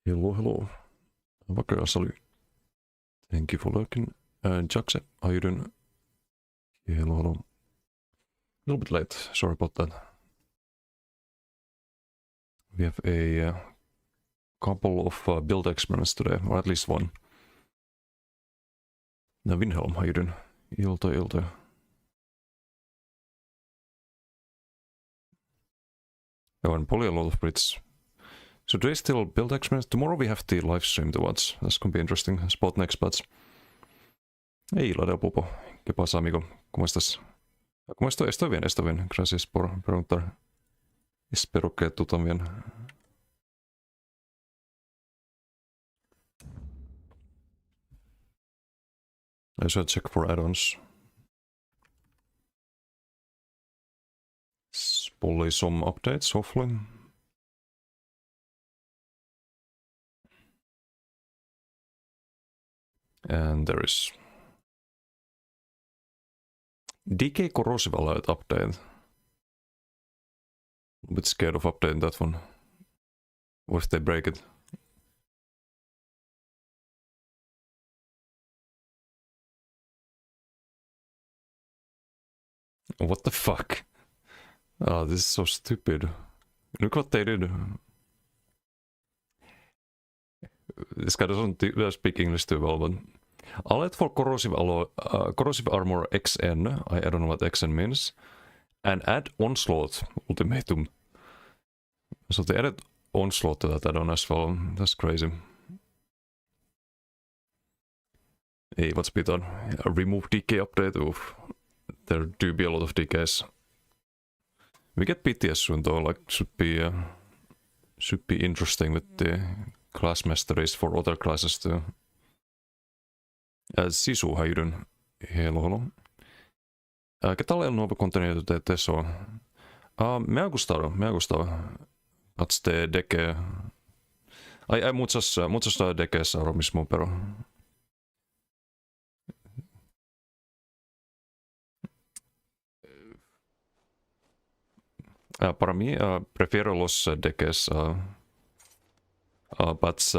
Hello, hello. Vacker salut. Thank you for lurking. Jackse, how you doing? Hello, hello. A little bit late, sorry about that. We have a couple of build experiments today, or at least one. Now, Winhelm, how you doing? Ilta. Oh, and probably a lot of Brits. So today's still build experiments. Tomorrow we have the live stream to watch. That's gonna be interesting. Spot next bats. Hey, Ladeo Pupo. ¿Qué pasa, amigo? ¿Cómo estás? ¿Cómo estoy? Estoy bien. Gracias por preguntar. Espero que tú también. I should check for add-ons. Probably some updates, hopefully. And there is DK Corrosive Alert update. A bit scared of updating that one. What if they break it? What the fuck? Oh, this is so stupid. Look what they did. This guy doesn't speak English too well, but alert for corrosive armor XN. I don't know what XN means. And add onslaught ultimatum. So they added onslaught to that add-on as well. That's crazy. Hey, what's Peter? A remove DK update. Oof. There do be a lot of DKs. We get PTS soon though, like should be interesting with the class masteries for other classes too. Sisu, how you doing? Hello. ¿Qué tal el nuevo contenido de Teso? Me ha gustado. Hasta de que... Hay muchas DKs ahora mismo, pero... Para mí, prefiero los DKs Bats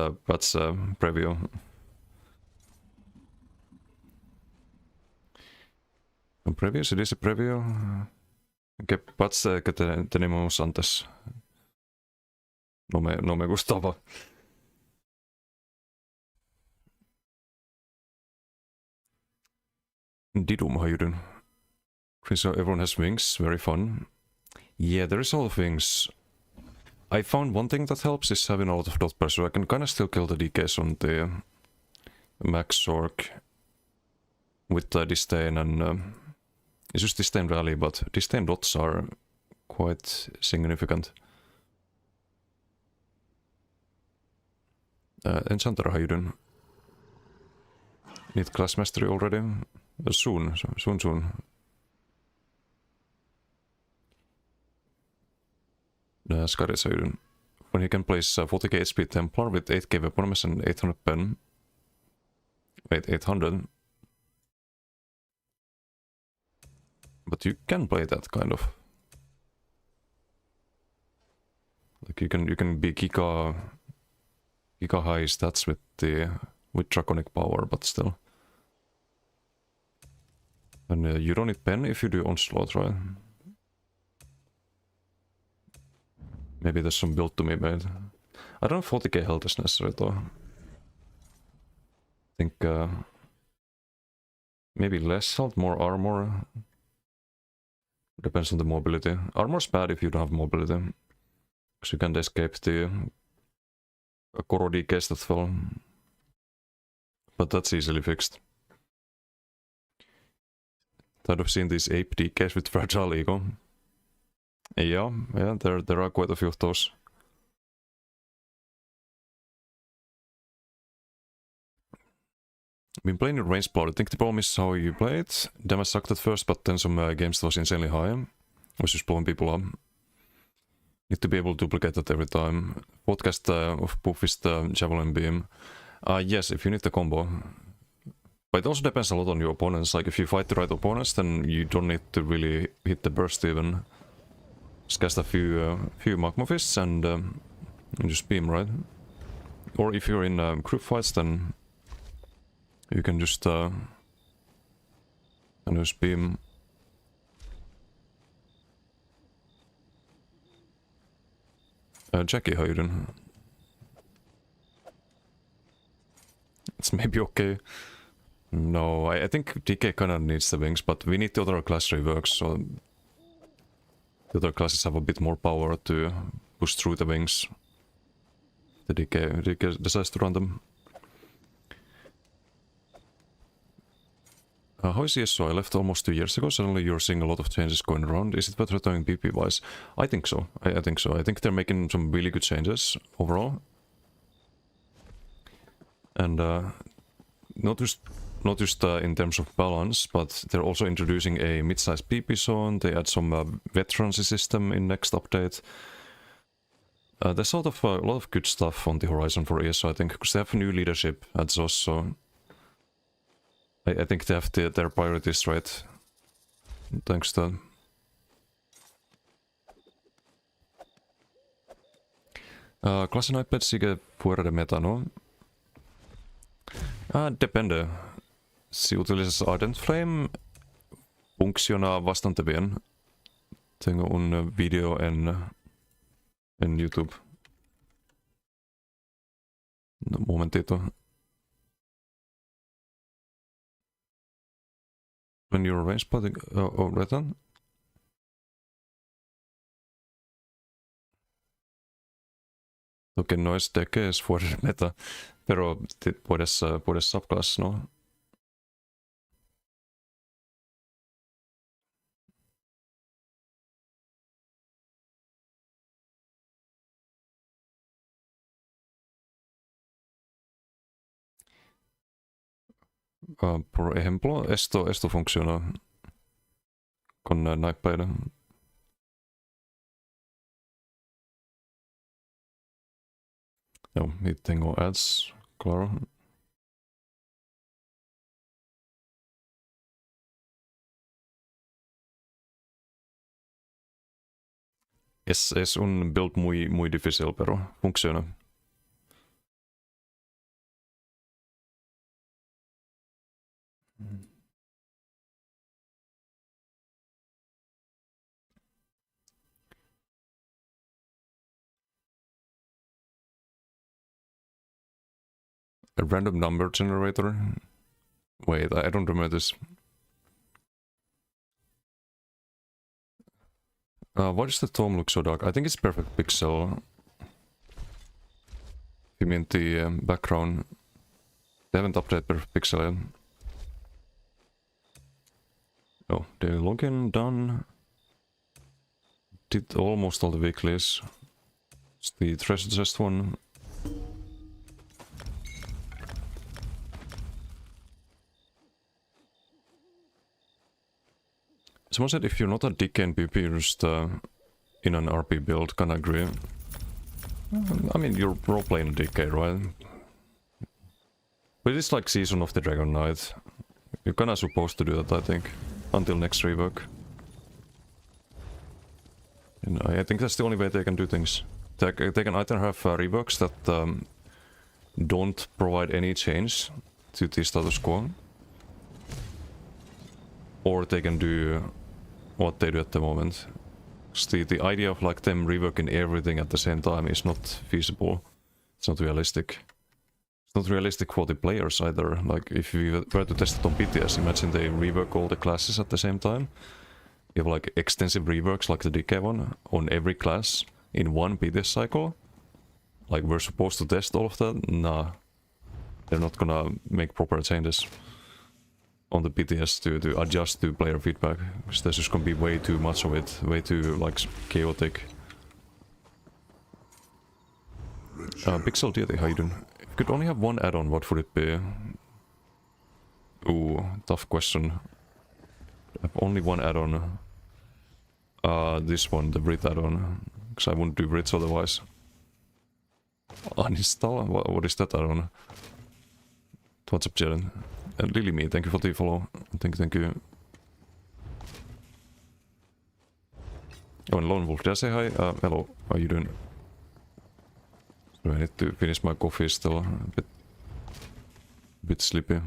preview. Preview, se dice preview. ¿Qué Bats que tenemos antes? No me gustaba. Didum, how you doing? So everyone has wings, very fun. Yeah, there is a lot of things. I found one thing that helps is having a lot of dot pressure. I can kind of still kill the DKs on the max orc with disdain and it's just disdain rally, but disdain dots are quite significant. Enchanter, how you doing? Need class mastery already? Soon. Scaris, how you doing? When he can place 40k HP Templar with 8k weaponess and 800 pen. Wait, 800? But you can play that kind of. Like you can be Giga high stats with draconic power, but still. And you don't need pen if you do onslaught, right? Maybe there's some build to me made. I don't know if 40k health is necessary though. I think maybe less health, more armor. Depends on the mobility. Armor's bad if you don't have mobility. Because you can't escape the Koro DKs that fell. But that's easily fixed. Tired of seeing these ape DKs with fragile ego. Yeah, there are quite a few of those. Been playing in range plot. I think the problem is how you play it. Damage sucked at first, but then some games was insanely high. Was just blowing people up. Need to be able to duplicate that every time. Podcast of Puffist Javelin Beam. Yes, if you need the combo. But it also depends a lot on your opponents. Like if you fight the right opponents, then you don't need to really hit the burst even. Just cast a few Magma Fists and just beam, right? or if you're in group fights, then you can just use beam. Jackie, how you doing? It's maybe okay. No, I think DK kinda needs the wings, but we need the other class reworks, so the other classes have a bit more power to push through the wings. The DK decides to run them. How is ESO? I left almost 2 years ago. Suddenly you're seeing a lot of changes going around. Is it better returning PP wise? I think so. I think so. I think they're making some really good changes overall. And not just in terms of balance, but they're also introducing a mid-sized PP zone. They add some veterancy system in next update. There's sort of a lot of good stuff on the horizon for ESO, I think, because they have new leadership at ZOS, so I think they have their priorities right, thanks to that. Klassen iPad sigue fuera de meta, ¿no? Depende. Si utilizas Ardent Flame, funciona bastante bien. Tengo un video en YouTube. Un momentito. When you're range spotting... Oh, right on. Ok, no es de que es fuera de meta, pero puedes subclass, ¿no? Por ejemplo, esto funciona con Nightblade. No, y tengo ads, claro. Es un build muy difícil, pero funciona. A random number generator? Wait, I don't remember this. Why does the tome look so dark? I think it's perfect pixel. You mean the background? They haven't updated perfect pixel yet. Oh, the login done. Did almost all the weeklies. It's the treasure chest one. Someone said if you're not a DK in PP, you're just in an RP build, can I agree? I mean, you're role-playing a DK, right? But it's like Season of the Dragon Knight. You're kinda supposed to do that, I think. Until next rework. And I think that's the only way they can do things. They can either have reworks that don't provide any change to the status quo, or they can do what they do at the moment. The idea of like them reworking everything at the same time is not feasible. It's not realistic. It's not realistic for the players either. Like if we were to test it on BTS, imagine they rework all the classes at the same time. You have like extensive reworks like the DK one on every class in one BTS cycle. Like we're supposed to test all of that? Nah. They're not gonna make proper changes on the BTS to adjust to player feedback, because there's just gonna be way too much of it, way too like chaotic. Pixel Deity, how you doing? If you could only have one add-on, what would it be? Ooh, tough question. I have only one add-on. This one, the Brit add-on, because I wouldn't do Brits otherwise. Uninstall? What is that add-on? What's up, Jaren? And Lily Me, thank you for the follow. Thank you. Oh, and Lone Wolf, did I say hi? Hello, how are you doing? I need to finish my coffee still. A bit sleepy.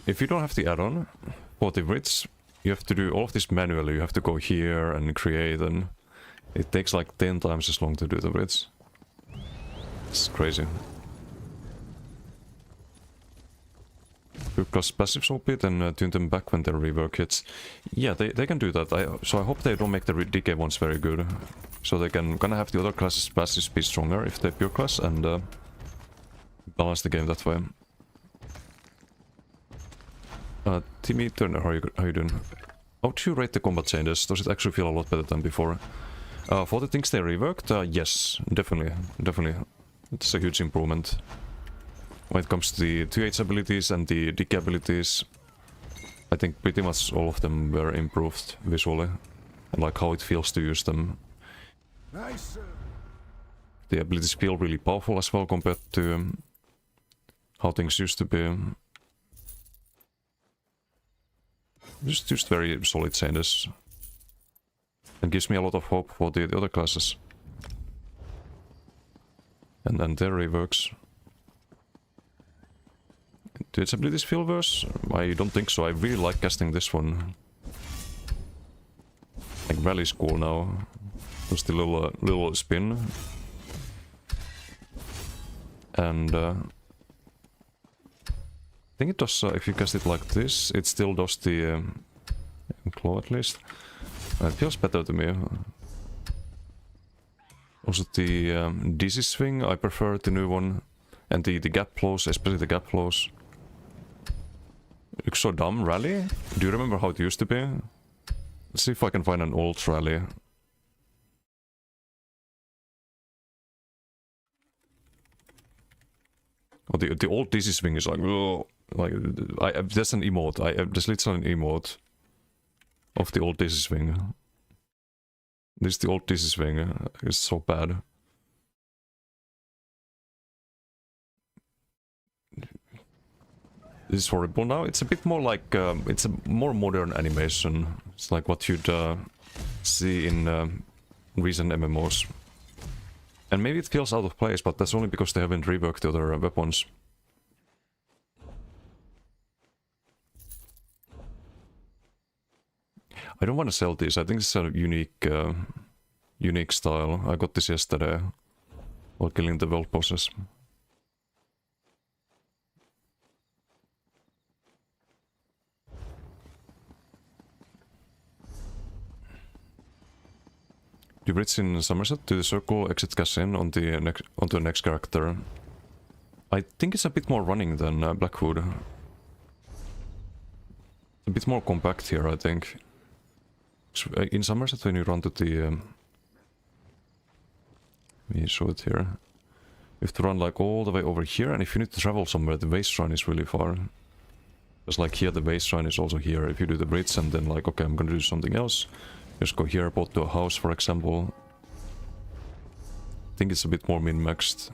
If you don't have the add-on for the Vrits, you have to do all of this manually. You have to go here and create, and it takes like 10 times as long to do the Vrits. It's crazy. Because passives OP, then tune them back when their rework hits. Yeah, they can do that. So I hope they don't make the decay ones very good. So they can gonna have the other classes' passives be stronger if they're pure class, and balance the game that way. Timmy Turner, how you doing? How would you rate the combat changes? Does it actually feel a lot better than before? For the things they reworked, yes, definitely. It's a huge improvement. When it comes to the 2H abilities and the decay abilities, I think pretty much all of them were improved visually. And like how it feels to use them. Nice. The abilities feel really powerful as well compared to how things used to be. Just very solid changes. And gives me a lot of hope for the other classes. And then their reworks. Do its abilities feel worse? I don't think so. I really like casting this one. Like Rally's cool now. Just the little spin. And I think it does, if you cast it like this, it still does the claw at least. It feels better to me. Also the dizzy swing, I prefer the new one. And the gap flows, especially the gap flows. Looks so dumb, Rally? Do you remember how it used to be? Let's see if I can find an old Rally. Oh, the old dizzy swing is like, ugh, like there's an emote. There's literally an emote of the old dizzy swing. This is the old dizzy swing. It's so bad. This is horrible now. It's a bit more like it's a more modern animation. It's like what you'd see in recent MMOs. And maybe it feels out of place, but that's only because they haven't reworked the other weapons. I don't want to sell these. I think it's a unique style. I got this yesterday while killing the world bosses. You bridge in Somerset to the circle, exit cash in on onto the next character. I think it's a bit more running than Blackwood. A bit more compact here, I think. In Somerset, when you run to the... let me show it here. You have to run like all the way over here, and if you need to travel somewhere, the waste run is really far. Just like here, the waste run is also here. If you do the bridge and then like, okay, I'm gonna do something else. Just go here, both to a house, for example. I think it's a bit more min-maxed.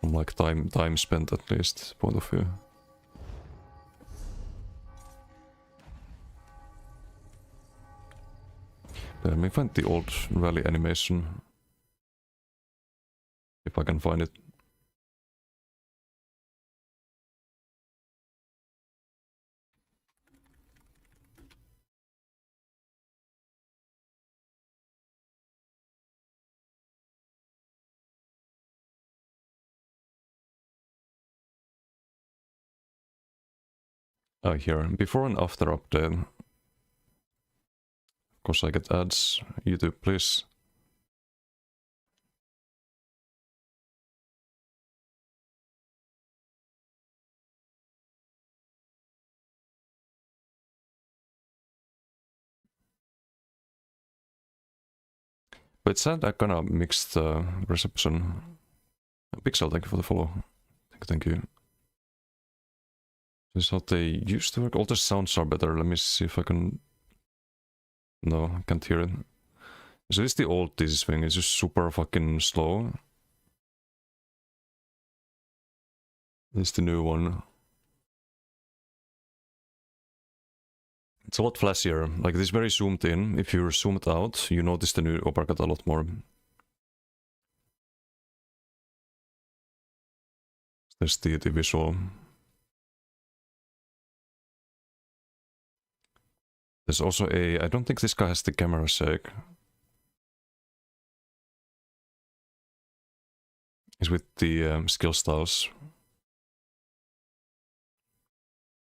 From like time spent at least, point of view. Let me find the old rally animation. If I can find it. Here, before and after update. Of course I get ads. YouTube, please. But it's sad I kinda mixed reception. Pixel, thank you for the follow. Thank you. This is how they used to work. All the sounds are better. Let me see if I can... No, I can't hear it. So this is the old dizzy swing. It's just super fucking slow. This is the new one. It's a lot flashier. Like this very zoomed in. If you're zoomed out, you notice the new uppercut a lot more. There's the visual. There's also I don't think this guy has the camera shake. Is with the skill styles.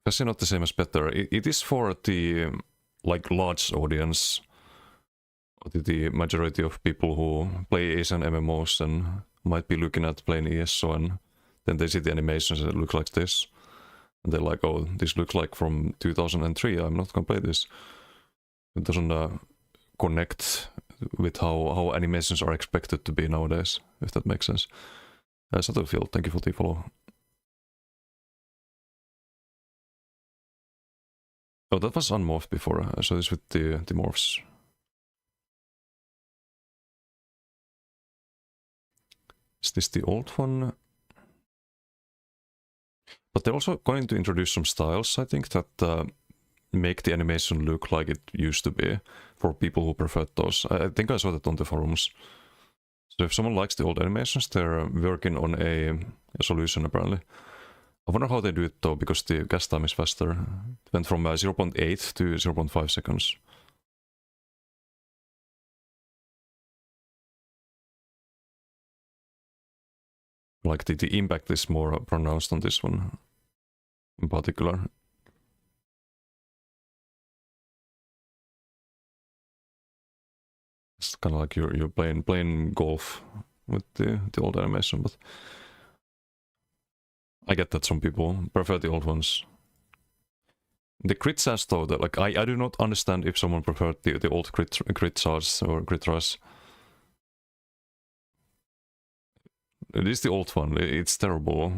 Actually not the same as better. It is for the like large audience. The majority of people who play Asian MMOs and might be looking at playing ESO, and then they see the animations that look like this. And they're like, oh, this looks like from 2003, I'm not gonna play this. It doesn't connect with how animations are expected to be nowadays, if that makes sense. Subtlefield, thank you for the follow. Oh, that was unmorphed before, so this with the morphs. Is this the old one? But they're also going to introduce some styles, I think, that make the animation look like it used to be for people who prefer those. I think I saw that on the forums. So if someone likes the old animations, they're working on a solution apparently. I wonder how they do it though, because the cast time is faster. It went from 0.8 to 0.5 seconds. Like the impact is more pronounced on this one in particular. It's kind of like you're playing golf with the old animation, but I get that some people prefer the old ones. The crit chance though, that like I do not understand if someone preferred the old crit charge or crit rush. It is the old one. It's terrible.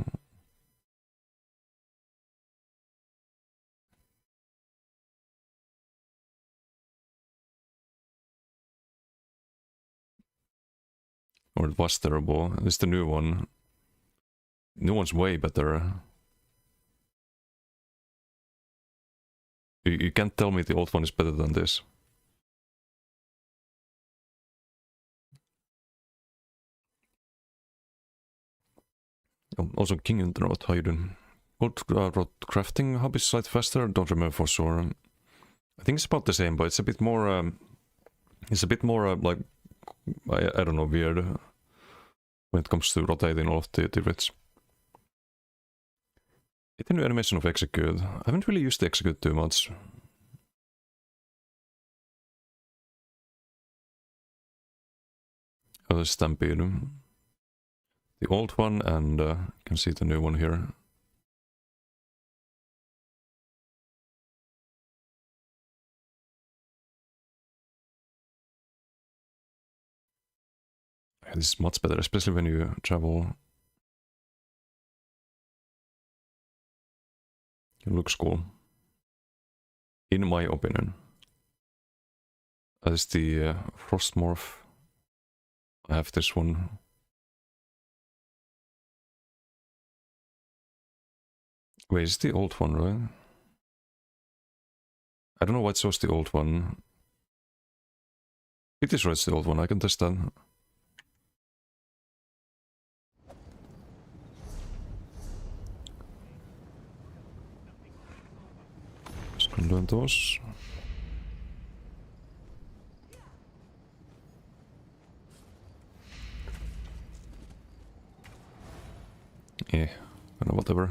Or it was terrible. It's the new one. New one's way better. You can't tell me the old one is better than this. Also, King Internet, how you doing? What crafting hub is slightly faster? Don't remember for sure. I think it's about the same, but it's a bit more. It's a bit more like I don't know, weird when it comes to rotating all of the rits. It's a new animation of execute. I haven't really used the execute too much. Oh, the Stampede. The old one, and you can see the new one here. Yeah, this is much better, especially when you travel. It looks cool, in my opinion. As the Frost Morph, I have this one. Wait, is the old one, right? I don't know why it shows the old one. It is right, it's the old one, I can test that. Just gonna learn those. Yeah, kind of whatever.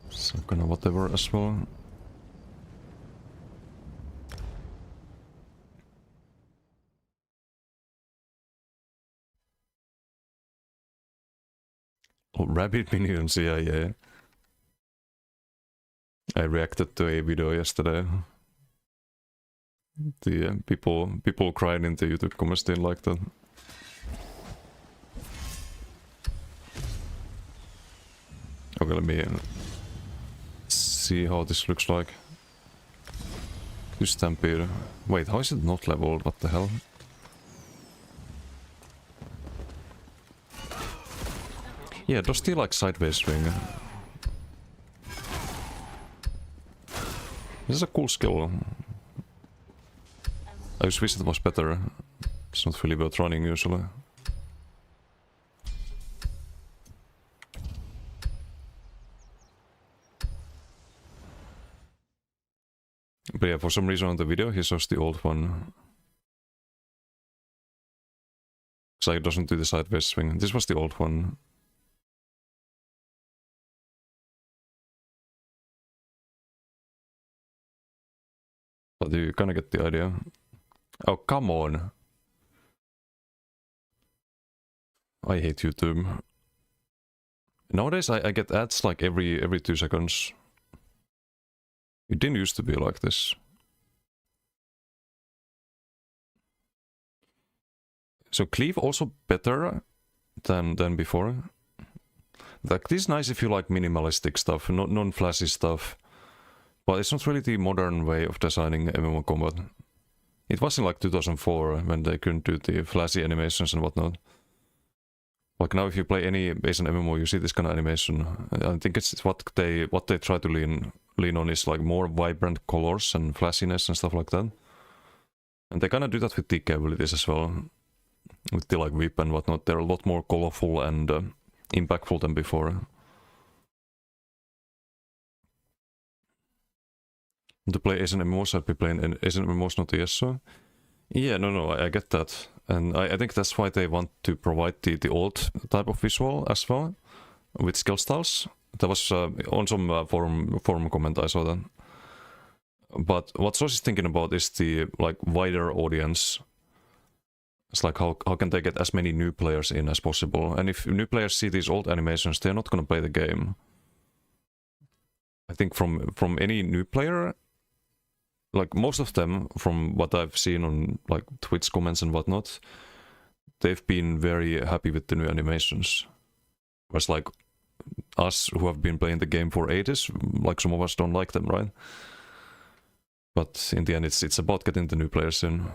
So kind of whatever as well. Oh, rabbit minions, yeah. I reacted to a video yesterday. The people cried in the YouTube comments, didn't like that. Okay, let me see how this looks like. Stampede. Wait, how is it not leveled? What the hell? Yeah, does the like sideways swing? This is a cool skill. I just wish it was better. It's not really worth running usually. But yeah, for some reason on the video he shows the old one. So it doesn't do the sideways swing. This was the old one. But you kinda get the idea. Oh, come on. I hate YouTube. Nowadays I get ads like every 2 seconds. It didn't used to be like this. So Cleave also better than before. Like this is nice if you like minimalistic stuff, non-flashy stuff. But it's not really the modern way of designing MMO combat. It was in like 2004 when they couldn't do the flashy animations and whatnot. Like now if you play any Asian MMO you see this kind of animation. I think it's what they try to lean on is like more vibrant colors and flashiness and stuff like that. And they kind of do that with the capabilities as well. With the like whip and whatnot, they're a lot more colorful and impactful than before. To play Asian MMOs, I'd be playing Asian MMOs, not ESO. Yeah, no, I get that. And I think that's why they want to provide the old type of visual as well, with skill styles. That was on some forum comment I saw that. But what Source is thinking about is the like wider audience. It's like how can they get as many new players in as possible? And if new players see these old animations, they're not gonna play the game. I think from any new player, like most of them, from what I've seen on like Twitch comments and whatnot, they've been very happy with the new animations. Whereas like us who have been playing the game for ages, like some of us don't like them, right? But in the end, it's about getting the new players in.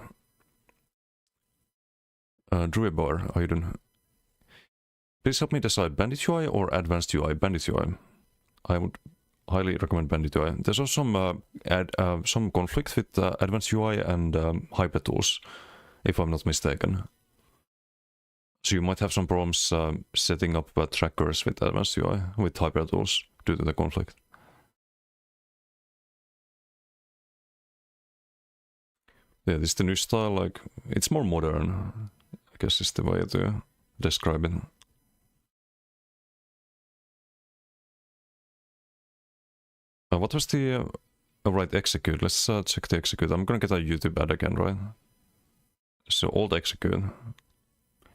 Druibar, how you doing? Please help me decide Bandit UI or Advanced UI. Bandit UI. I would highly recommend Bandit UI. There's also some conflict with Advanced UI and HyperTools, if I'm not mistaken. So you might have some problems setting up trackers with Advanced UI with HyperTools due to the conflict. Yeah, this is the new style. Like it's more modern. I guess is the way to describe it. What was the... right, execute. Let's check the execute. I'm gonna get a YouTube ad again, right? So old execute.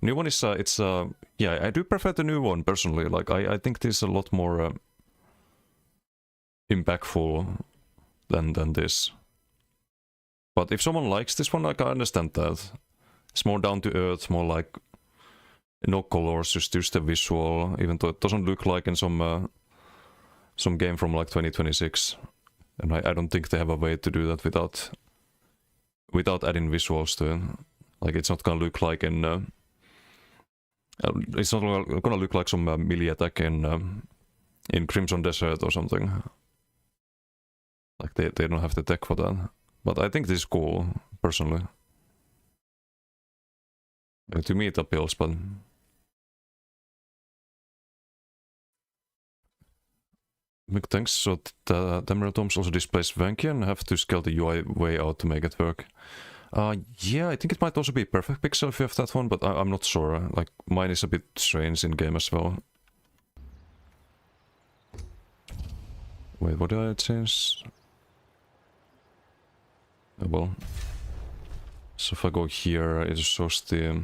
New one is, yeah, I do prefer the new one, personally. Like, I think this is a lot more impactful than this. But if someone likes this one, like, I understand that. It's more down to earth, more like no colors, just the visual, even though it doesn't look like in some game from like 2026. And I don't think they have a way to do that without adding visuals to it. Like it's not gonna look like in it's not gonna look like some melee attack in Crimson Desert or something. Like they don't have the tech for that. But I think this is cool, personally. To me it appeals, but... Big thanks. So Emerald Domes also displays Vanky and have to scale the UI way out to make it work. Yeah, I think it might also be Perfect Pixel if you have that one, but I'm not sure. Like, mine is a bit strange in game as well. Wait, what did I change? Oh, well. So if I go here, it shows the...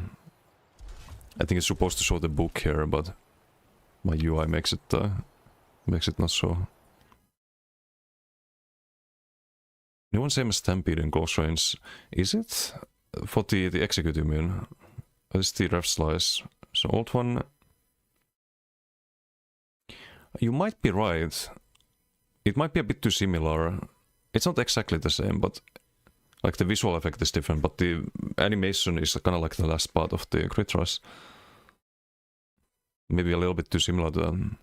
I think it's supposed to show the book here, but my UI makes it not so. New one same as Stampede in close range. Is it? For the execute you mean? It's the ref slice. So old one... You might be right. It might be a bit too similar. It's not exactly the same, but... Like the visual effect is different, but the animation is kind of like the last part of the Crit Rush. Maybe a little bit too similar to that.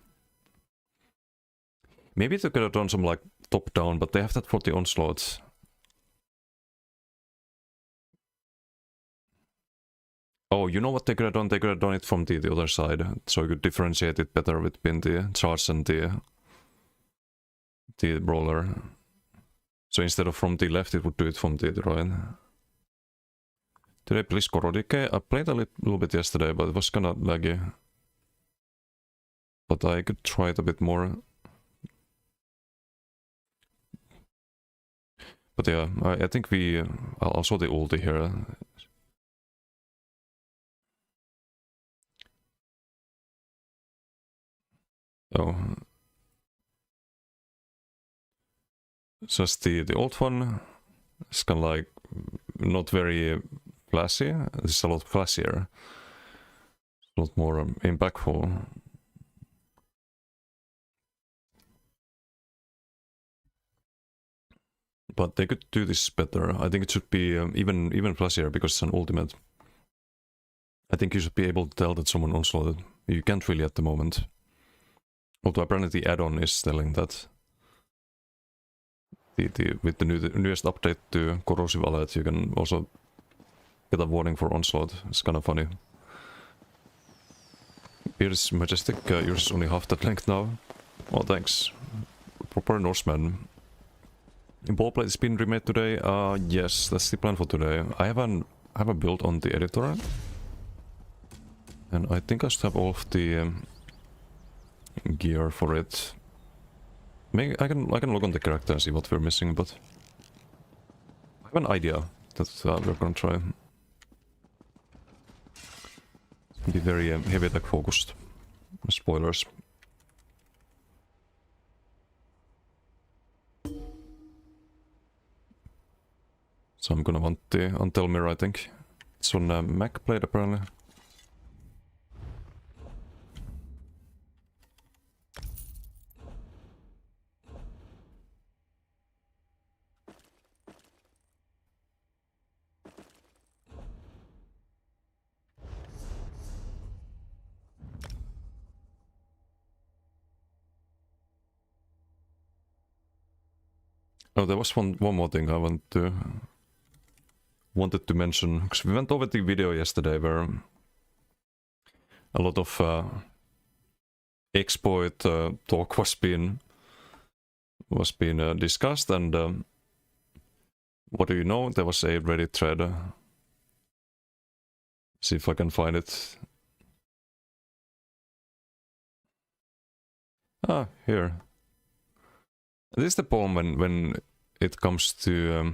Maybe they could have done some like top down, but they have that for the onslaught. Oh, you know what they could have done? They could have done it from the other side, so you could differentiate it better between the charge and the brawler. So instead of from the left, it would do it from the right. Today, please Korodike. I played a little bit yesterday, but it was kinda laggy. But I could try it a bit more. But yeah, I think I'll show the ulti here. Oh. Just the old one. It's kind of like not very flashy. It's a lot flashier. A lot more impactful. But they could do this better. I think it should be even flashier because it's an ultimate. I think you should be able to tell that someone onslaughted. You can't really at the moment. Although apparently the add-on is telling that. With the newest update to Corrosive Alert, you can also get a warning for onslaught. It's kind of funny. Here's Majestic. Yours is only half that length now. Oh, thanks. Proper Norseman. Ballplate has been remade today. Yes, that's the plan for today. I have a build on the editor, and I think I should have all of the gear for it. Maybe I can look on the character and see what we're missing, but I have an idea that we're gonna try. Be very heavy attack focused. Spoilers. So I'm gonna want the Untel Mirror, I think. It's on Mac Blade apparently. Oh, there was one more thing I wanted to mention, because we went over the video yesterday where a lot of exploit talk was being discussed, and what do you know? There was a Reddit thread. See if I can find it. Ah, here. This is the poem when it comes to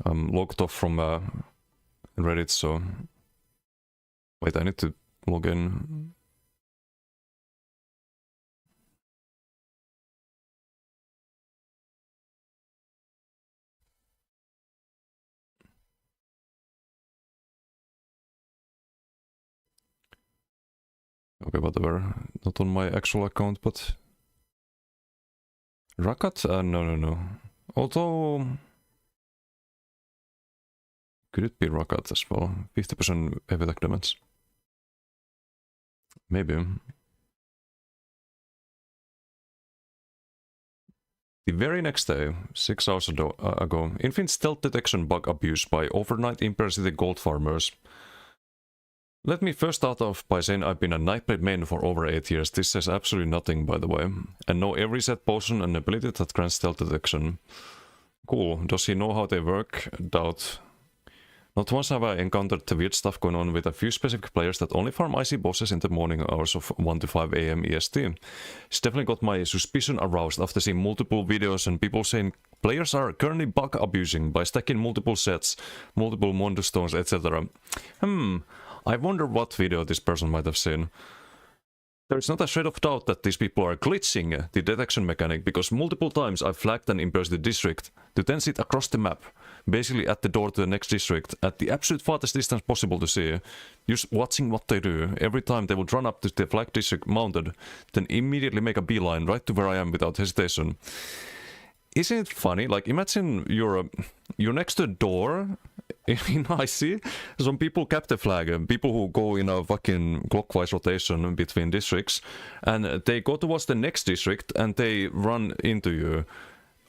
logged off from Reddit, so wait, I need to log in. Okay, whatever. Not on my actual account, but Rakat? No. Although could it be Rakat as well? 50% heavy attack damage. Maybe. The very next day, 6 hours ago, Infinite stealth detection bug abused by overnight Imperial City gold farmers. Let me first start off by saying I've been a Nightblade main for over 8 years. This says absolutely nothing, by the way. And know every set potion and ability that grants stealth detection. Cool. Does he know how they work? Doubt. Not once have I encountered the weird stuff going on with a few specific players that only farm icy bosses in the morning hours of 1 to 5 AM EST. It's definitely got my suspicion aroused after seeing multiple videos and people saying players are currently bug abusing by stacking multiple sets, multiple Mondo Stones, etc. I wonder what video this person might have seen. There is not a shred of doubt that these people are glitching the detection mechanic, because multiple times I've flagged an Imperial City district to then sit across the map, basically at the door to the next district, at the absolute farthest distance possible to see, just watching what they do. Every time they would run up to the flag district mounted, then immediately make a beeline right to where I am without hesitation. Isn't it funny? Like, imagine you're next to a door I see some people cap the flag, people who go in a fucking clockwise rotation between districts, and they go towards the next district and they run into you.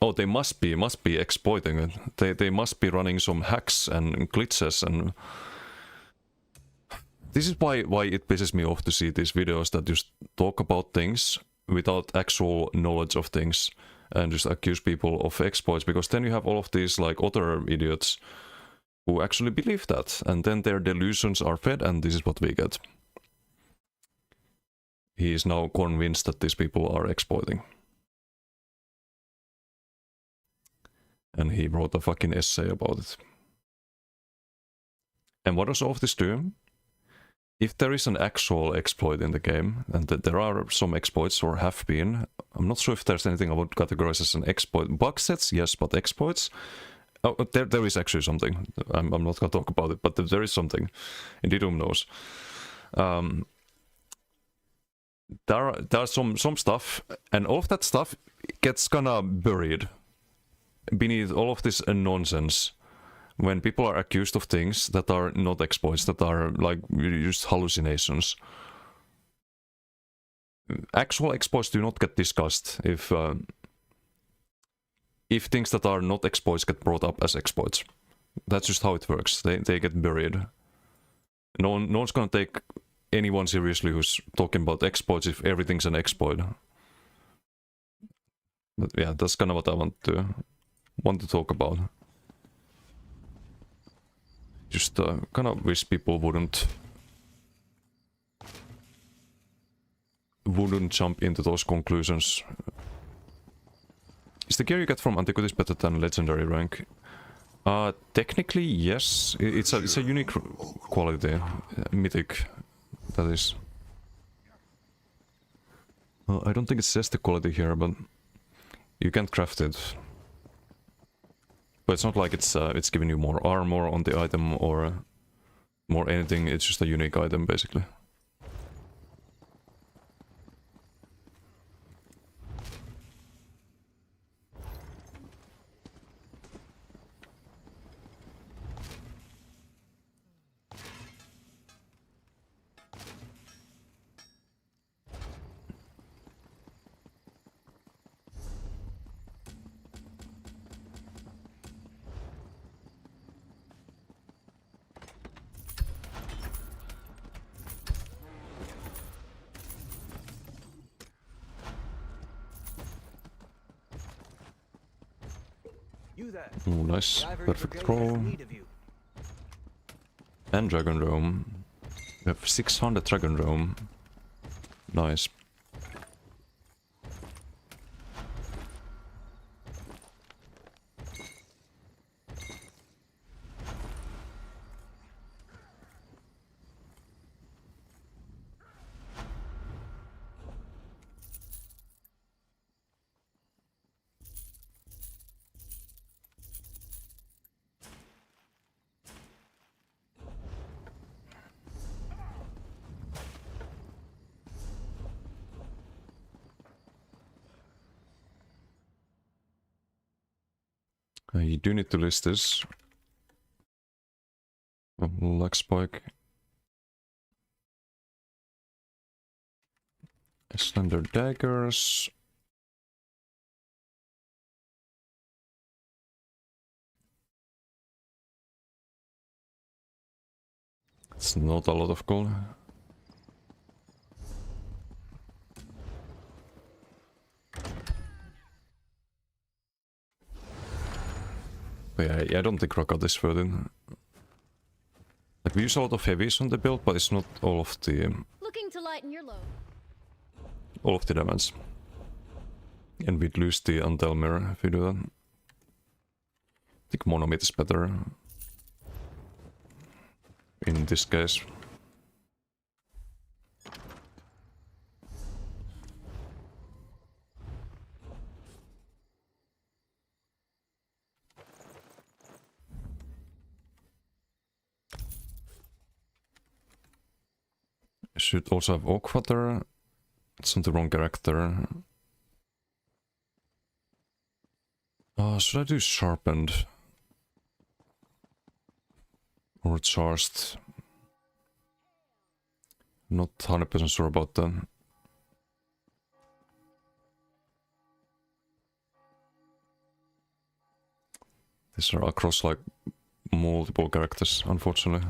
Oh, they must be exploiting it. They must be running some hacks and glitches, and this is why it pisses me off to see these videos that just talk about things without actual knowledge of things and just accuse people of exploits, because then you have all of these like other idiots who actually believe that, and then their delusions are fed, and this is what we get. He is now convinced that these people are exploiting. And he wrote a fucking essay about it. And what does all of this do? If there is an actual exploit in the game, and there are some exploits or have been, I'm not sure if there's anything I would categorize as an exploit. Bug sets, yes, but exploits? Oh, there is actually something. I'm not gonna talk about it, but there is something. Indeed, who knows? There are some stuff, and all of that stuff gets kinda buried beneath all of this nonsense when people are accused of things that are not exploits, that are like just hallucinations. Actual exploits do not get discussed if things that are not exploits get brought up as exploits. That's just how it works. They get buried. No one's gonna take anyone seriously who's talking about exploits if everything's an exploit. But yeah, that's kind of what I want to talk about. Just kind of wish people wouldn't jump into those conclusions. Is the gear you get from Antiquities better than Legendary rank? Technically, yes. It's a unique quality. Mythic, that is. I don't think it says the quality here, but you can't craft it. But it's not like it's giving you more armor on the item or more anything, it's just a unique item basically. Oh, nice. Perfect throw. And Dragon Roam. We have 600 Dragon Roam. Nice. You do need to list this. Lag spike. Slender daggers. It's not a lot of gold. But yeah, I don't think Rockout is worth it. Like, we use a lot of heavies on the build, but it's not all of the... Looking to lighten your load. All of the damage. And we'd lose the Untel Mirror if we do that. I think Monomid is better. In this case. Should also have Oakwater. It's not the wrong character. Should I do Sharpened? Or charged. Not 100% sure about that. These are across like multiple characters, unfortunately.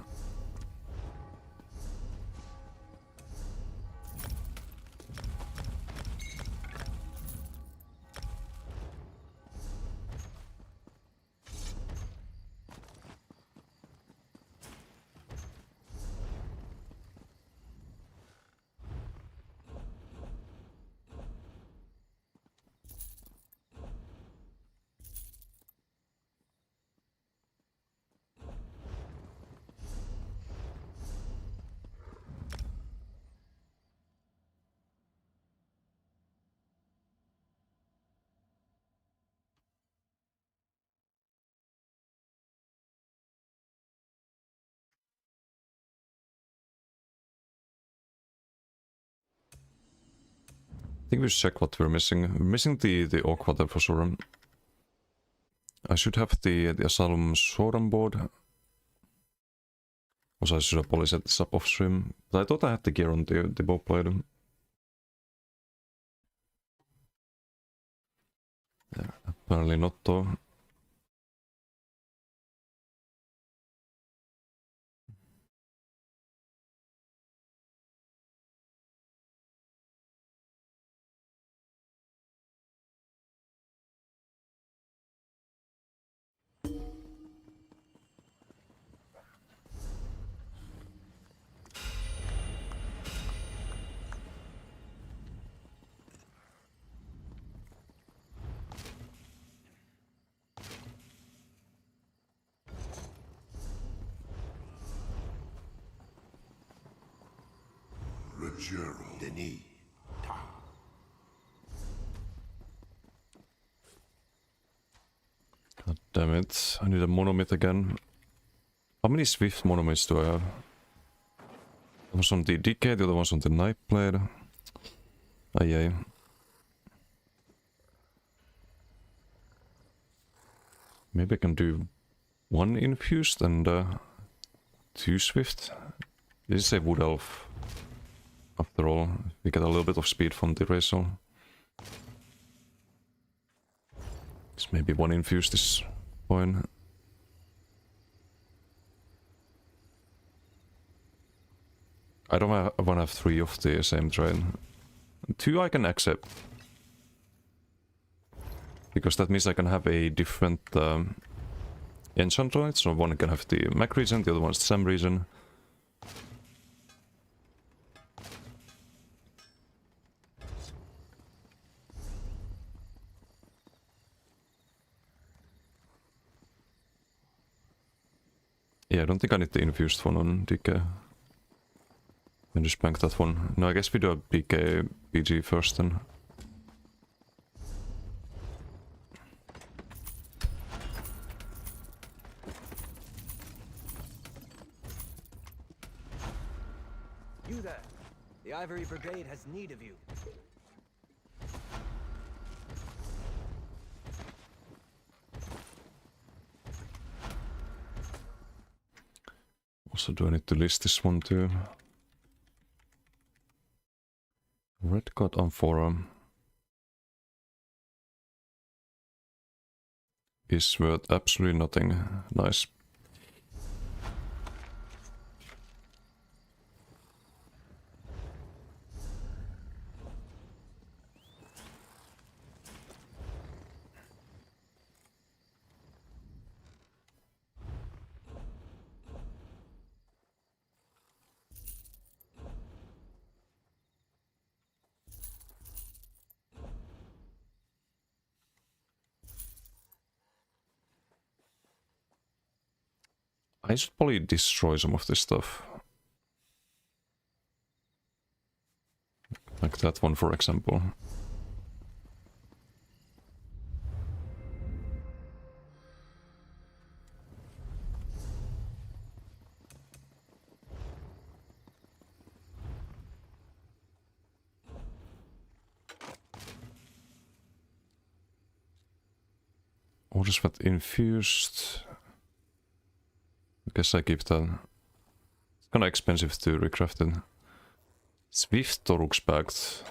I think we should check what we're missing. We're missing the Orc Water for sure. I should have the Asylum sword on board. Also, I should have probably set this up off stream. But I thought I had the gear on the bow blade. Yeah, apparently not though. Denis. God damn it. I need a monomyth again. How many Swift monomyths do I have? That was on the DK, the other one's on the Nightblade. Aye. Maybe I can do one infused and 2 Swift. This is a Wood Elf. After all, we get a little bit of speed from the Razor. It's maybe one infused is fine. I don't want to have 3 of the same train. 2 I can accept. Because that means I can have a different enchant on it. So one can have the Mac region, the other one is the Sam region. Yeah, I don't think I need the infused one on DK. Then just bank that one. No, I guess we do a DK PG first then. You there. The Ivory Brigade has need of you. Also, do I need to list this one too? Red God Amphora is worth absolutely nothing. Nice. I should probably destroy some of this stuff. Like that one, for example. Or just what infused. guess I keep that. It's kinda expensive to recraft it. Swift Torukspact.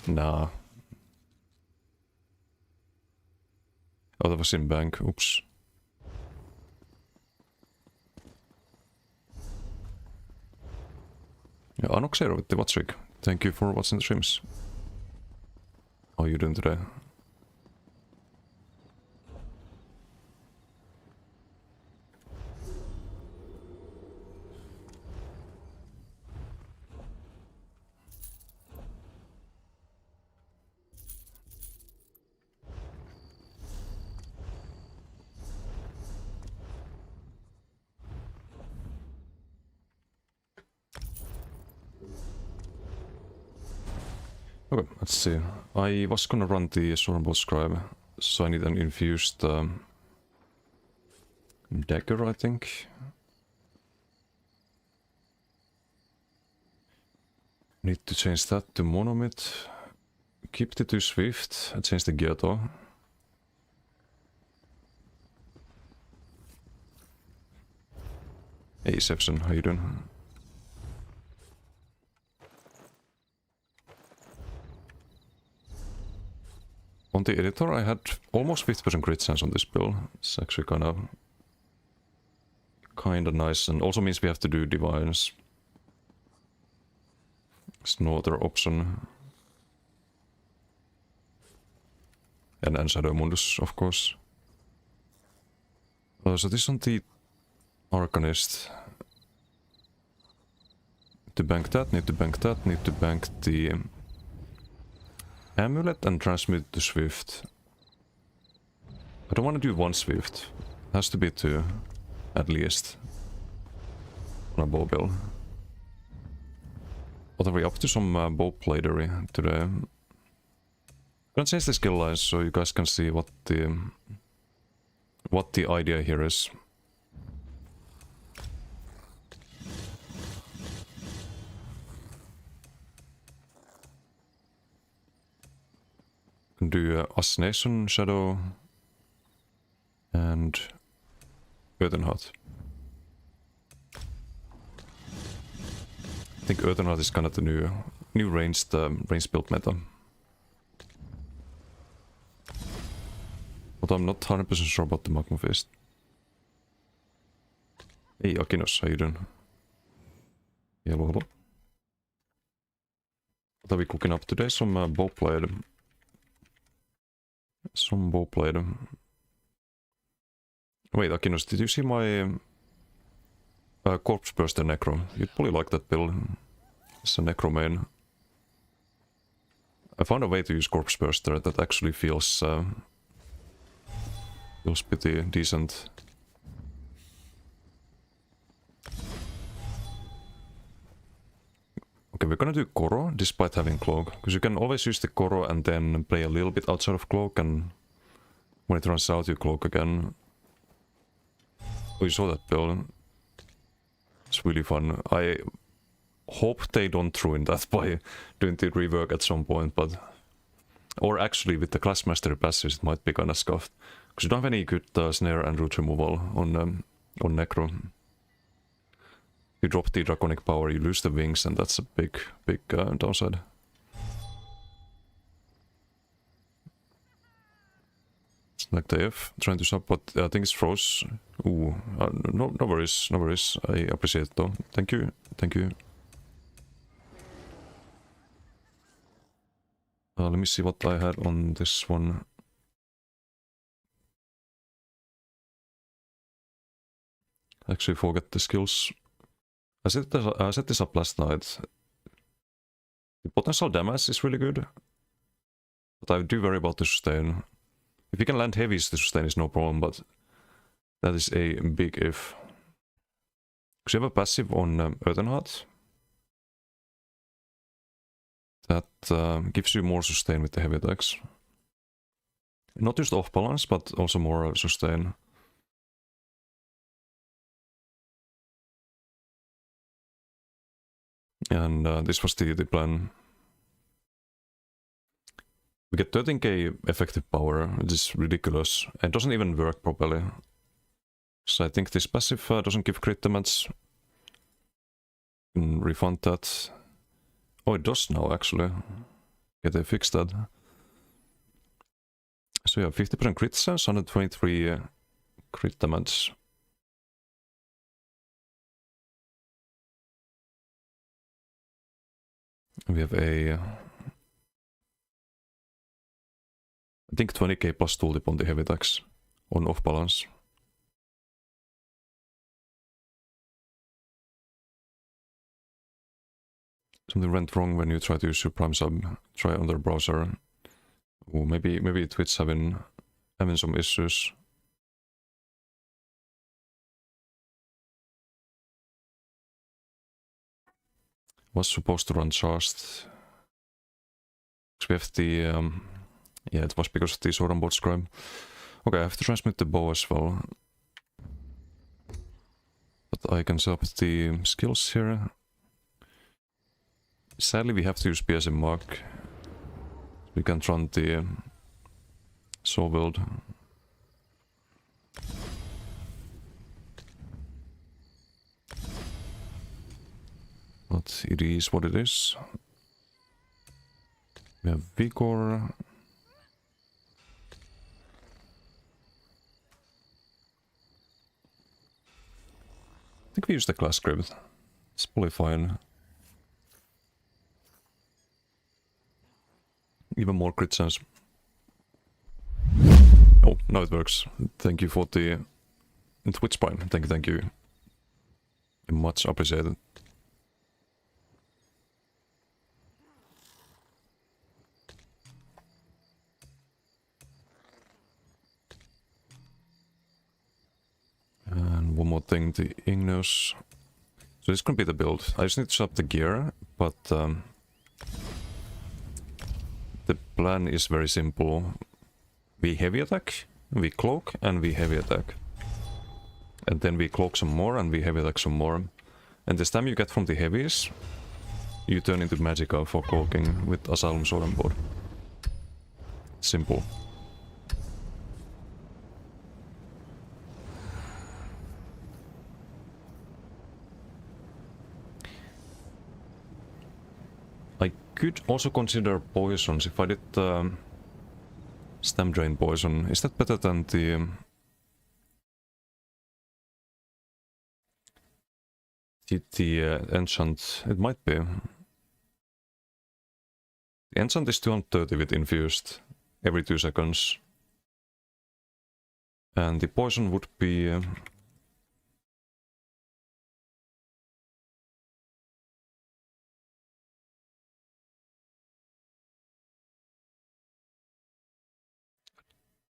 Nah. Oh, that was in bank. Oops. Ja, Anoxero with the Watsrik. Thank you for watching the streams. How are you doing today? Okay, let's see. I was gonna run the Stormbolt Scribe, so I need an infused dagger, I think. Need to change that to Monomyth. Keep it to Swift and change the Gyoto. Hey Sepson, how you doing? On the editor I had almost 50% crit chance on this build. It's actually kinda nice, and also means we have to do Divines. There's no other option. And Shadow Mundus, of course. So this on the Arcanist. Need to bank that, need to bank that, need to bank the Amulet and transmute to Swift. I don't want to do one Swift. It has to be two, at least. On a bow build. What are we up to? Some bow platery today. I'm gonna change the skill lines so you guys can see what the idea here is. Can do Assassination, Shadow, and Earthenheart. I think Earthenheart is kind of the new ranged build meta. But I'm not 100% sure about the Magma Fist. Hey Akinos, how you doing? Hello, hello. What are we cooking up today? Some bow blade. Some bow blade. Wait, Akinos, did you see my Corpse Burster Necro? You'd probably like that build. It's a Necro main. I found a way to use Corpse Burster that actually feels pretty decent. Okay, we're gonna do Koro despite having Cloak, because you can always use the Koro and then play a little bit outside of Cloak, and when it runs out you Cloak again. Oh, you saw that build. It's really fun. I hope they don't ruin that by doing the rework at some point, but... Or actually with the Class Mastery passives it might be kinda scuffed. Because you don't have any good snare and root removal on Necro. You drop the Draconic Power, you lose the wings, and that's a big downside. Like TF, trying to sub, but I think it's froze. Ooh, no worries, no worries. I appreciate it though. Thank you, thank you. Let me see what I had on this one. Actually forget the skills. I set this up last night. The potential damage is really good. But I do worry about the sustain. If you can land heavies, the sustain is no problem, but that is a big if. Because you have a passive on Earthenheart. That gives you more sustain with the heavy attacks. Not just off balance, but also more sustain. And this was the plan. We get 13k effective power, which is ridiculous. It doesn't even work properly. So I think this passive doesn't give crit damage. Can refund that. Oh, it does now actually. Yeah, they fixed that. So yeah, 50% crit chance, 123 crit damage. We have a... I think 20k plus tooltip on the heavy attacks. On off balance. Something went wrong when you try to use your Prime Sub. Try on their browser. Oh, maybe Twitch having some issues. Was supposed to run charged. We have the yeah, it was because of the Sword and Board Scribe. Okay, I have to transmit the bow as well. But I can set up the skills here. Sadly, we have to use PSM Mark. We can't run the Soul build. But it is what it is. We have Vigor. I think we use the class script. It's probably fine. Even more crit chance. Oh, now it works. Thank you for the Twitch Prime. Thank you. Much appreciated. And one more thing, the Igneous. So this could be the build. I just need to set up the gear, but the plan is very simple. We heavy attack, we cloak, and we heavy attack. And then we cloak some more, and we heavy attack some more. And this time you get from the heavies, you turn into Magicka for cloaking with Asylum Sword and Board. Simple. I could also consider poisons if I did stem drain poison. Is that better than the enchant? It might be. The enchant is 230 with infused every 2 seconds. And the poison would be...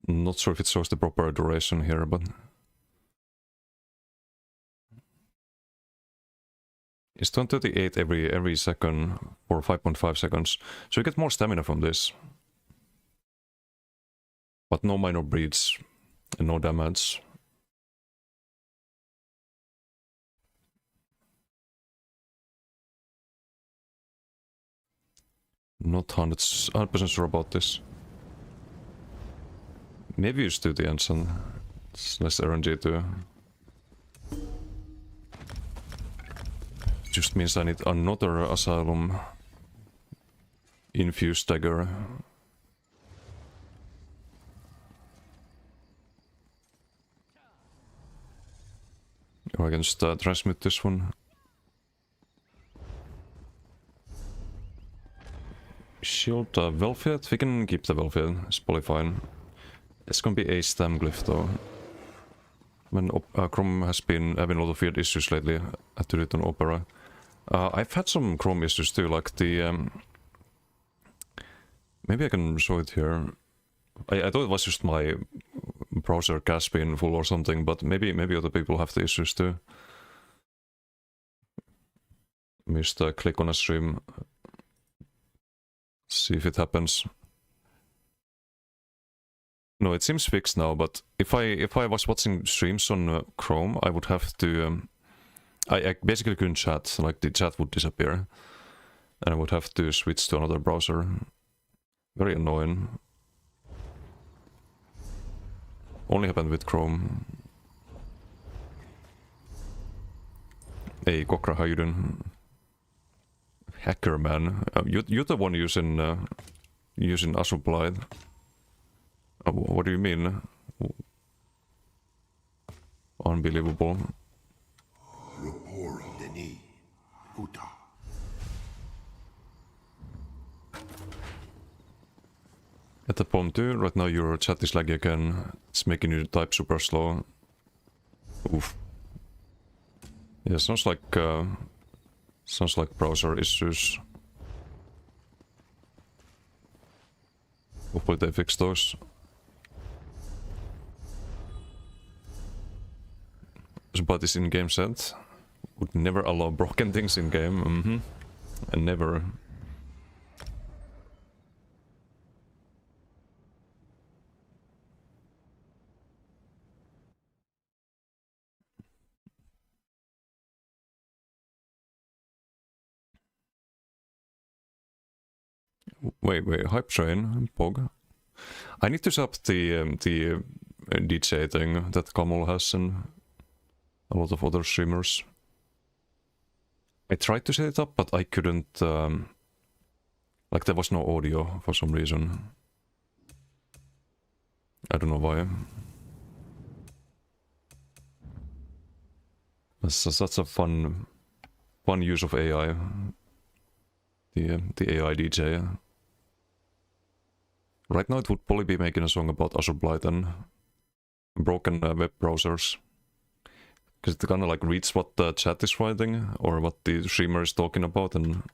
not sure if it shows the proper duration here, but... It's 238 every second for 5.5 seconds. So you get more stamina from this. But no minor bleeds and no damage. Not 100% sure about this. Maybe you do the ensign. It's less RNG too. Just means I need another Asylum infused dagger. Or I can just transmit this one. Shield Velvet, we can keep the Velvet, it's probably fine. It's gonna be a stem glyph though. When Chrome has been having a lot of field issues lately at the Return Opera. I've had some Chrome issues too, like the... maybe I can show it here. I thought it was just my browser cache being full or something, but maybe other people have the issues too. Let me just click on a stream. See if it happens. No, it seems fixed now, but if I was watching streams on Chrome, I would have to... I basically couldn't chat, like the chat would disappear. And I would have to switch to another browser. Very annoying. Only happened with Chrome. Hey, Kokra, how you doing? Hacker man, you're the one using Astroblight. What do you mean? Unbelievable. Denis, Uta. At the point too, right now your chat is laggy again. It's making you type super slow. Oof. Yeah, sounds like browser issues. Hopefully they fix those. But this in-game set would never allow broken things in game. And never. Wait, Hype Train, Pog. I need to set up the DJ thing that Kamal has and a lot of other streamers. I tried to set it up, but I couldn't. Like there was no audio for some reason. I don't know why. That's a fun use of AI. The AI DJ. Right now it would probably be making a song about Astroblight and broken web browsers. Because it kind of like reads what the chat is writing or what the streamer is talking about and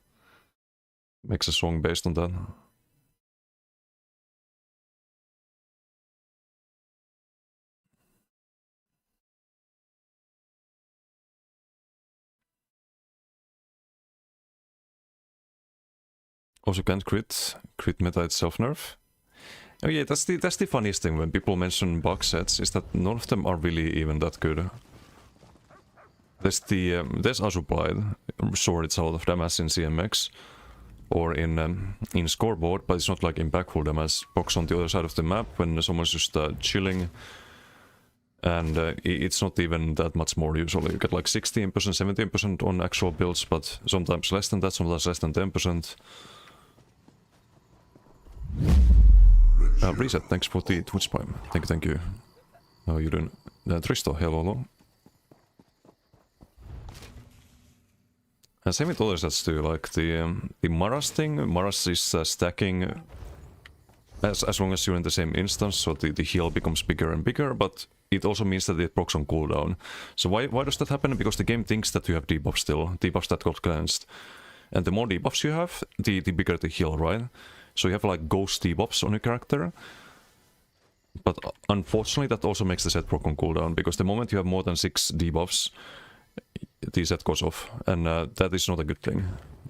makes a song based on that. Also can't crit meta itself nerf. Oh yeah, that's the funniest thing when people mention bug sets is that none of them are really even that good. There's Astroblight, sure it's a lot of damage in CMX or in scoreboard, but it's not like impactful damage. Box on the other side of the map when someone's just chilling, and it's not even that much more usually. You get like 16%, 17% on actual builds, but sometimes less than that, sometimes less than 10%. Reset, thanks for the Twitch Prime. Thank you. How are you doing? Tristo, hello. And same with other sets too, like the Maras thing. Maras is stacking as long as you're in the same instance, so the heal becomes bigger and bigger, but it also means that it procs on cooldown. So why does that happen? Because the game thinks that you have debuffs still, debuffs that got cleansed. And the more debuffs you have, the bigger the heal, right? So you have like ghost debuffs on your character. But unfortunately that also makes the set proc on cooldown, because the moment you have more than 6 debuffs, the set goes off, and that is not a good thing.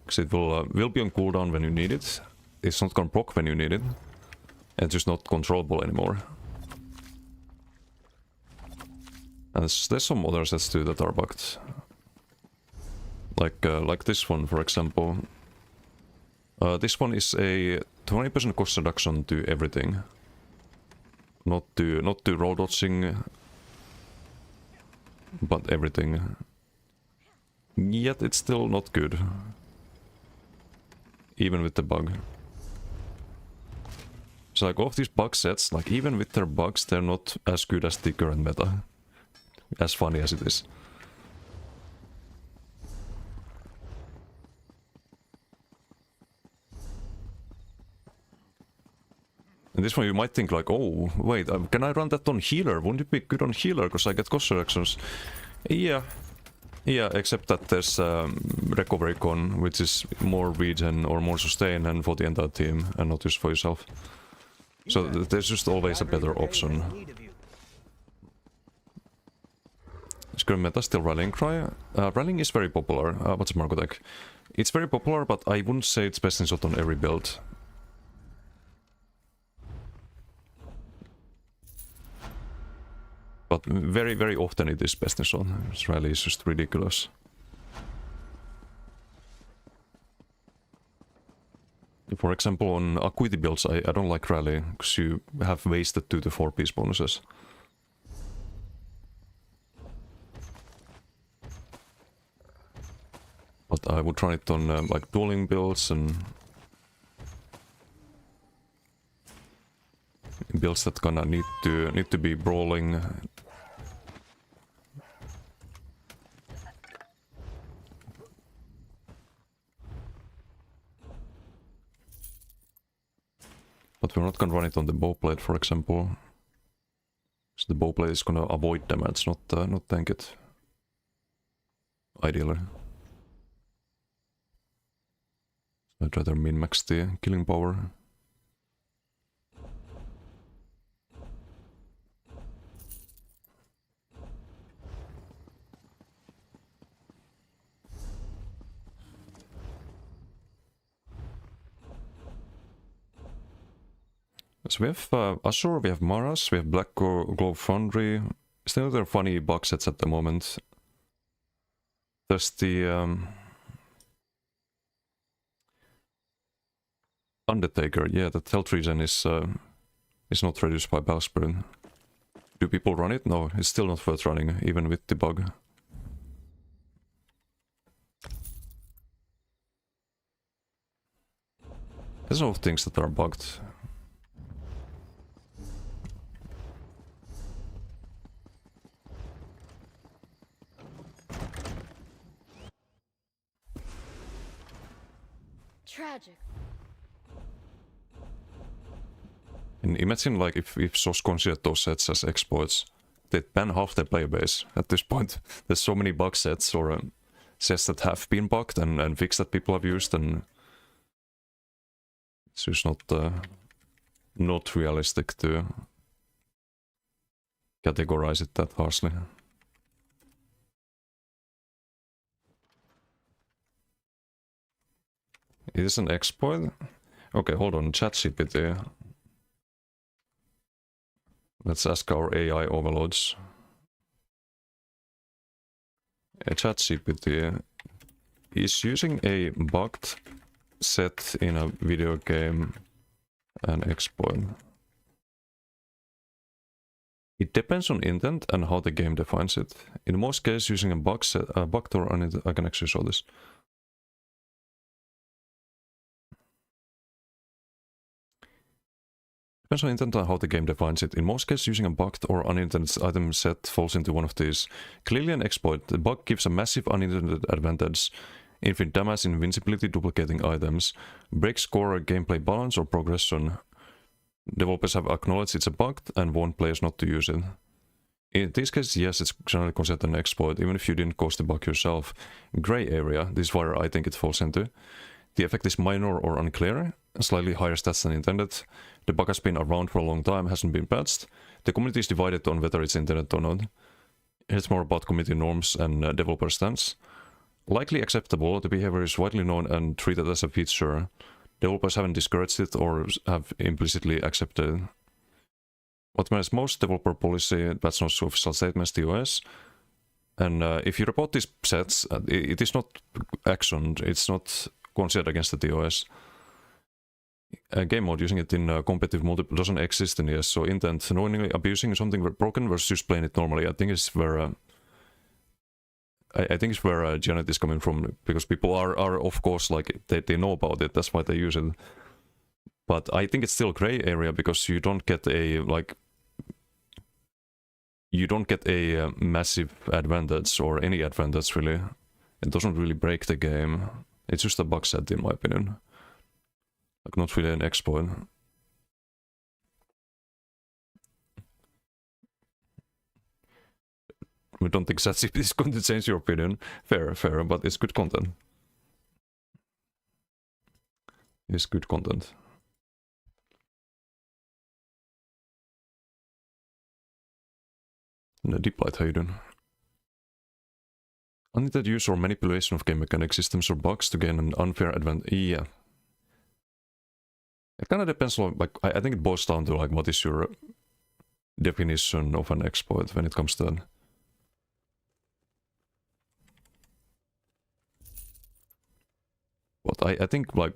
Because it will be on cooldown when you need it. It's not gonna proc when you need it. And it's just not controllable anymore. And there's some other sets too that are bugged. Like this one, for example. This one is a 20% cost reduction to everything. Not to roll dodging, but everything. Yet it's still not good. Even with the bug. So like all of these bug sets, like even with their bugs, they're not as good as the current meta. As funny as it is. And this one you might think like, oh, wait, can I run that on healer? Wouldn't it be good on healer, because I get cost reductions? Yeah, except that there's recovery con, which is more regen or more sustain and for the entire team, and not just for yourself. So there's just always a better option. Is current meta still Rallying Cry? Rallying is very popular. What's Margotech? It's very popular, but I wouldn't say it's best in shot on every build. But very, very often it is best in shot. This Rally is just ridiculous. For example, on Acuity builds, I don't like Rally, because you have wasted 2 to 4 piece bonuses. I would run it on like dueling builds and builds that kinda need to be brawling. But we're not gonna run it on the bowblade, for example. So the bowblade is gonna avoid damage, not tank it. Ideally. I'd rather min-max the killing power. So we have Azure, we have Maras, we have Black Glove Foundry. Still there are funny box sets at the moment. There's the Undertaker, yeah, that health regen is not reduced by Bowspring. Do people run it? No, it's still not worth running, even with the bug. There's a lot of things that are bugged. Tragic. And imagine like if SOS considered those sets as exploits, they'd ban half their player base at this point. There's so many bug sets or sets that have been bugged and fixed that people have used, and it's just not realistic to categorize it that harshly. It is an exploit? Okay, hold on, ChatGPT. Let's ask our AI overloads. ChatGPT is using a bugged set in a video game an exploit. It depends on intent and how the game defines it. In most cases, using a bugged or I can actually show this. Depends on intent and how the game defines it. In most cases, using a bugged or unintended item set falls into one of these. Clearly an exploit. The bug gives a massive unintended advantage. Infinite damage, invincibility, duplicating items. Breaks score, gameplay balance, or progression. Developers have acknowledged it's a bug and warned players not to use it. In this case, yes, it's generally considered an exploit, even if you didn't cause the bug yourself. Gray area, this is where I think it falls into. The effect is minor or unclear, slightly higher stats than intended. The bug has been around for a long time, hasn't been patched. The community is divided on whether it's intended or not. It's more about community norms and developer stance. Likely acceptable, the behavior is widely known and treated as a feature. Developers haven't discouraged it or have implicitly accepted it. What matters most, developer policy, that's not official statements, TOS. And if you report these sets, it is not actioned, it's not considered against the TOS. Game mode using it in competitive multiplayer doesn't exist in ES, so intent, knowingly abusing something broken versus just playing it normally, I think is where I think it's where Janet is coming from, because people are of course like they know about it, that's why they use it. But I think it's still gray area because you don't get a massive advantage or any advantage really. It doesn't really break the game. It's just a bug set in my opinion. Like not really an exploit. We don't think ChatGPT is going to change your opinion. Fair, but it's good content. It's good content. No, Deep Light, how you doing? Unintended use or manipulation of game mechanic systems or bugs to gain an unfair advantage. Yeah. It kind of depends on, like, I think it boils down to, like, what is your definition of an exploit when it comes to that. But I think, like,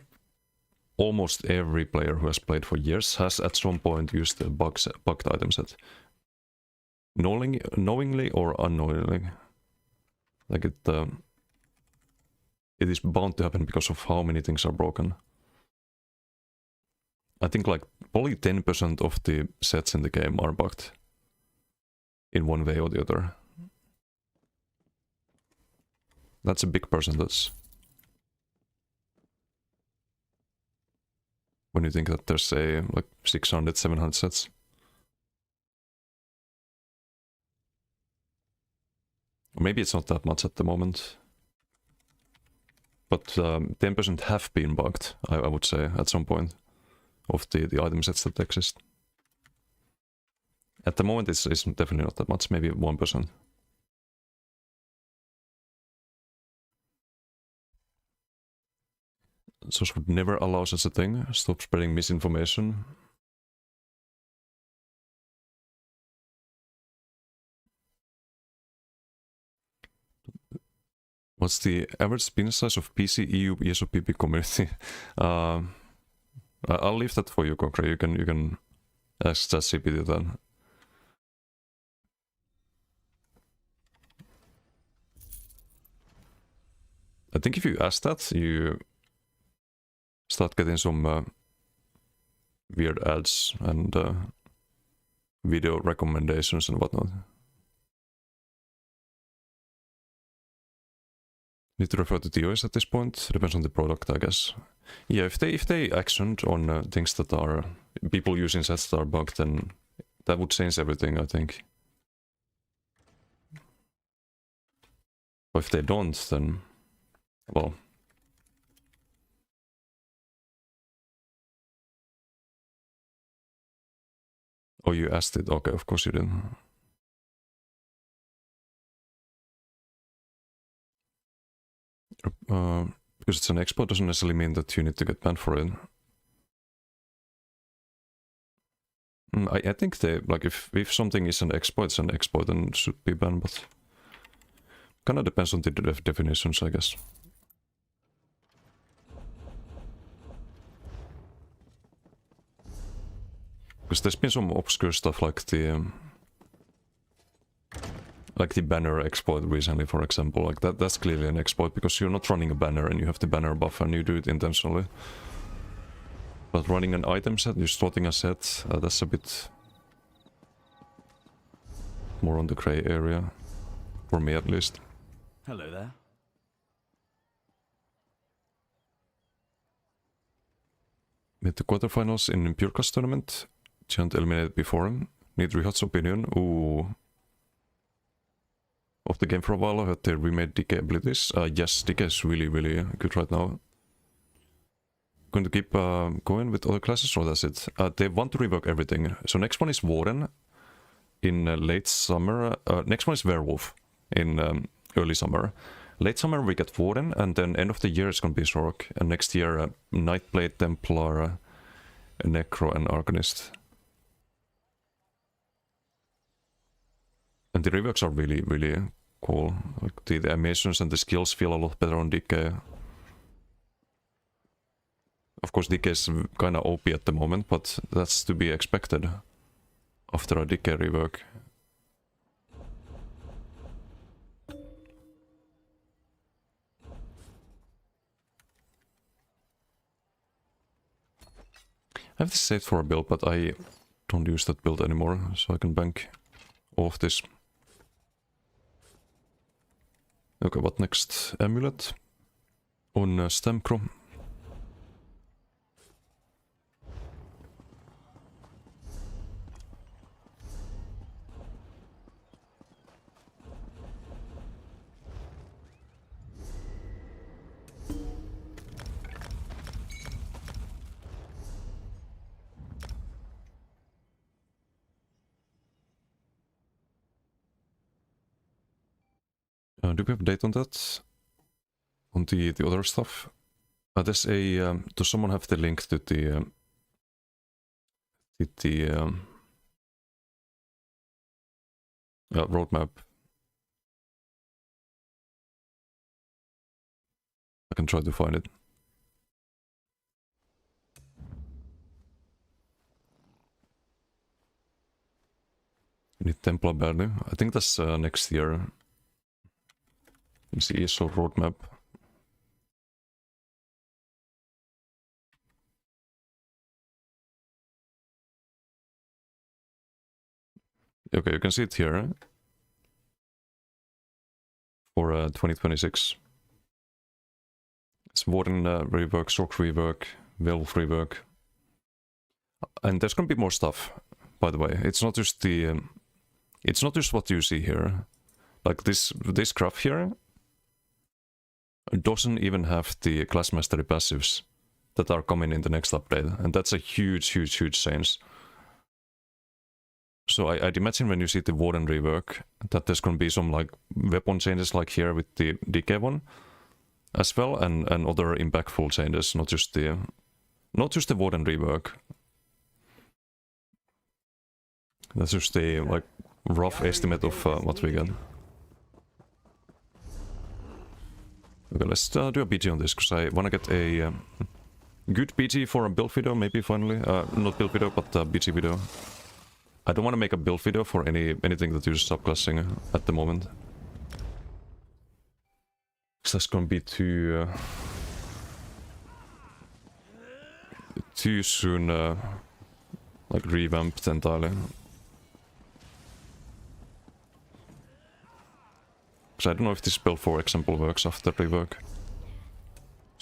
almost every player who has played for years has at some point used the bugged item set. Knowingly or unknowingly. Like it is bound to happen because of how many things are broken. I think like probably 10% of the sets in the game are bugged in one way or the other. That's a big percentage. When you think that there's say like 600, 700 sets. Maybe it's not that much at the moment. But 10% have been bugged, I would say, at some point, of the item sets that exist. At the moment it's definitely not that much, maybe 1%. Source would never allow such a thing. Stop spreading misinformation. What's the average spin size of PC, EU, ESOPP community? I'll leave that for you, Concrete. You can ask ChatGPT then. I think if you ask that, you start getting some weird ads and video recommendations and whatnot. Need to refer to TOS at this point. Depends on the product, I guess. Yeah, if they actioned on things that are people using sets that are bugged, then that would change everything, I think. But if they don't, then well. Oh, you asked it. Okay, of course you didn't. Because it's an exploit doesn't necessarily mean that you need to get banned for it. I think they, like, if something is an exploit, and should be banned, but kinda depends on the definitions, I guess. Because there's been some obscure stuff like the banner exploit recently, for example. Like that's clearly an exploit because you're not running a banner and you have the banner buff and you do it intentionally. But running an item set, you're sorting a set, that's a bit more on the gray area, for me at least. Hello there. Made the quarterfinals in Purecast tournament. Giant eliminated before him. Need Rihat's opinion. Ooh. Of the game for a while, I heard they remade DK abilities. Yes, DK is really, really good right now. Going to keep going with other classes, or that's it? They want to rework everything. So next one is Warden in late summer. Next one is Werewolf in early summer. Late summer we get Warden, and then end of the year it's going to be Sork. And next year Nightblade, Templar, Necro, and Arcanist. And the reworks are really, really cool. Like the animations and the skills feel a lot better on DK. Of course, DK is kind of OP at the moment, but that's to be expected after a DK rework. I have this saved for a build, but I don't use that build anymore, so I can bank all of this. Okay, what next? Amulet on Stemcro. Do we have a date on that? On the other stuff? There's a... does someone have the link to the roadmap? I can try to find it. You need Templar badly. I think that's next year. Let's see, so roadmap. Okay, you can see it here. For 2026. It's Warden rework, Sork rework, Werewolf rework. And there's gonna be more stuff, by the way. It's not just the... it's not just what you see here. Like this graph here doesn't even have the class mastery passives that are coming in the next update. And that's a huge change. So I'd imagine when you see the Warden rework that there's gonna be some like weapon changes like here with the DK one as well, and other impactful changes, not just the Warden rework. That's just the like rough estimate of what we get. Okay, let's do a BG on this because I want to get a good BG for a build video maybe finally. Not build video, but a BG video. I don't want to make a build video for anything that uses subclassing at the moment. Because that's gonna be too soon like revamped entirely. Because I don't know if this build, for example, works after rework.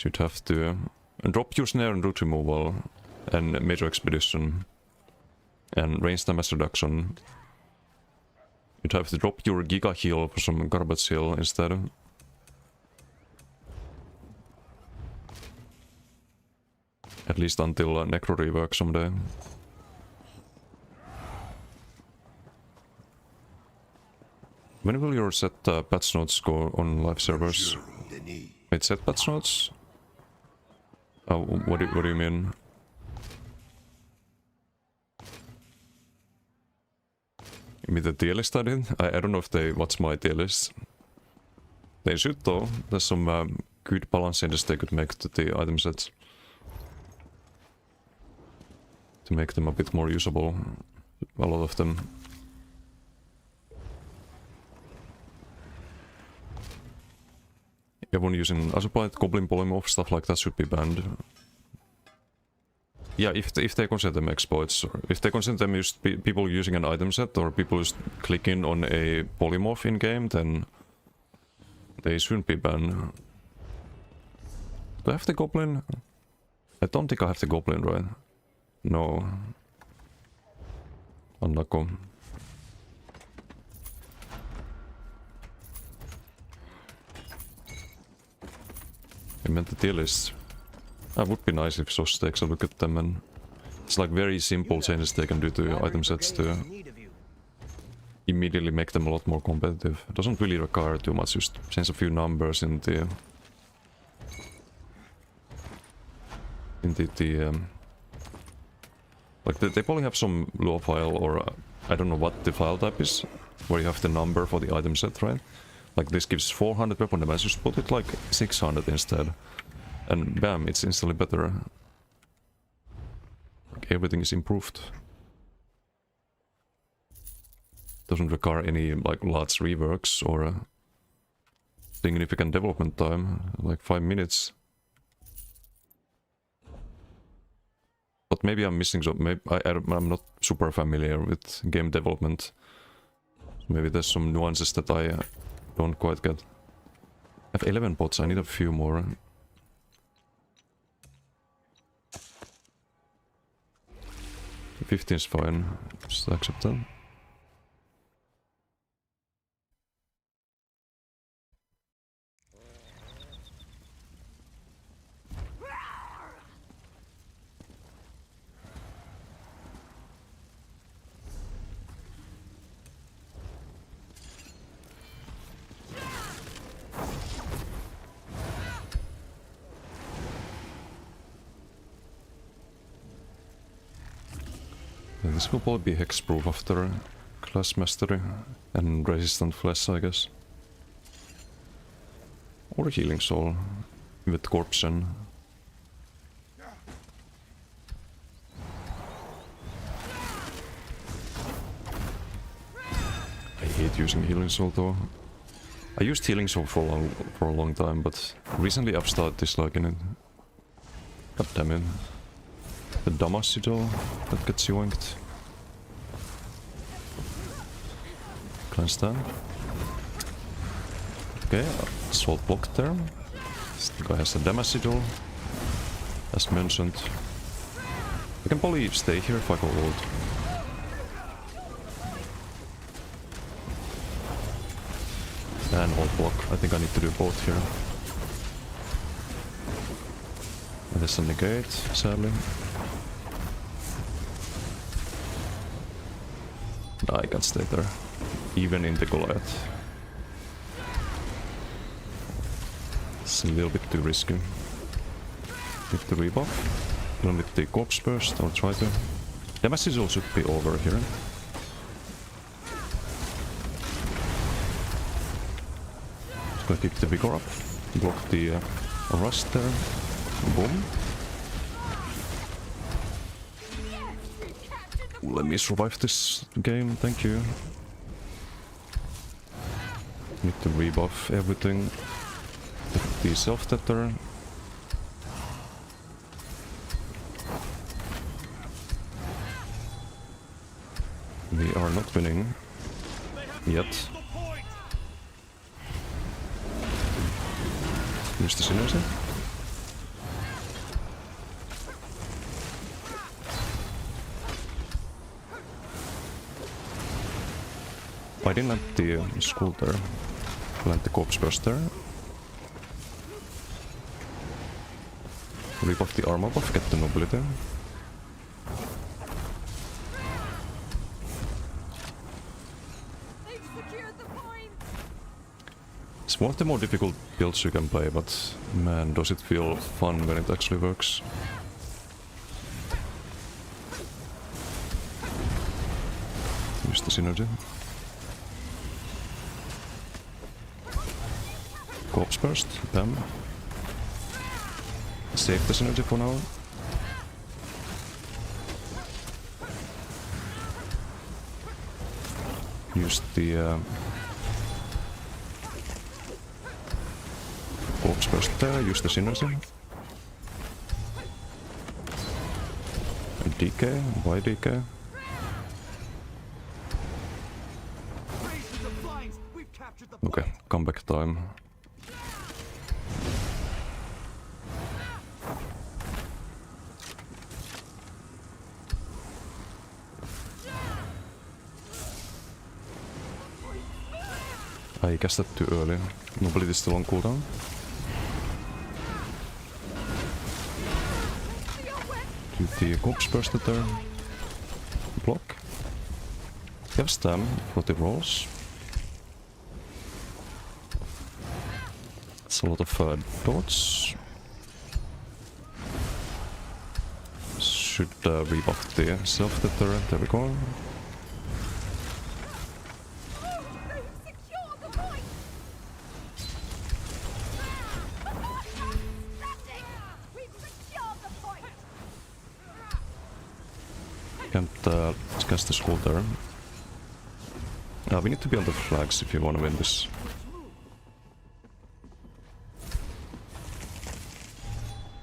You'd have to drop your snare and root removal and major expedition and range damage reduction. You'd have to drop your Giga heal for some garbage heal instead. At least until Necro rework someday. When will your set patch notes go on live servers? Denis. Wait, set patch notes? Oh, what do you mean? You mean the tier list I did? I don't know if they watch my tier list. They should though. There's some good balance changes they could make to the item sets. To make them a bit more usable. A lot of them. Everyone using Asupite, Goblin Polymorph, stuff like that should be banned. Yeah, if they consider them exploits, or if they consider them just people using an item set, or people just clicking on a polymorph in game, then they shouldn't be banned. Do I have the Goblin? I don't think I have the Goblin, right? No. Unlucky. I meant the tier list. That would be nice if Sos takes a look at them, and it's like very simple changes they can do to item sets to immediately make them a lot more competitive. It doesn't really require too much, just change a few numbers in the like they probably have some Lua file, or I don't know what the file type is, where you have the number for the item set, right? Like this gives 400 weapon damage, just put it like 600 instead. And bam, it's instantly better. Like everything is improved. Doesn't require any like large reworks or significant development time, like 5 minutes. But maybe I'm missing some. Maybe I'm not super familiar with game development. Maybe there's some nuances that I don't quite get. I have 11 bots. I need a few more. 15 is fine. Just accept that. Yeah, this will probably be hexproof after class mastery and resistant flesh, I guess. Or healing soul with corpsen. I hate using healing soul though. I used healing soul for a long time, but recently I've started disliking it. God damn it. The Damasidol that gets yoinked. Handstand. Okay, assault block there. This guy has a damage sigil, as mentioned. I can believe stay here if I go ult. And ult block. I think I need to do both here. And there's a negate, sadly. I can't stay there. Even in the Goliath. It's a little bit too risky. Need to rebuff. Run with the corpse burst, or try to. Damage sigil should be over here. Just gonna keep the vigor up. Block the rust there. Boom. Let me survive this game, thank you. Need to rebuff everything. The self-tether. We are not winning yet. Use the synergy. I didn't land the skull there. Land the corpse burst there. Rip off the armor buff, get the nobility. It's one of the more difficult builds you can play, but man, does it feel fun when it actually works. Use the synergy. Corpse burst, bam. Save the synergy for now. Use the corpse burst there, use the synergy. And DK, why DK? Okay, comeback time. I guessed that too early. Nobility is still on cooldown. Do the corpse burst there. Block. You have stam for the rolls. It's a lot of dots. Should rebuff the self-tether. There we go. Can't cast the skull there. We need to be on the flags if you want to win this.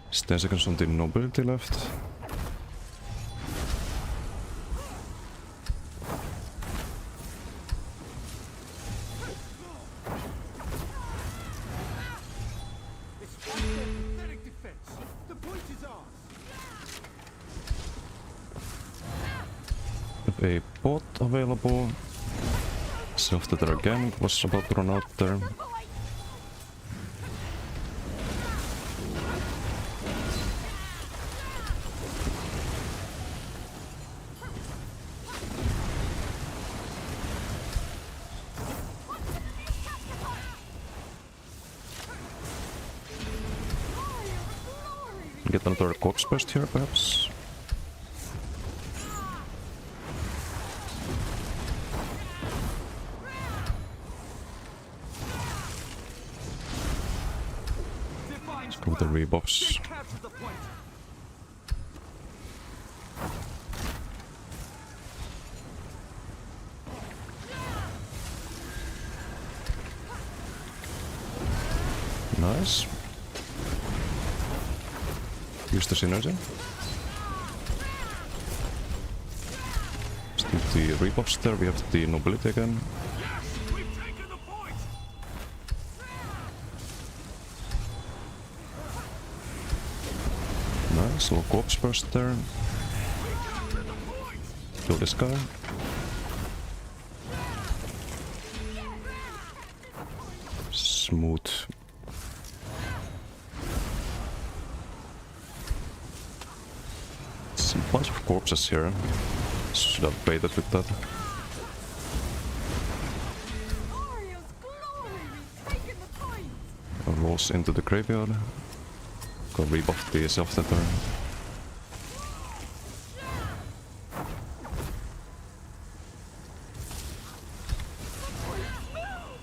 There's 10 seconds on the nobility left. A bot available. Self-tether again was about to run out there. Get another corpse burst here perhaps. With the rebuffs. Nice. Use the synergy. Still the rebuffs there, we have the nobility again. Slow corpse burst there. Kill this guy. Smooth. Some bunch of corpses here. Should have baited with that. Arya's glory, we've taken the point. Rolls into the graveyard. Go rebuff the self-deter.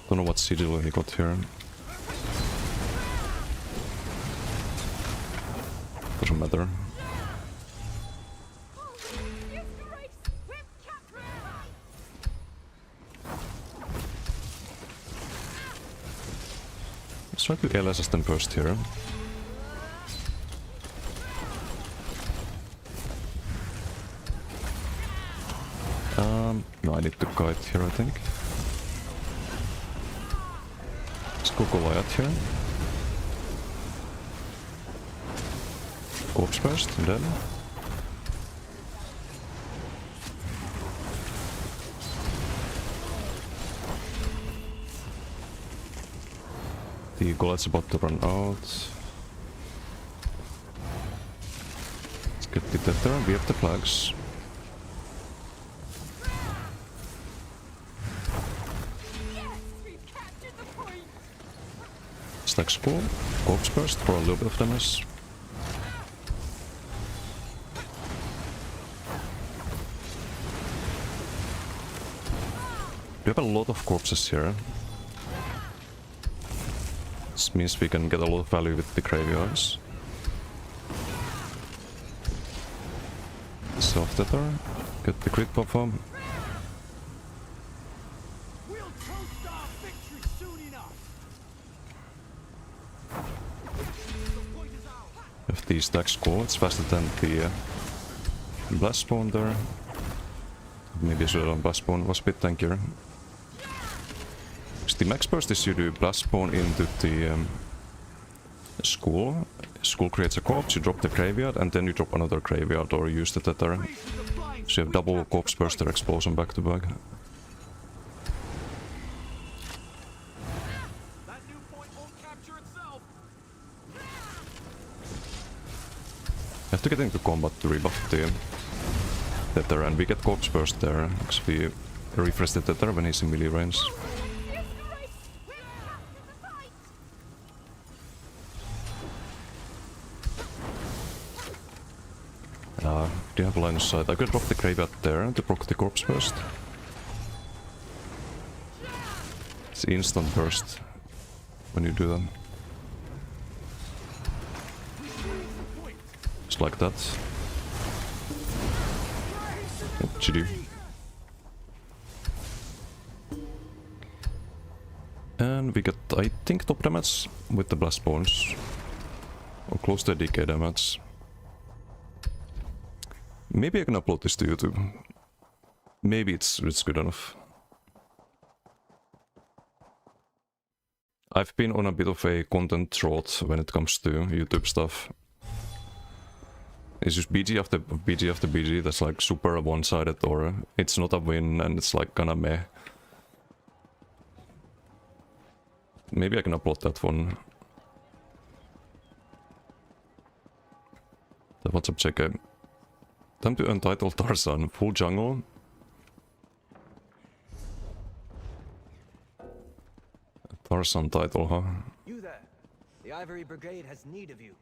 Don't know what sigil he got here. Doesn't matter. His grace, with Catherine. Let's try to LSS them first here. No, I need to kite here, I think. Let's go Goliath here. Corpse first, and then... The Goliath's about to run out. Let's get the tether, we have the flags. Yes, we've captured the point. Stack Skull, Corpse Burst for a little bit of damage. We have a lot of corpses here. This means we can get a lot of value with the graveyards. Self-tether, get the crit buff on. We'll toast our victory soon enough. The point is ours. If the stack Skull, it's faster than the Blast Spawn there. Maybe I should have done Blast Spawn, was a bit tankier. The max burst is you do Blast Spawn into the Skull. Skull creates a corpse, you drop the graveyard, and then you drop another graveyard or use the tether. So you have double corpse burster explosion back to back. That new point won't capture itself. You have to get into combat to rebuff the tether, and we get corpse burst there, because we refresh the tether when he's in melee range. His grace, we've captured the point. Do you have line of sight? I could drop the graveyard there to proc the corpse burst. It's instant burst when you do that. Just like that. Oh, GG. And we get, I think, top damage with the blast bones. Or close to DK damage. Maybe I can upload this to YouTube. Maybe it's good enough. I've been on a bit of a content drought when it comes to YouTube stuff. It's just BG after BG after BG that's like super one-sided, or it's not a win and it's like kinda meh. Maybe I can upload that one. What's up, check? Time to untitle Tarzan, full jungle. Tarzan title, huh? You there. The Ivory Brigade has need of you.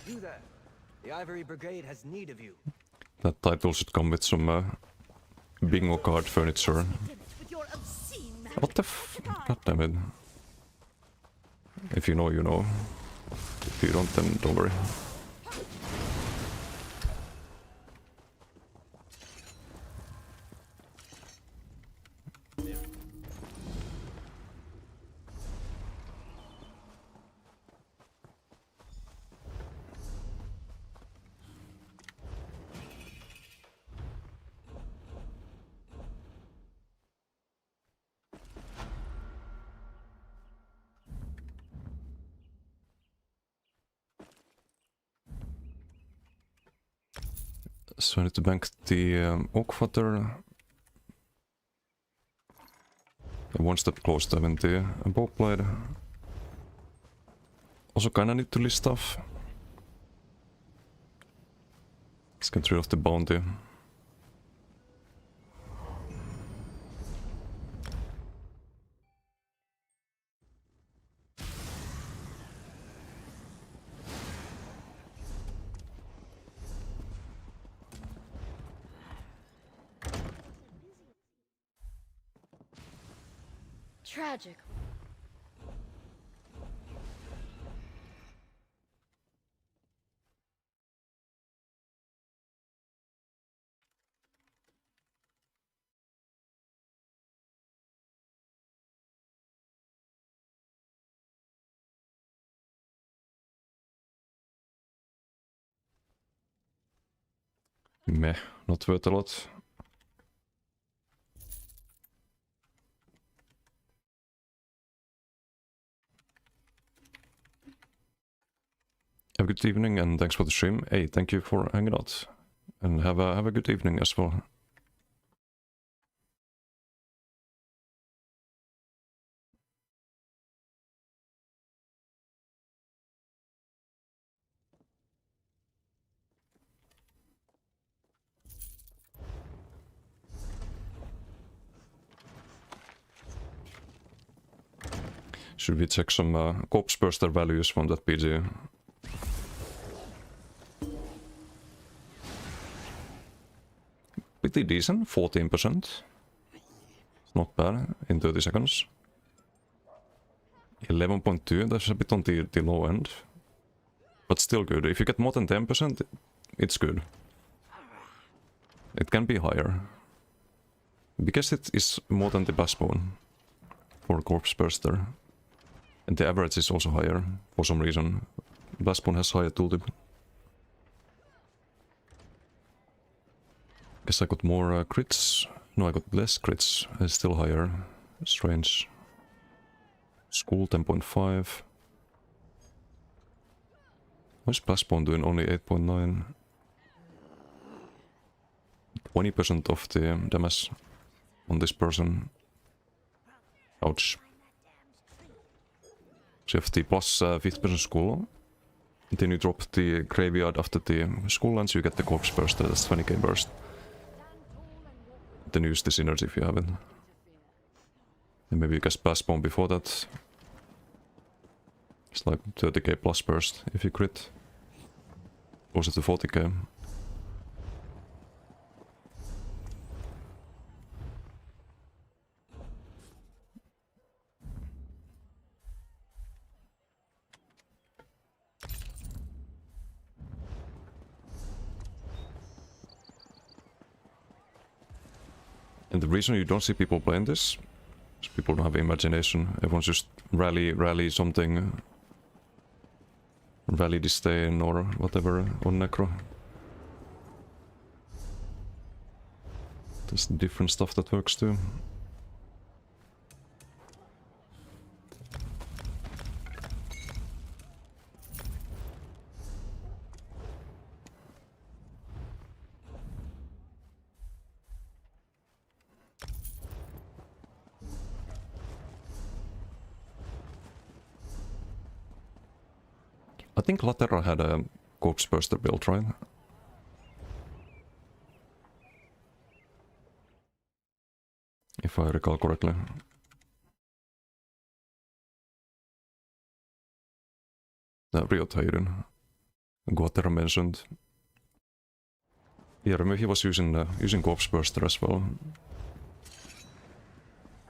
You there. The Ivory Brigade has need of you. That title should come with some bingo card furniture. With your obscene What the f... God damn it. If you know, you know. If you don't, then don't worry. So I need to bank the oak fodder. One step closer to having the bow blade. Also kinda need to list stuff. Let's get rid of the bounty. Tragic. Meh, not worth a lot. Have a good evening and thanks for the stream. Hey, thank you for hanging out. And have a good evening as well. Should we check some corpse burster values from that PG? Pretty decent, 14%. It's not bad in 30 seconds. 11.2, that's a bit on the low end. But still good. If you get more than 10%, it's good. It can be higher. Because it is more than the backbone for corpse burster. And the average is also higher for some reason. Backbone has higher tooltip. Guess I got more crits. No, I got less crits. It's still higher. Strange. School 10.5. What's Backbone doing? Only 8.9. 20% of the damage on this person. Ouch. So you have the plus 50% school. Then you drop the graveyard after the school lands, you get the corpse burst, that's 20k burst. Then use this energy if you have it. And maybe you cast Backbone before that. It's like 30k plus burst if you crit. Closer to 40k. And the reason you don't see people playing this is people don't have imagination. Everyone's just rally something. Rally disdain or whatever on Necro. There's different stuff that works too. I think Latera had a corpse burster build, right? If I recall correctly. Riot, how you doing? Guatera mentioned. Yeah, remember he was using corpse burster as well.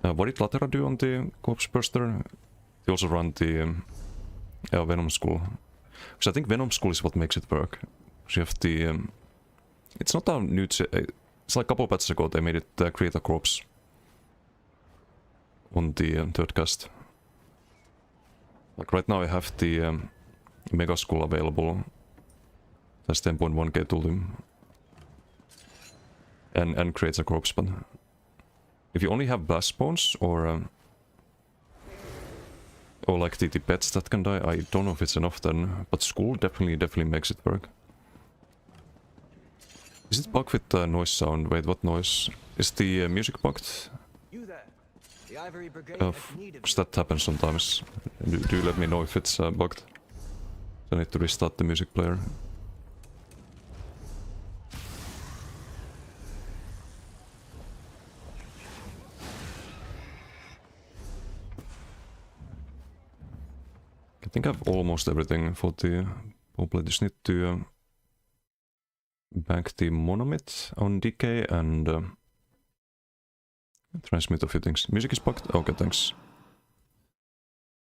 What did Latera do on the corpse burster? They also run the Venom School. Because I think Venom School is what makes it work. So you have the... it's not a new... it's like a couple patches ago they made it create a corpse. On the third cast. Like right now I have the Mega School available. That's 10.1k tooltip. And creates a corpse, but... if you only have blast spawns or like the pets that can die, I don't know if it's enough then, but school definitely makes it work. Is it bugged with the noise sound? Wait, what noise? Is the music bugged? You there. The Ivory Brigade has need of Because you. that happens sometimes. Do let me know if it's bugged. I need to restart the music player. I think I have almost everything for the Poplar. Just need to bank the Monomyth on Decay and transmit a few things. Music is bugged? Okay, thanks.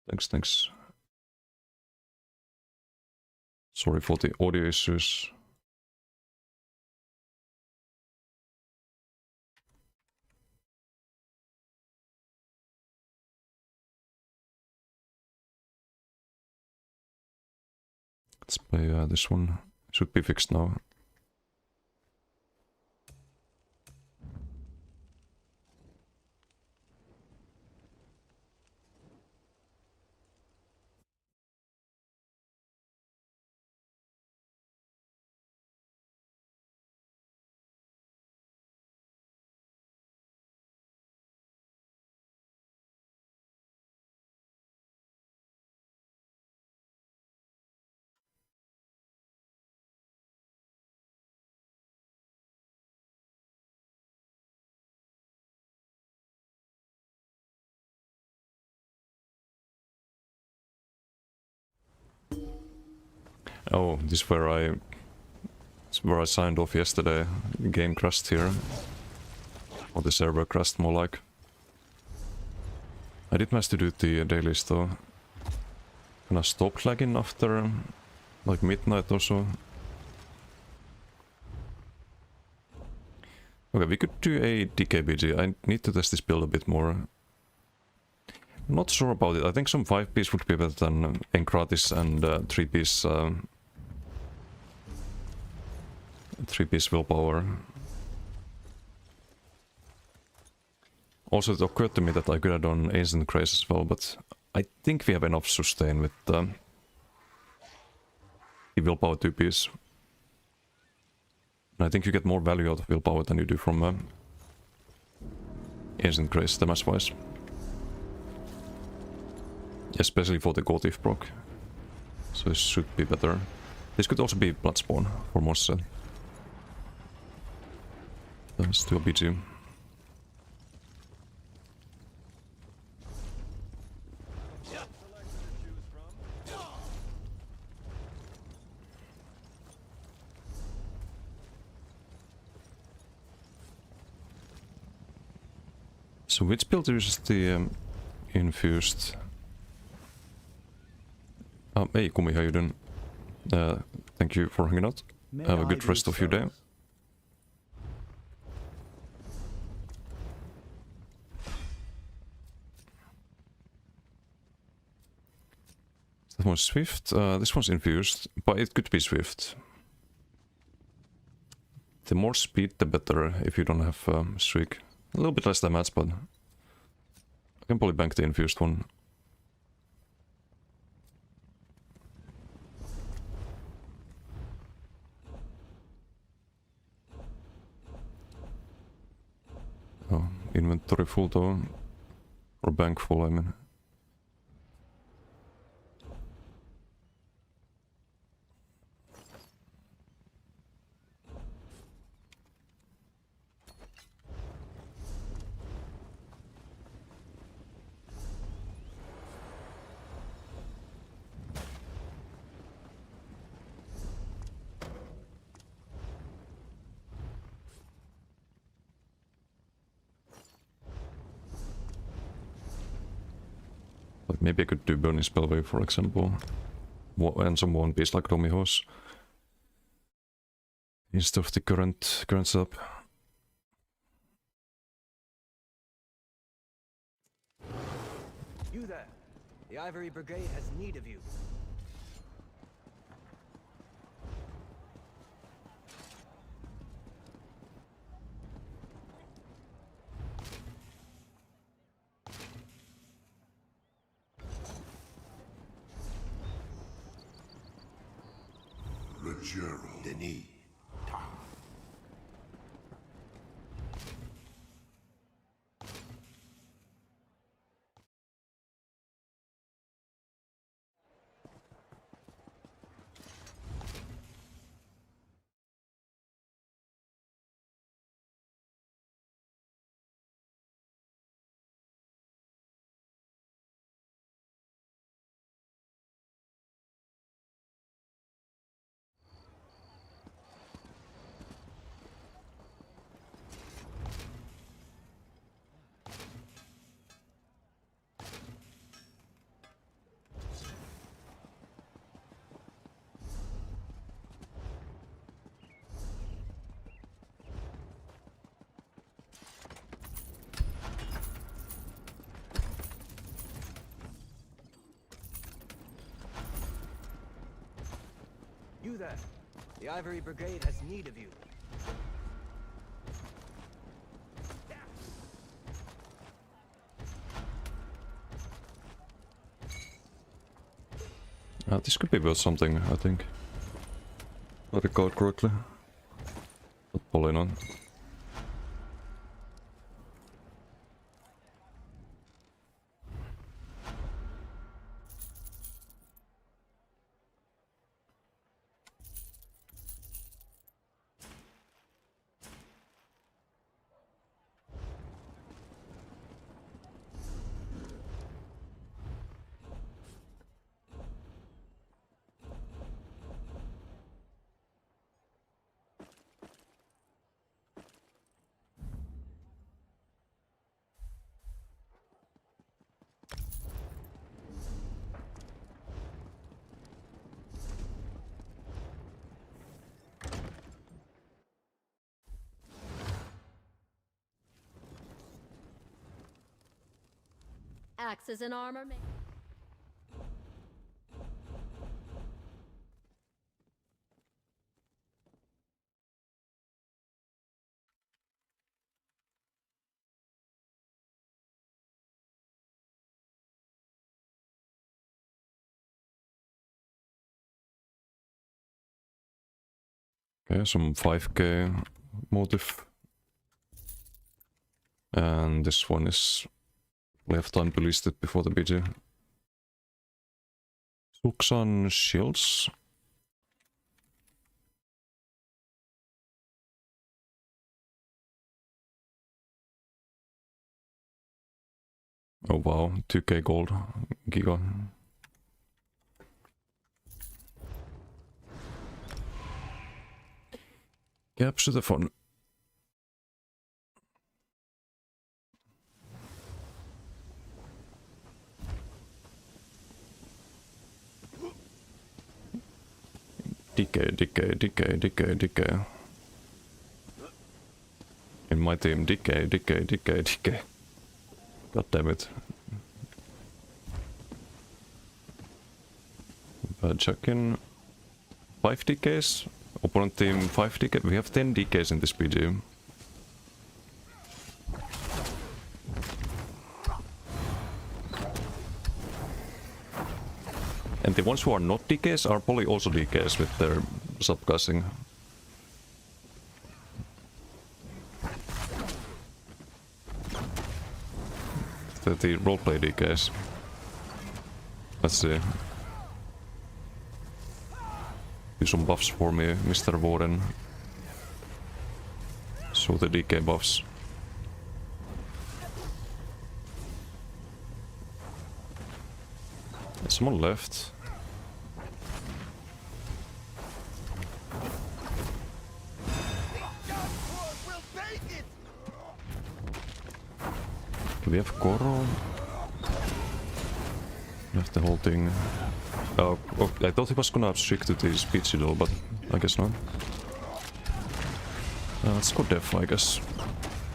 Thanks. Sorry for the audio issues. Let's play this one. Should be fixed now. Oh, this is where I signed off yesterday. The game crashed here. Or the server crashed, more like. I did manage to do the dailies though. Can I stop lagging after like midnight or so? Okay, we could do a DKBG. I need to test this build a bit more. Not sure about it. I think some 5-piece would be better than Enkratis and 3-piece 3-piece willpower. Also, it occurred to me that I could have done Ancient Grace as well, but I think we have enough sustain with the willpower 2-piece. And I think you get more value out of willpower than you do from Ancient Grace damage-wise. Especially for the Gotif proc. So this should be better. This could also be Bloodspawn for more set. Let's do a BG. So which build uses the infused? Hey Kumi, how you doing? Thank you for hanging out. Have a good rest of your day. That one's Swift. This one's infused, but it could be Swift. The more speed, the better if you don't have Streak. A little bit less damage, but I can probably bank the infused one. Oh, inventory full though. Or bank full, I mean. Like maybe I could do Burning Spellwave, for example. And some 1-piece like Domihos. Instead of the current setup. You there. The Ivory Brigade has need of you. Legero. Denis. Ta. You there. The Ivory Brigade has need of you. This could be worth something, I think. If I recall correctly. But probably not. Axes and armor. Okay, some 5k motive. And this one is... We have time to list it before the video. Suxan shields. Oh wow, 2k gold. Giga. Capture the fun. Decay. In my team, decay. God damn it. Bad check-in. 5 decays. Opponent team 5 decay. We have 10 decays in this PG. And the ones who are not DKs are probably also DKs with their subclassing. The roleplay DKs. Let's see. Do some buffs for me, Mr. Warden. So the DK buffs. Someone left. Do we have Goro? Left the whole thing. Oh, I thought he was gonna stick to the speed though, but I guess not. Let's go def, I guess.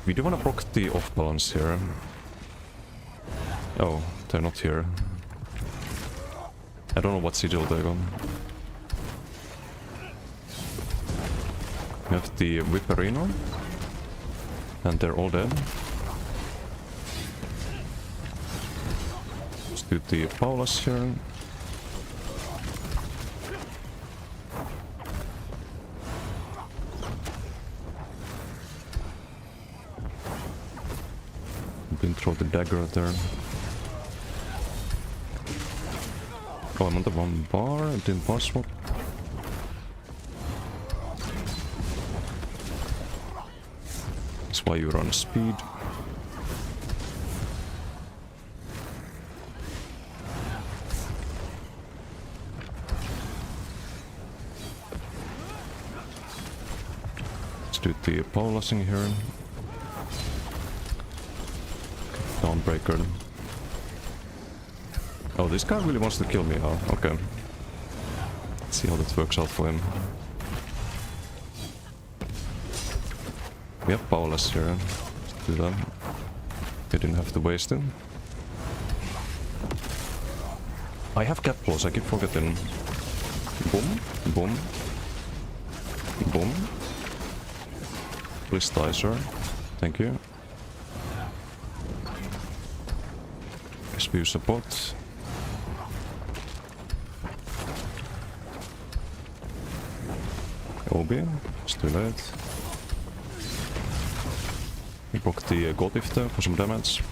We do wanna proc the off balance here. Oh, they're not here. I don't know what sigil they got. We have the Viperino. And they're all dead. Let's do the Paulus here. Been throw the dagger at there. Oh, I'm on the one bar, I didn't bar swap. That's why you run speed. Let's do the Paulusing here. Dawnbreaker. Oh, this guy really wants to kill me. Oh, okay. Let's see how that works out for him. We have Paulus here. Let's do that. We didn't have to waste him. I have cap claws, I keep forgetting. Boom, boom. Boom. Please die, sir. Thank you. Guess we use a bot. OB. It's too late. We proc the Goldifter for some damage.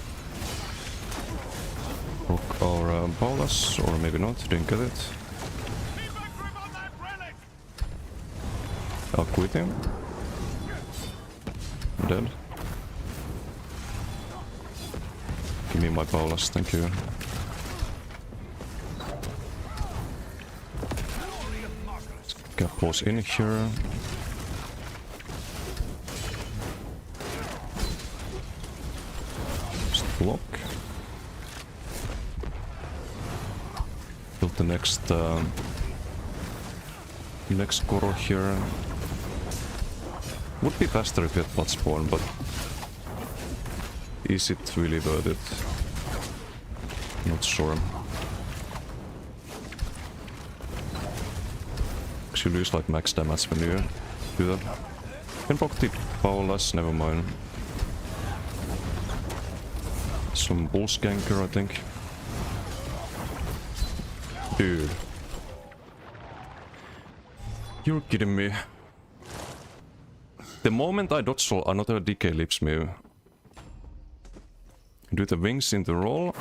Proc our Paulus, or maybe not, didn't get it. I'll quit him. I'm dead. Give me my Paulus, thank you. Get pause in here. Just block. Build the next Goro here. Would be faster if we had Bloodspawn, but is it really worth it? Not sure. You lose like max damage when you do that. Can proc the Paulus, never mind. Some bull skanker, I think. Dude. You're kidding me. The moment I dodge roll, another decay leaps me. Do the wings in the roll.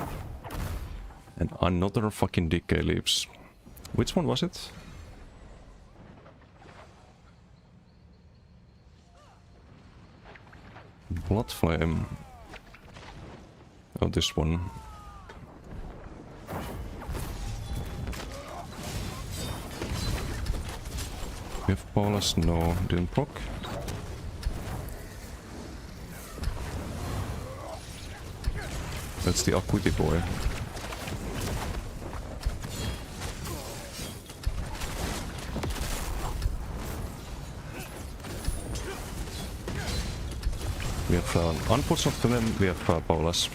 And another fucking decay leaps. Which one was it? Blood Flame. Oh, this one. We have Paulus, no, didn't proc. That's the Acuity boy. We have, unfortunately, we have Paulus.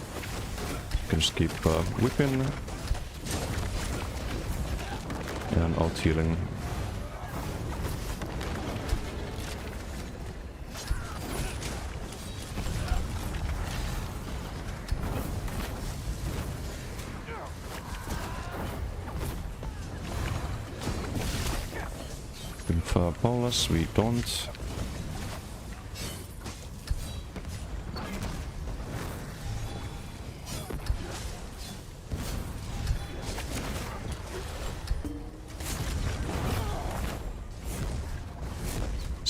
Can just keep whipping and out healing. With Paulus, we don't.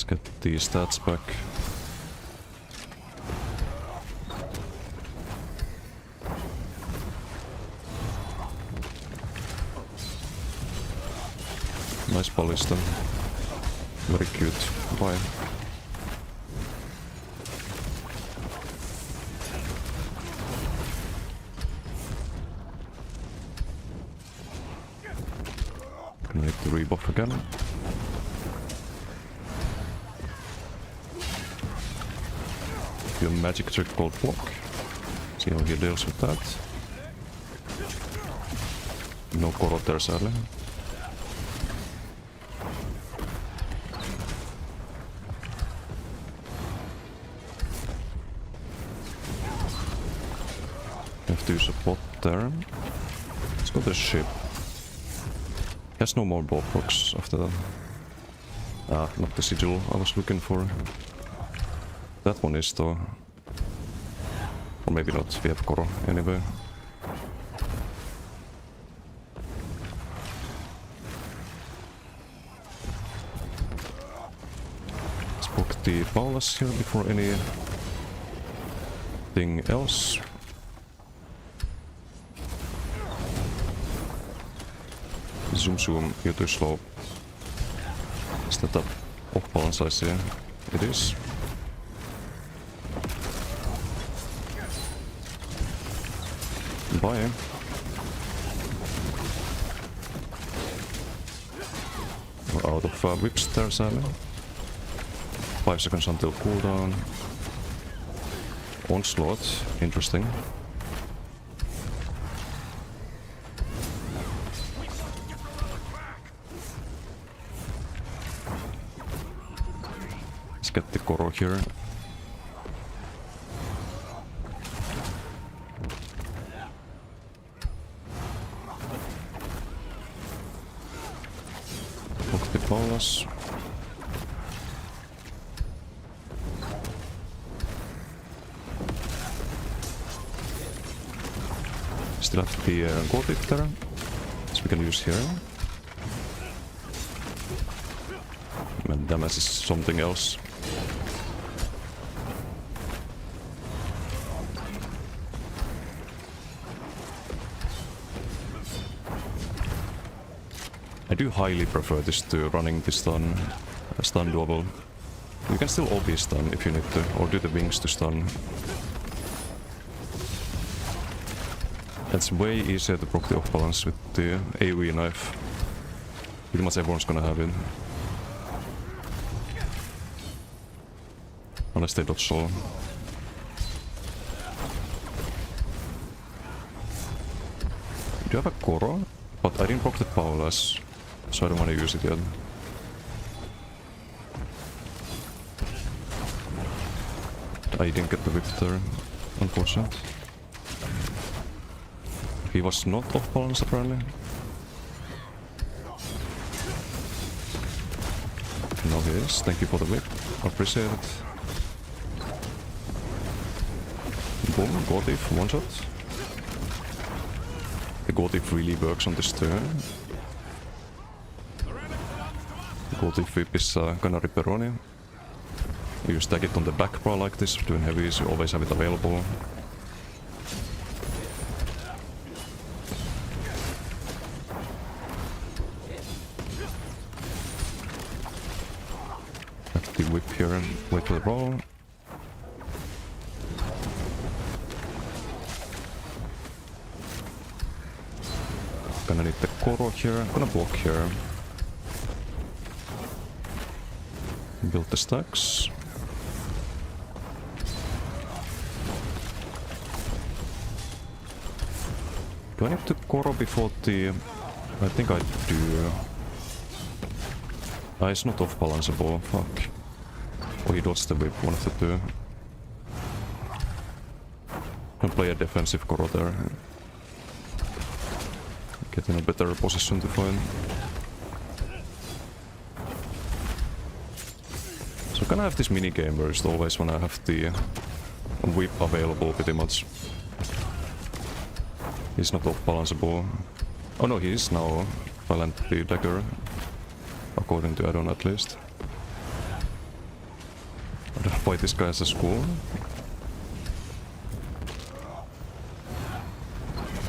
Get the stats back. Nice ballista. Very cute. Bye. Gonna hit the rebuff again. Your magic trick called block. See how he deals with that. No Goro there, sadly. Have to use a bot there. Let's go to the ship. He has no more ball procs after that. Ah, not the sigil I was looking for. That one is though. Or maybe not, we have Goro anyway. Let's book the Paulus here before anything else. Zoom, you're too slow. Is that up off balance, I see? It is. Bye. We're out of whips there, sadly. 5 seconds until cooldown. Onslaught, interesting. get the Koro here. Block the Palas. Still have the Gothic there, so we can use here. And damage is something else. I do highly prefer this to running the stun double. You can still OP stun if you need to, or do the wings to stun. It's way easier to proc the off balance with the AoE knife. Pretty much everyone's gonna have it. Unless they dodge solo. Do you have a Koro? But I didn't proc the Palas, so I don't want to use it yet. I didn't get the whip there, unfortunately. He was not off balance apparently. Now he is. Thank you for the whip. Appreciate it. Boom, Gothic, one shot. The Gothic really works on this turn. The Gothic whip is gonna Ripperoni. You stack it on the back bar like this, doing heavies, you always have it available. Have the whip here and wait for the roll. Gonna need the Koro here, I'm gonna block here. Build the stacks. Do I need to Koro before the... I think I do. Ah, it's not off balanceable, fuck. Oh, he dodged the whip, one of the two. Can play a defensive Koro there. Get in a better position to fight. So can I have this mini game where it's always when I have the whip available pretty much. He's not off balanceable. Oh no, he is now. If I land the dagger. According to add-on at least. I don't fight this guy as a school.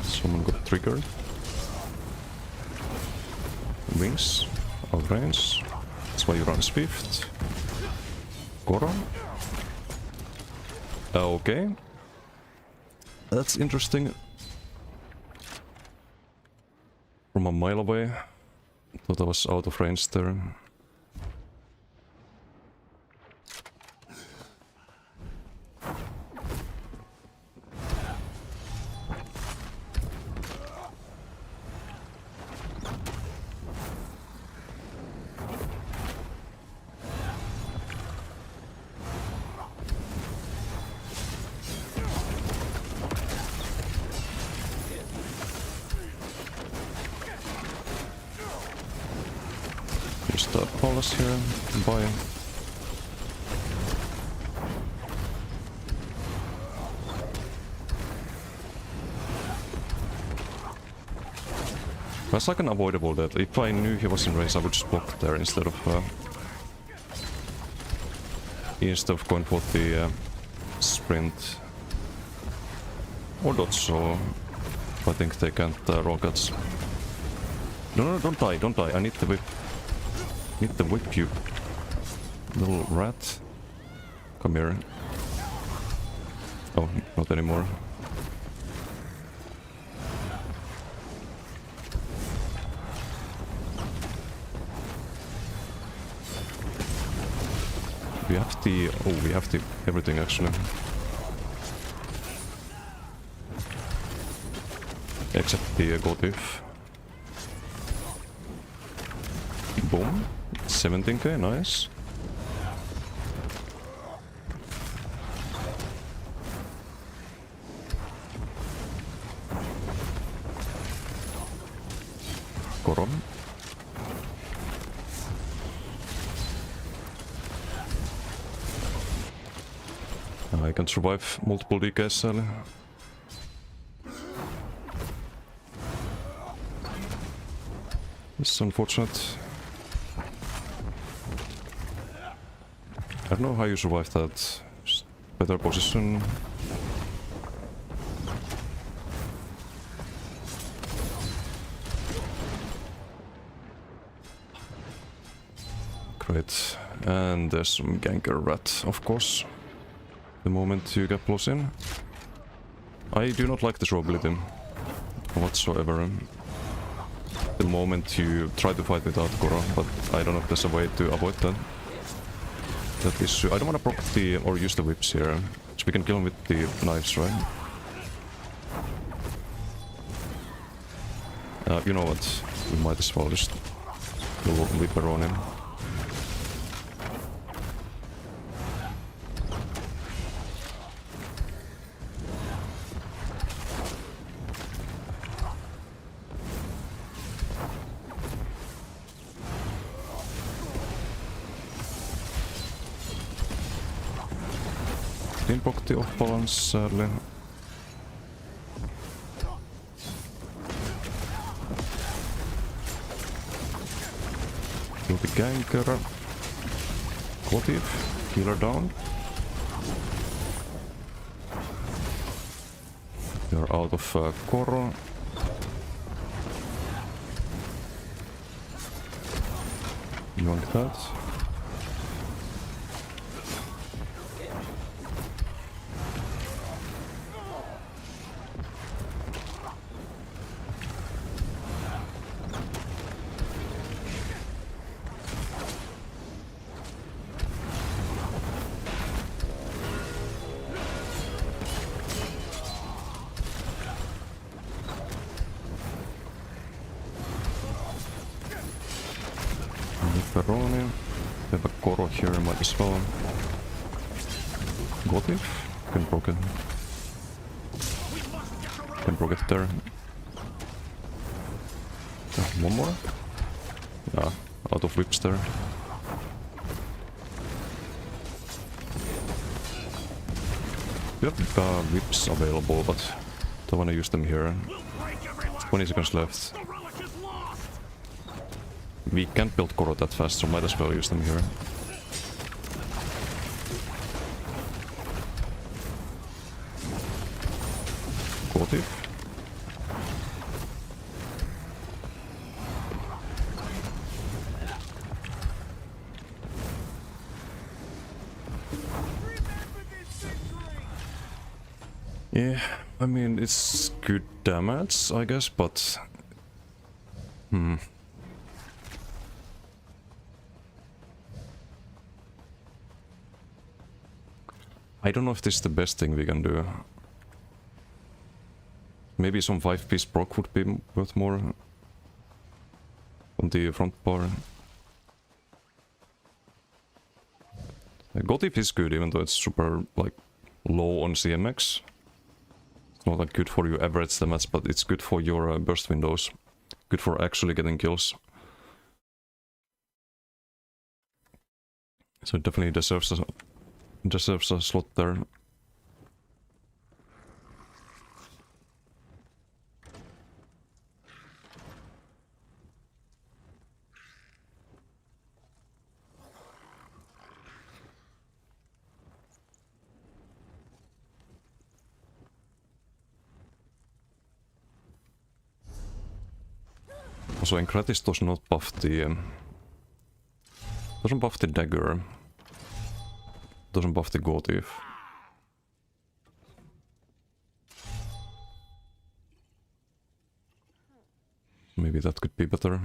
Someone got triggered. Wings, out range. That's why you run Swift. Koro. Okay. That's interesting. From a mile away. Thought I was out of range there. Just Palas here, bye. That's like an avoidable death. If I knew he was in range, I would just block there instead of going for the sprint or dodge. So I think they can't roll cuts. No, don't die, don't die. I need the whip. Need the whip, you little rat. Come here. Oh, not anymore. We have the... oh, we have the everything actually. Except the Gothic. Boom. 17k, nice. Koro. I can survive multiple DKs, sadly. It's unfortunate. I don't know how you survive that. Just better position. Great. And there's some ganker rat, of course. The moment you get close in. I do not like this ability whatsoever. The moment you try to fight without Koro, but I don't know if there's a way to avoid that. That is, I don't want to proc the or use the whips here, so we can kill him with the knives, right? You know what? We might as well just do a whipper on him. Didn't proc the off balance, sadly. Kill the ganker. Kotiv, healer down. You're out of Koro. You want that? Peroni. We have a Koro here, might as well. Got it? Can proc it. Can proc it there. One more? Yeah, out of whips there. We have whips available, but don't want to use them here. 20 seconds left. We can't build Koro that fast, so might as well use them here. Kotiv. Yeah, I mean, it's good damage, I guess, but... I don't know if this is the best thing we can do. Maybe some 5-piece proc would be worth more on the front bar. Gotif is good, even though it's super like low on CMX. It's not like good for your average damage, but it's good for your burst windows. Good for actually getting kills. So it definitely deserves a slot there. Also, Encratis does not buff the... doesn't buff the dagger. Doesn't buff the Gotif. Maybe that could be better.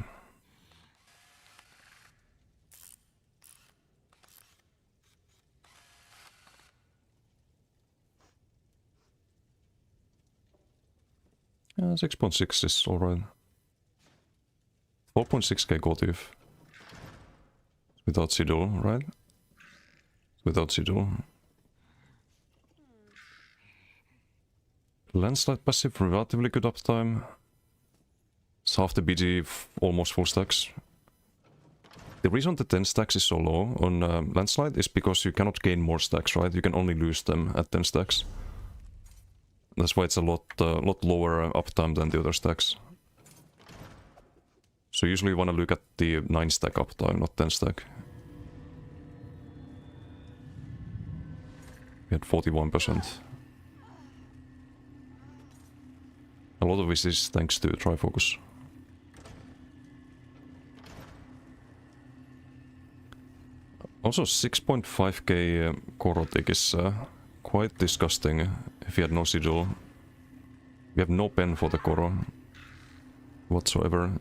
Yeah, 6.6 is alright. 4.6k Gotif. Without Sidul, right? Without Sidul. Landslide passive, relatively good uptime. It's half the BG, almost full stacks. The reason the 10 stacks is so low on Landslide is because you cannot gain more stacks, right? You can only lose them at 10 stacks. That's why it's a lot lower uptime than the other stacks. So usually you want to look at the 9 stack uptime, not 10 stack. We had 41%. A lot of this is thanks to Trifocus. Also 6.5k Korotik is quite disgusting if you had no sigil. We have no pen for the Koro whatsoever.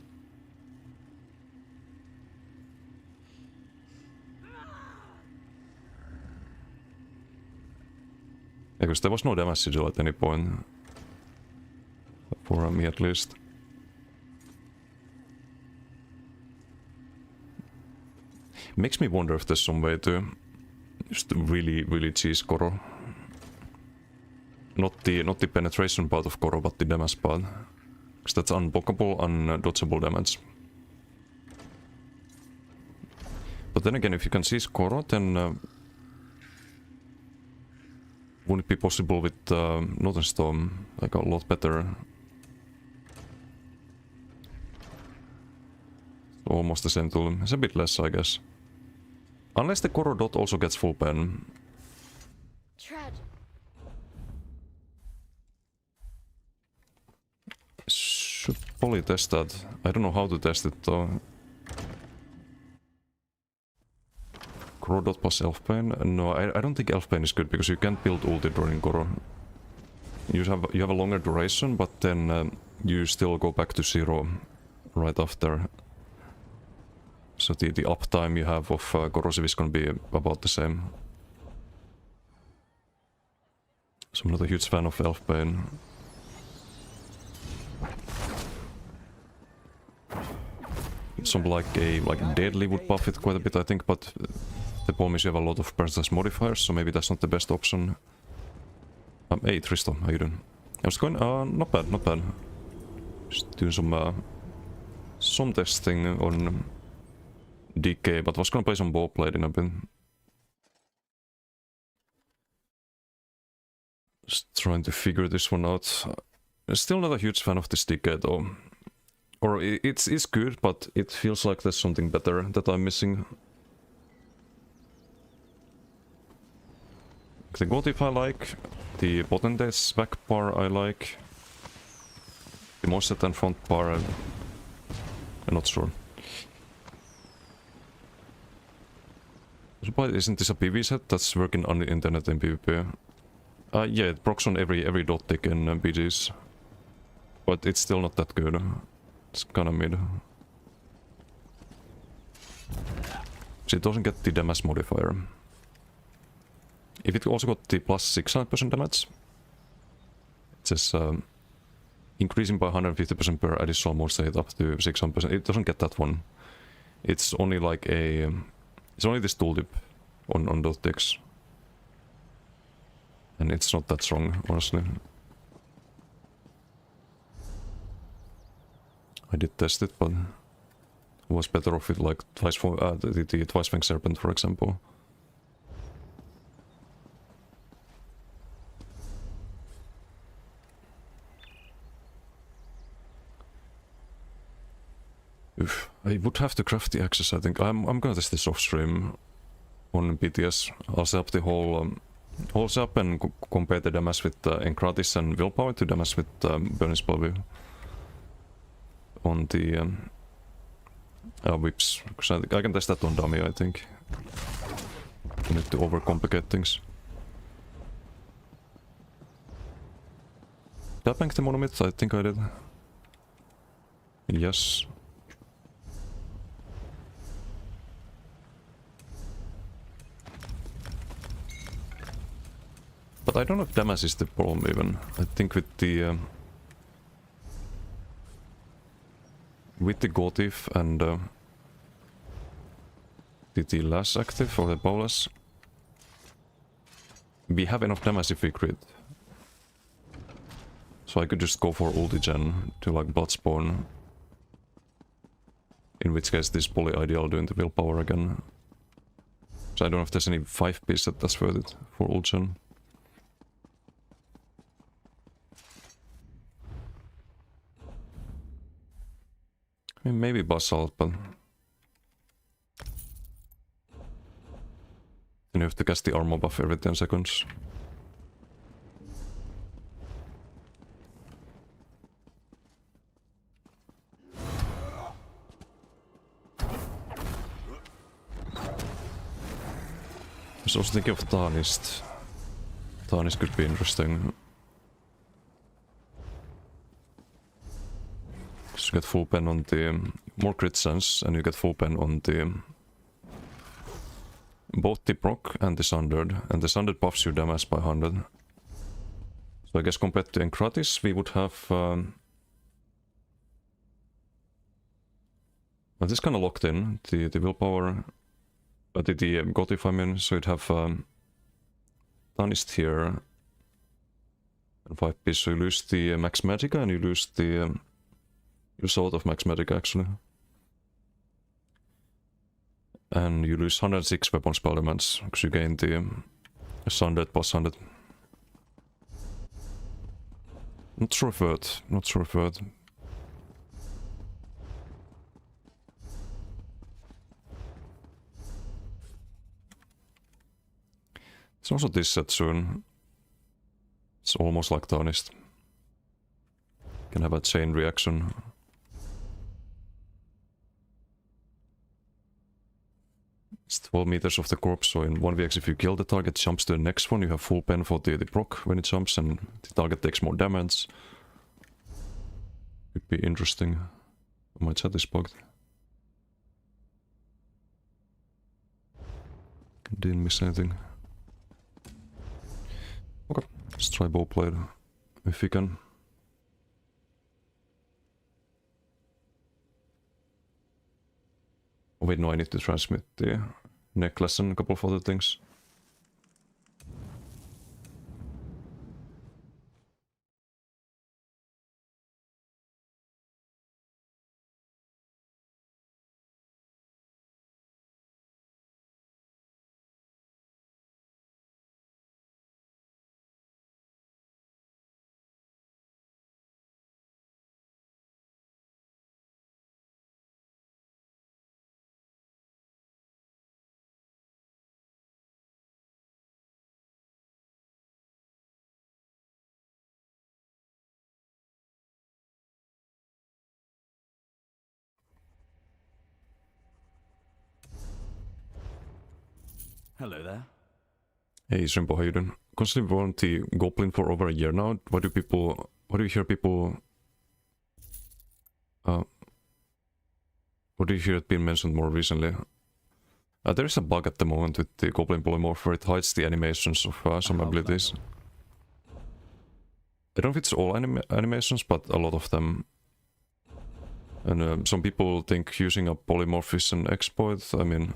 Because there was no damage sigil at any point. For me at least. Makes me wonder if there's some way to just really cheese Koro. Not the penetration part of Koro, but the damage part. Because that's unblockable, undodgeable damage. But then again, if you can seize Koro, then wouldn't it be possible with Northern Storm, like a lot better? Almost the same tool. It's a bit less, I guess. Unless the Koro dot also gets full pen. Tread. Should probably test that. I don't know how to test it though. Koro dot plus Elf Pain? No, I don't think Elf Pain is good because you can't build ulti during Koro. You have a longer duration, but then you still go back to 0 right after. So the uptime you have of Corrosive is gonna be about the same. So I'm not a huge fan of Elf Pain. Something like a Deadly would buff it quite a bit, I think, but the problem is you have a lot of personalized modifiers, so maybe that's not the best option. Hey Tristo, how you doing? How's it going? Not bad, not bad. Just doing some testing on DK, but was gonna play some Bowblade in a bit. Just trying to figure this one out. Still not a huge fan of this DK though. Or it's good, but it feels like there's something better that I'm missing. The Gotif I like, the Potendate's back bar I like, the Moisset and front bar I'm not sure. But isn't this a PV set that's working on the internet in PvP? Yeah, it procs on every dot tick in BGs. But it's still not that good. It's kinda mid. So it doesn't get the damage modifier. If it also got the plus 600% damage, it says increasing by 150% per additional mode state up to 600%. It doesn't get that one. It's only like a... It's only this tooltip on dot ticks. And it's not that strong, honestly. I did test it, but it was better off with like the Twice Fang Serpent, for example. Oof. I would have to craft the access, I think. I'm gonna test this off stream on BTS. I'll set up the whole setup and compare the damage with Enkratis and Willpower to damage with Burning Spell on the whips. Because I can test that on dummy, I think. I need to overcomplicate things. Did I bank the Monomyth? I think I did. Yes. But I don't know if damage is the problem even. I think with the Gotif and the last active or the Bolas, we have enough damage if we crit. So I could just go for ulti gen to like Bloodspawn In which case this poly ideal doing the willpower again. So I don't know if there's any 5-piece that's worth it for Ulchan. I mean, maybe Basalt, but then you have to cast the armor buff every 10 seconds. I was thinking of Tarnished. Tarnished could be interesting. So you get full pen on the more crit sense, and you get full pen on the both the proc and the Sundered, and the Sundered buffs your damage by 100. So I guess compared to Encratis, we would have. Well, this is kind of locked in the willpower. The Gotif, I mean, so you'd have Tarnished here and 5-piece, so you lose the Max Magicka and you lose the you sort of Max Magicka actually. And you lose 106 weapon spell damage because you gain the Sundered plus 100. Not sure if worth, not sure if worth. It's also this set soon. It's almost like Tarnished. Can have a chain reaction. It's 12 meters of the corpse, so in 1vx if you kill the target, jumps to the next one, you have full pen for the proc when it jumps and the target takes more damage. Could be interesting. My chat is bugged. Didn't miss anything. Okay, let's try Bowblade if we can. Oh, wait, no, I need to transmit the necklace and a couple of other things. Hello there. Hey, Shrimpo, how you doing? Constantly want the Goblin for over a year now. What do you hear people... what do you hear it being mentioned more recently? There is a bug at the moment with the Goblin Polymorph where it hides the animations of some abilities. I don't know if it's all animations, but a lot of them. And some people think using a polymorph is an exploit. I mean,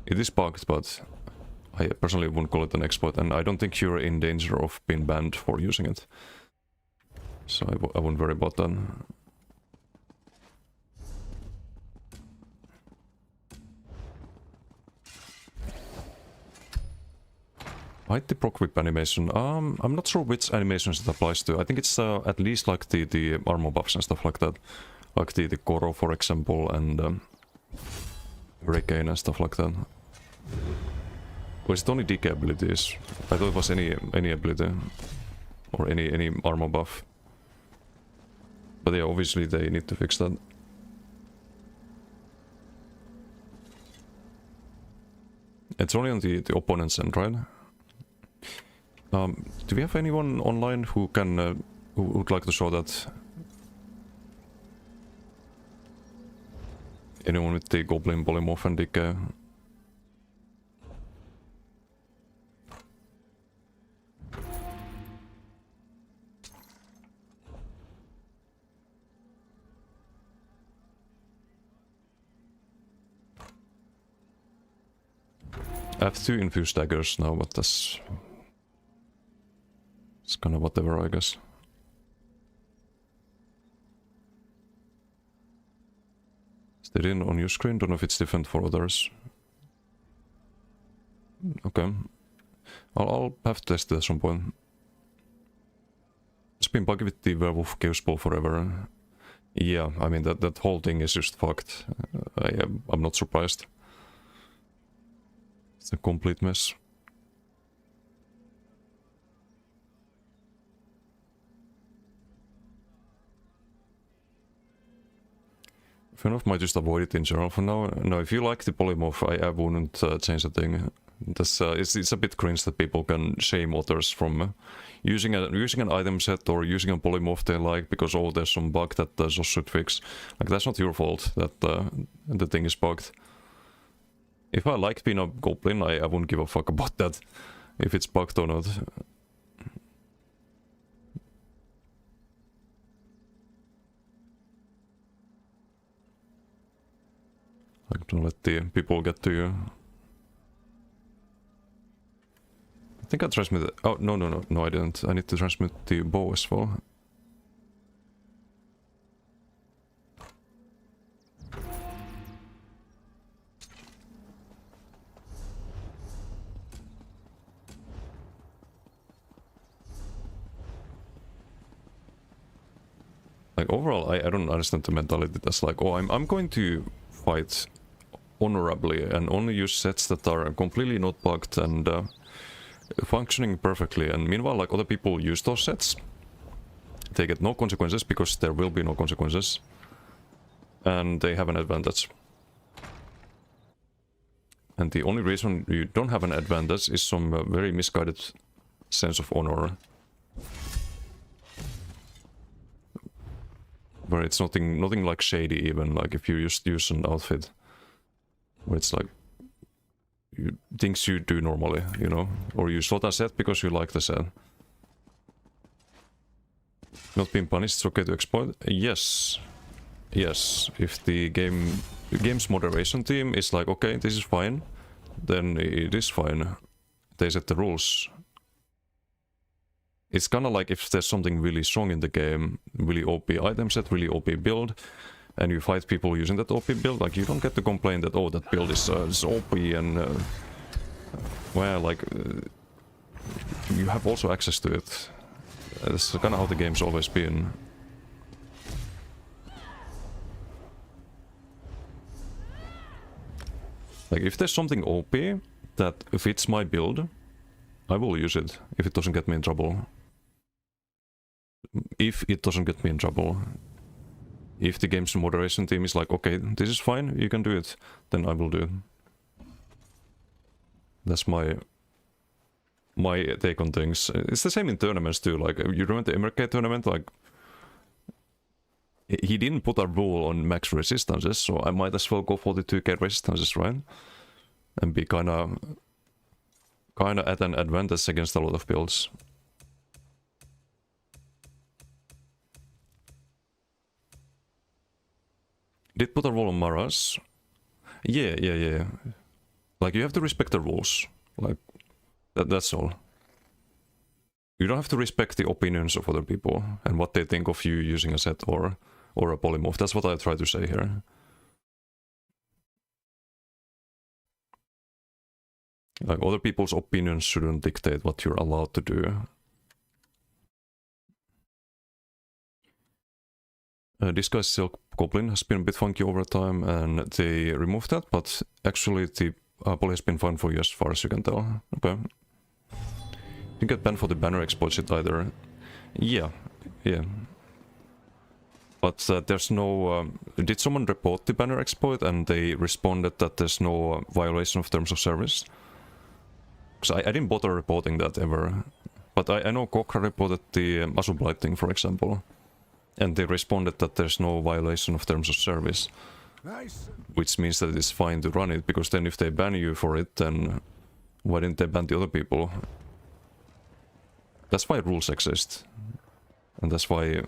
it is bugged, but I personally wouldn't call it an exploit, and I don't think you're in danger of being banned for using it. So I wouldn't worry about that. Hide the proc whip animation. I'm not sure which animations it applies to. I think it's at least like the armor buffs and stuff like that. Like the Koro, for example, and Hurricane and stuff like that. Well, it's only DK abilities. I thought it was any ability. Or any armor buff. But yeah, obviously they need to fix that. It's only on the opponent's end, right? Do we have anyone online who can who would like to show that? Anyone with the Goblin Polymorph and DK? I have 2 infused daggers now, but that's... it's kind of whatever, I guess. Stay in on your screen, don't know if it's different for others. Okay. I'll have to test it at some point. It's been buggy with the Werewolf Chaos Ball forever. Yeah, I mean that whole thing is just fucked. I'm not surprised. It's a complete mess. Fair enough, might just avoid it in general for now. No, if you like the polymorph, I wouldn't change the thing. That's, it's a bit cringe that people can shame others from using an item set or using a polymorph they like because oh there's some bug that Zos should fix. Like that's not your fault that the thing is bugged. If I liked being a goblin, I wouldn't give a fuck about that. If it's bugged or not. Like don't let the people get to you. I think I transmitted. Oh no I didn't. I need to transmit the bow as well. Like overall, I don't understand the mentality that's like, oh, I'm going to fight honorably and only use sets that are completely not bugged and functioning perfectly. And meanwhile, like other people use those sets, they get no consequences because there will be no consequences, and they have an advantage. And the only reason you don't have an advantage is some very misguided sense of honor. Where it's nothing like shady even, like if you just use an outfit. Where it's like things you do normally, you know? Or you slot a set because you like the set. Not being punished, it's okay to exploit? Yes. Yes, if the game's moderation team is like, okay, this is fine, then it is fine. They set the rules. It's kinda like if there's something really strong in the game, really OP item set, really OP build, and you fight people using that OP build, like you don't get to complain that, oh, that build is OP and... well, like... you have also access to it. That's kinda how the game's always been. Like, if there's something OP that fits my build, I will use it, if it doesn't get me in trouble. If it doesn't get me in trouble. If the game's moderation team is like, okay, this is fine, you can do it, then I will do it. That's my take on things. It's the same in tournaments too, like, you remember the MRK tournament, like... He didn't put a rule on max resistances, so I might as well go 42k resistances, right? And be kinda at an advantage against a lot of builds. Did put a rule on Maras. Yeah. Like, you have to respect the rules. Like, that's all. You don't have to respect the opinions of other people and what they think of you using a set or a polymorph. That's what I try to say here. Like, other people's opinions shouldn't dictate what you're allowed to do. Disguised Silk Goblin has been a bit funky over time, and they removed that, but actually the poly has been fine for you as far as you can tell. Okay. Didn't get banned for the banner exploits it either. Yeah. But there's no... did someone report the banner exploit and they responded that there's no violation of terms of service? Because I didn't bother reporting that ever. But I know Kokra reported the Asub Lightning, for example. And they responded that there's no violation of terms of service. Nice. Which means that it's fine to run it, because then if they ban you for it, then why didn't they ban the other people? That's why rules exist. And that's why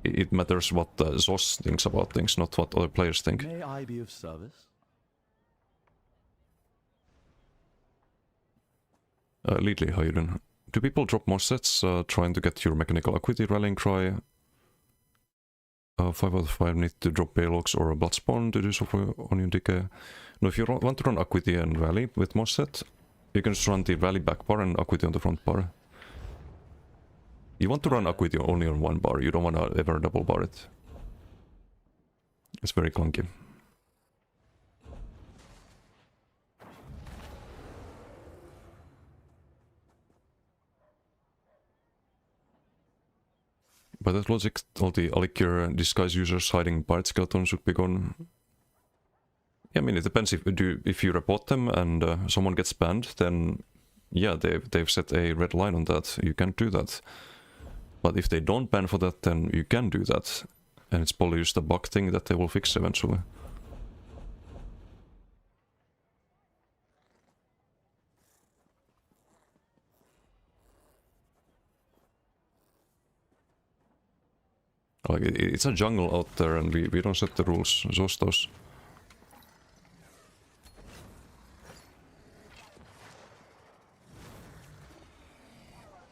it matters what Zos thinks about things, not what other players think. May I be of service? Leadly, how you doing? Do people drop more sets trying to get your mechanical acuity rallying cry? 5 out of 5 need to drop Balox or a Bloodspawn to do so for Onion Decay. No, if you want to run Acuity and Rally with Mosset, you can just run the Rally back bar and Acuity on the front bar. You want to run Acuity only on one bar, you don't want to ever double bar it. It's very clunky. By that logic, all the Alikir disguise users hiding Pirate Skeletons should be gone. Yeah, I mean, it depends if you report them and someone gets banned, then yeah, they've set a red line on that. You can't do that. But if they don't ban for that, then you can do that. And it's probably just a bug thing that they will fix eventually. Like, it's a jungle out there and we don't set the rules, Zostos.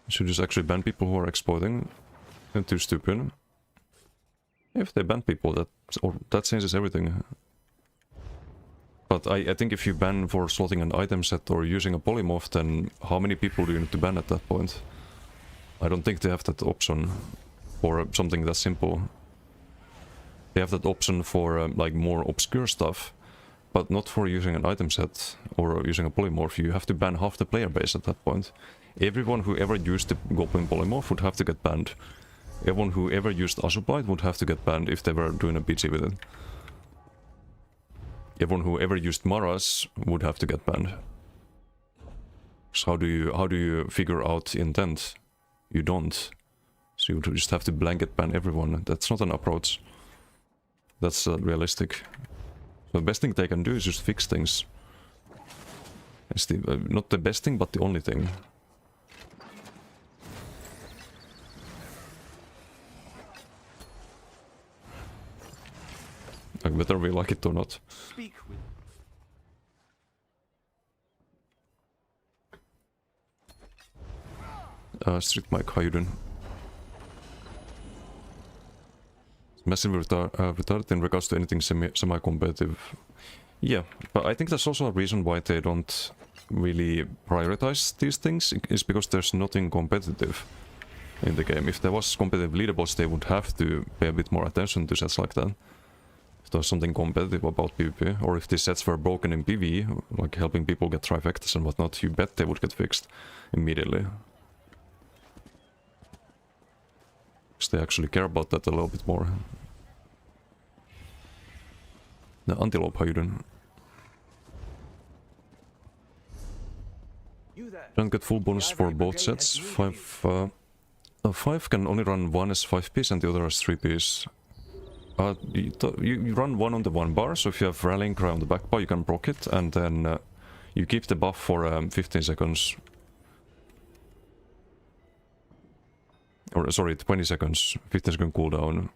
Should just actually ban people who are exploiting. They're too stupid. If they ban people, that changes everything. But I think if you ban for slotting an item set or using a polymorph, then how many people do you need to ban at that point? I don't think they have that option for something that simple. They have that option for like more obscure stuff, but not for using an item set or using a polymorph. You have to ban half the player base at that point. Everyone who ever used the Goblin polymorph would have to get banned. Everyone who ever used Azurblight would have to get banned if they were doing a PG with it. Everyone who ever used Maras would have to get banned. So how do you figure out intent? You don't. So you just have to blanket ban everyone. That's not an approach. That's realistic. So the best thing they can do is just fix things. It's not the best thing, but the only thing. Like, whether we like it or not. Speak with Street Mike, how you doing? Massively retarded in regards to anything semi-competitive. Yeah, but I think that's also a reason why they don't really prioritize these things, is because there's nothing competitive in the game. If there was competitive leaderboards, they would have to pay a bit more attention to sets like that. If there's something competitive about PvP, or if these sets were broken in PvE, like helping people get trifectas and whatnot, you bet they would get fixed immediately. Because they actually care about that a little bit more. The Antelope, how you doing? Don't get full bonus for both sets. 5 can only run one as 5-piece and the other as 3-piece. You run one on the one bar, so if you have Rallying Cry on the back bar, you can proc it, and then you keep the buff for 15 seconds. Or sorry, 20 seconds, 15 second cooldown.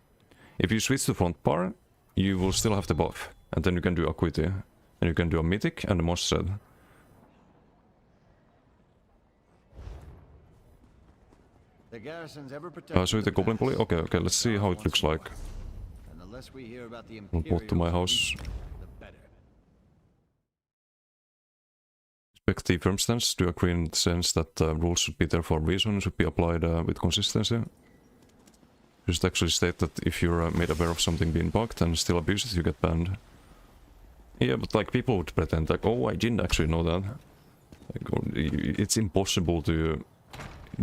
If you switch to front bar, you will still have the buff, and then you can do Acuity, and you can do a Mythic and a Moss Red. the garrison's ever protected. So the Goblin Poly? Okay, let's see how it looks like. And the less we hear about the Report to my house. the better. Respect the firm stance. Do agree in the sense that rules should be there for a reason, should be applied with consistency. Just actually state that if you're made aware of something being bugged and still abuse it, you get banned. Yeah, but like people would pretend like, oh, I didn't actually know that. Like, it's impossible to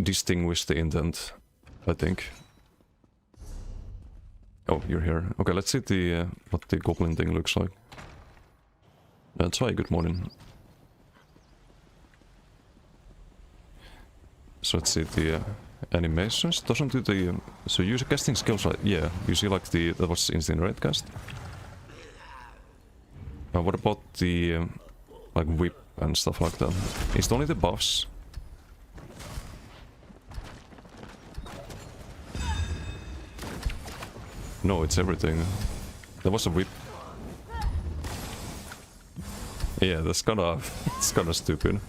distinguish the intent, I think. Oh, you're here. Okay, let's see the what the goblin thing looks like. That's why. Good morning. So let's see the animations. Doesn't do the so use casting skills, right? Yeah, you see like the that was instant red cast. What about the like whip and stuff like that? It's only the buffs. No, it's everything. There was a whip. Yeah, that's kinda it's kinda stupid.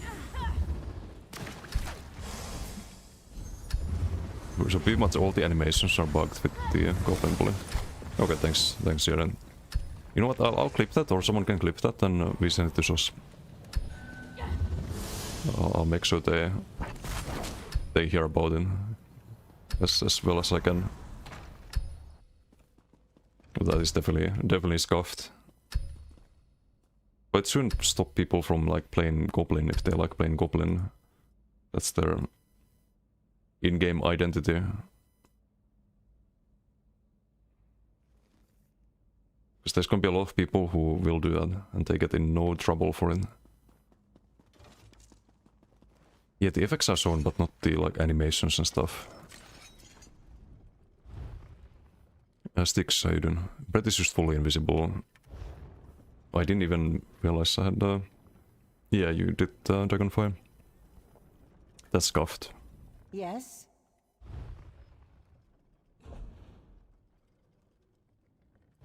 So pretty much all the animations are bugged with the Goblin Bully. Okay, thanks, Jaren. You know what? I'll clip that, or someone can clip that, and we send it to SOS. I'll make sure they hear about it as well as I can. That is definitely scuffed. But it shouldn't stop people from like playing Goblin if they like playing Goblin. That's their in-game identity. Because there's gonna be a lot of people who will do that and they get in no trouble for it. Yeah, the effects are shown, but not the like animations and stuff. Sticks, how you doing? Brett is just fully invisible. I didn't even realize I had... Yeah, you did Dragonfire. That's scuffed. Yes?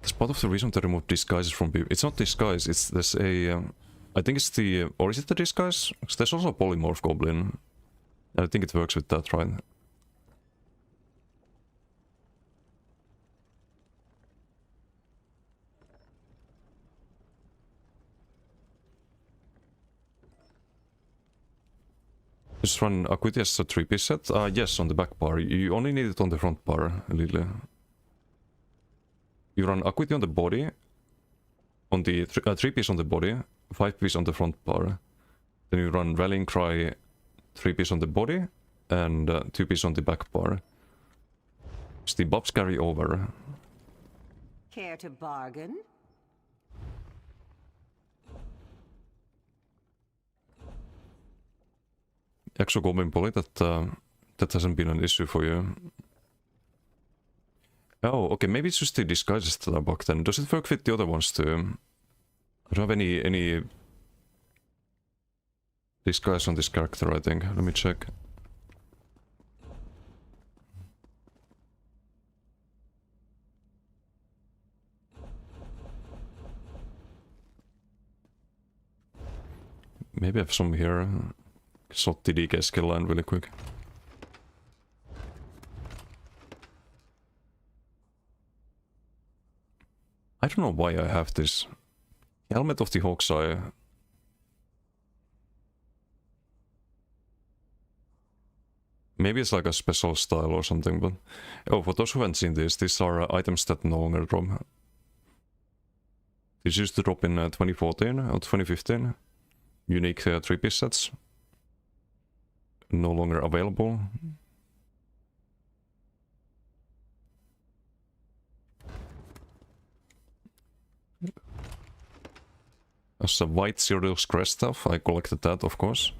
That's part of the reason to remove disguises from people. It's not disguise, it's... There's a... I think it's the... Or is it the disguise? 'Cause there's also a polymorph goblin. I think it works with that, right? Just run Acuity as a 3-piece set? Yes, on the back bar. You only need it on the front bar, Lily. You run Acuity on the body, on the 3-piece on the body, 5-piece on the front bar. Then you run Rallying Cry, 3-piece on the body, and 2-piece on the back bar. So the buffs carry over. Care to bargain? Actual Goblin Poly, that hasn't been an issue for you. Oh, okay, maybe it's just the disguises that are bugged then. Does it work with the other ones too? I don't have any disguise on this character, I think. Let me check. Maybe I have some here. Sort the DK skill line really quick. I don't know why I have this. Helmet of the Hawkeye. Maybe it's like a special style or something, but... Oh, for those who haven't seen this, these are items that no longer drop. These used to drop in 2014 or 2015. Unique 3-piece sets. No longer available. As a white Cyrdiil's crest stuff, I collected that, of course.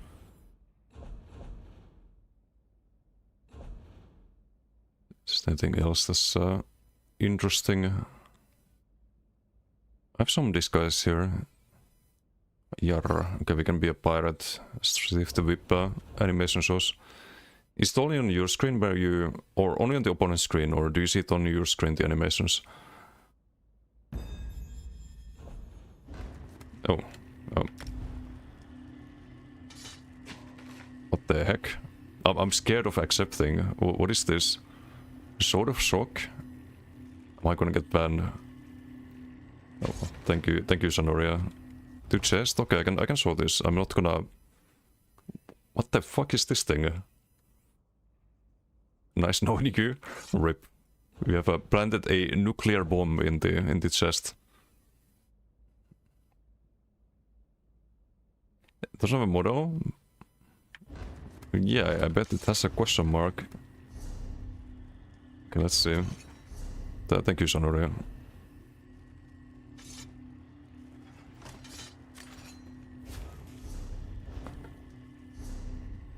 Is there anything else that's interesting? I have some disguise here. Yarr. Okay, we can be a pirate. See if the whip animation shows. Is it only on your screen where you... Or only on the opponent's screen, or do you see it on your screen, the animations? Oh. Oh. What the heck? I'm scared of accepting. What is this? Sword of Shock? Am I gonna get banned? Oh, thank you, Sanoria. To chest? Okay, I can show this. I'm not gonna... What the fuck is this thing? Nice knowing you. Rip. We have planted a nuclear bomb in the chest. It doesn't have a model? Yeah, I bet it has a question mark. Okay, let's see. Thank you, Sonoria.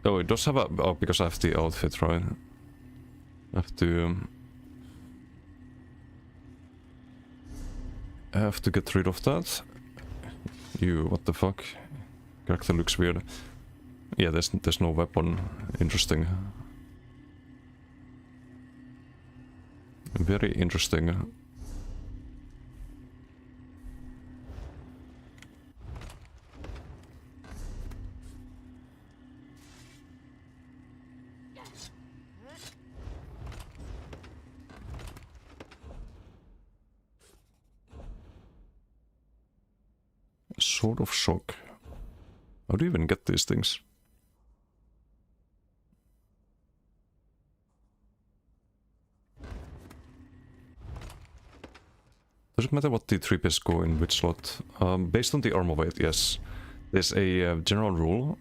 Oh, it does have a... Oh, because I have the outfit, right? I have to get rid of that. You, what the fuck? Character looks weird. Yeah, there's no weapon. Interesting. Very interesting. Sword of Shock. How do you even get these things? Does it matter what the 3-piece go in which slot? Based on the armor weight, yes. There's a general rule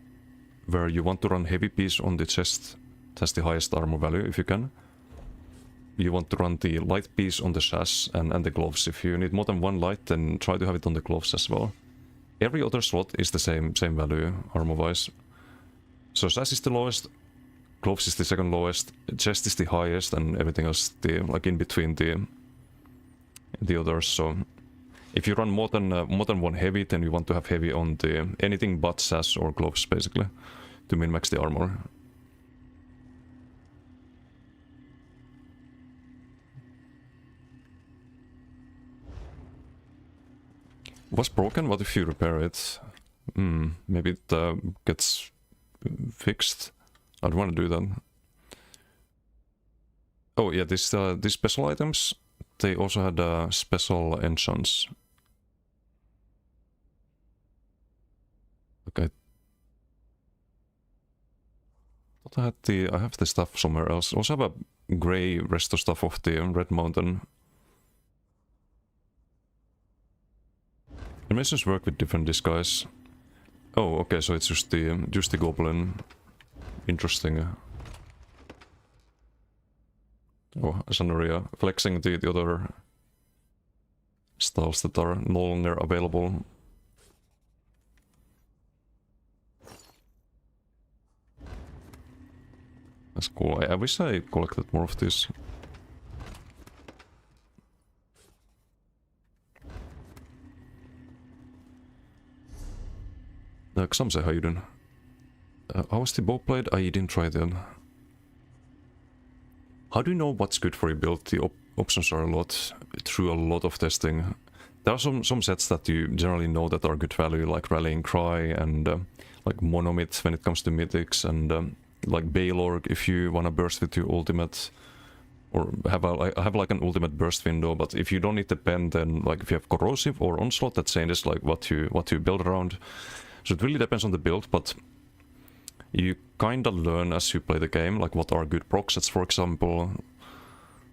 where you want to run heavy piece on the chest. It has the highest armor value if you can. You want to run the light piece on the sash and the gloves. If you need more than one light, then try to have it on the gloves as well. Every other slot is the same value armor-wise. So sash is the lowest, gloves is the second lowest, chest is the highest, and everything else the like in between the others. So if you run more than one heavy, then you want to have heavy on the anything but sash or gloves basically to min-max the armor. Was broken? What if you repair it? Maybe it gets fixed. I don't want to do that. Oh yeah, these special items, they also had special enchants. Okay. I have the stuff somewhere else. Also have a grey resto stuff of the Red Mountain. Animations work with different disguise. Oh, okay, so it's just the goblin. Interesting. Oh, Sanaria flexing the other styles that are no longer available. That's cool. I wish I collected more of this. Xamse, how you doing? How was the bow blade? I didn't try it yet. How do you know what's good for your build? The options are a lot, through a lot of testing. There are some sets that you generally know that are good value, like Rallying Cry and like Monomyth when it comes to mythics, and like Balorg if you want to burst with your ultimate, or have like an ultimate burst window. But if you don't need the pen, then like if you have Corrosive or Onslaught, that changes like what you build around. So it really depends on the build, but you kinda learn as you play the game, like what are good proc sets, for example.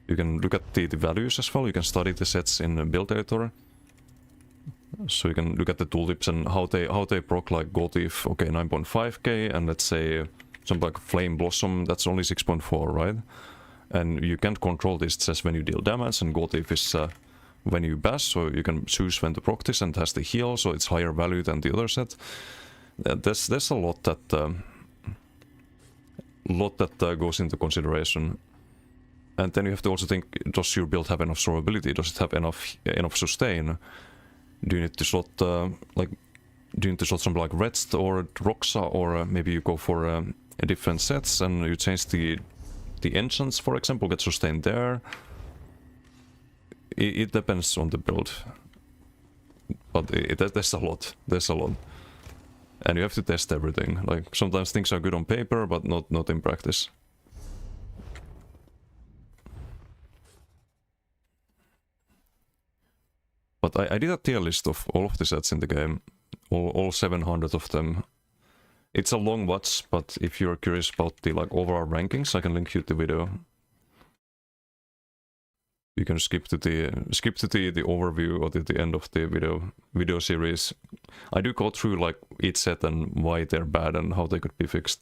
You can look at the values as well, you can study the sets in the build editor. So you can look at the tooltips and how they proc, like Gotif, okay, 9.5k, and let's say something like Flame Blossom, that's only 6.4, right? And you can't control this, it says when you deal damage, and Gotif is when you bash, so you can choose when to proc this, and it has the heal, so it's higher value than the other set. There's a lot that goes into consideration. And then you have to also think, does your build have enough survivability? Does it have enough sustain? Do you need to slot something like Redst or Roxa, or maybe you go for different sets and you change the enchants, for example, get sustained there. It depends on the build, but there's a lot. And you have to test everything. Like, sometimes things are good on paper, but not in practice. But I did a tier list of all of the sets in the game, all 700 of them. It's a long watch, but if you're curious about the like overall rankings, I can link you the video. You can skip to the overview or the end of the video series. I do go through like each set and why they're bad and how they could be fixed.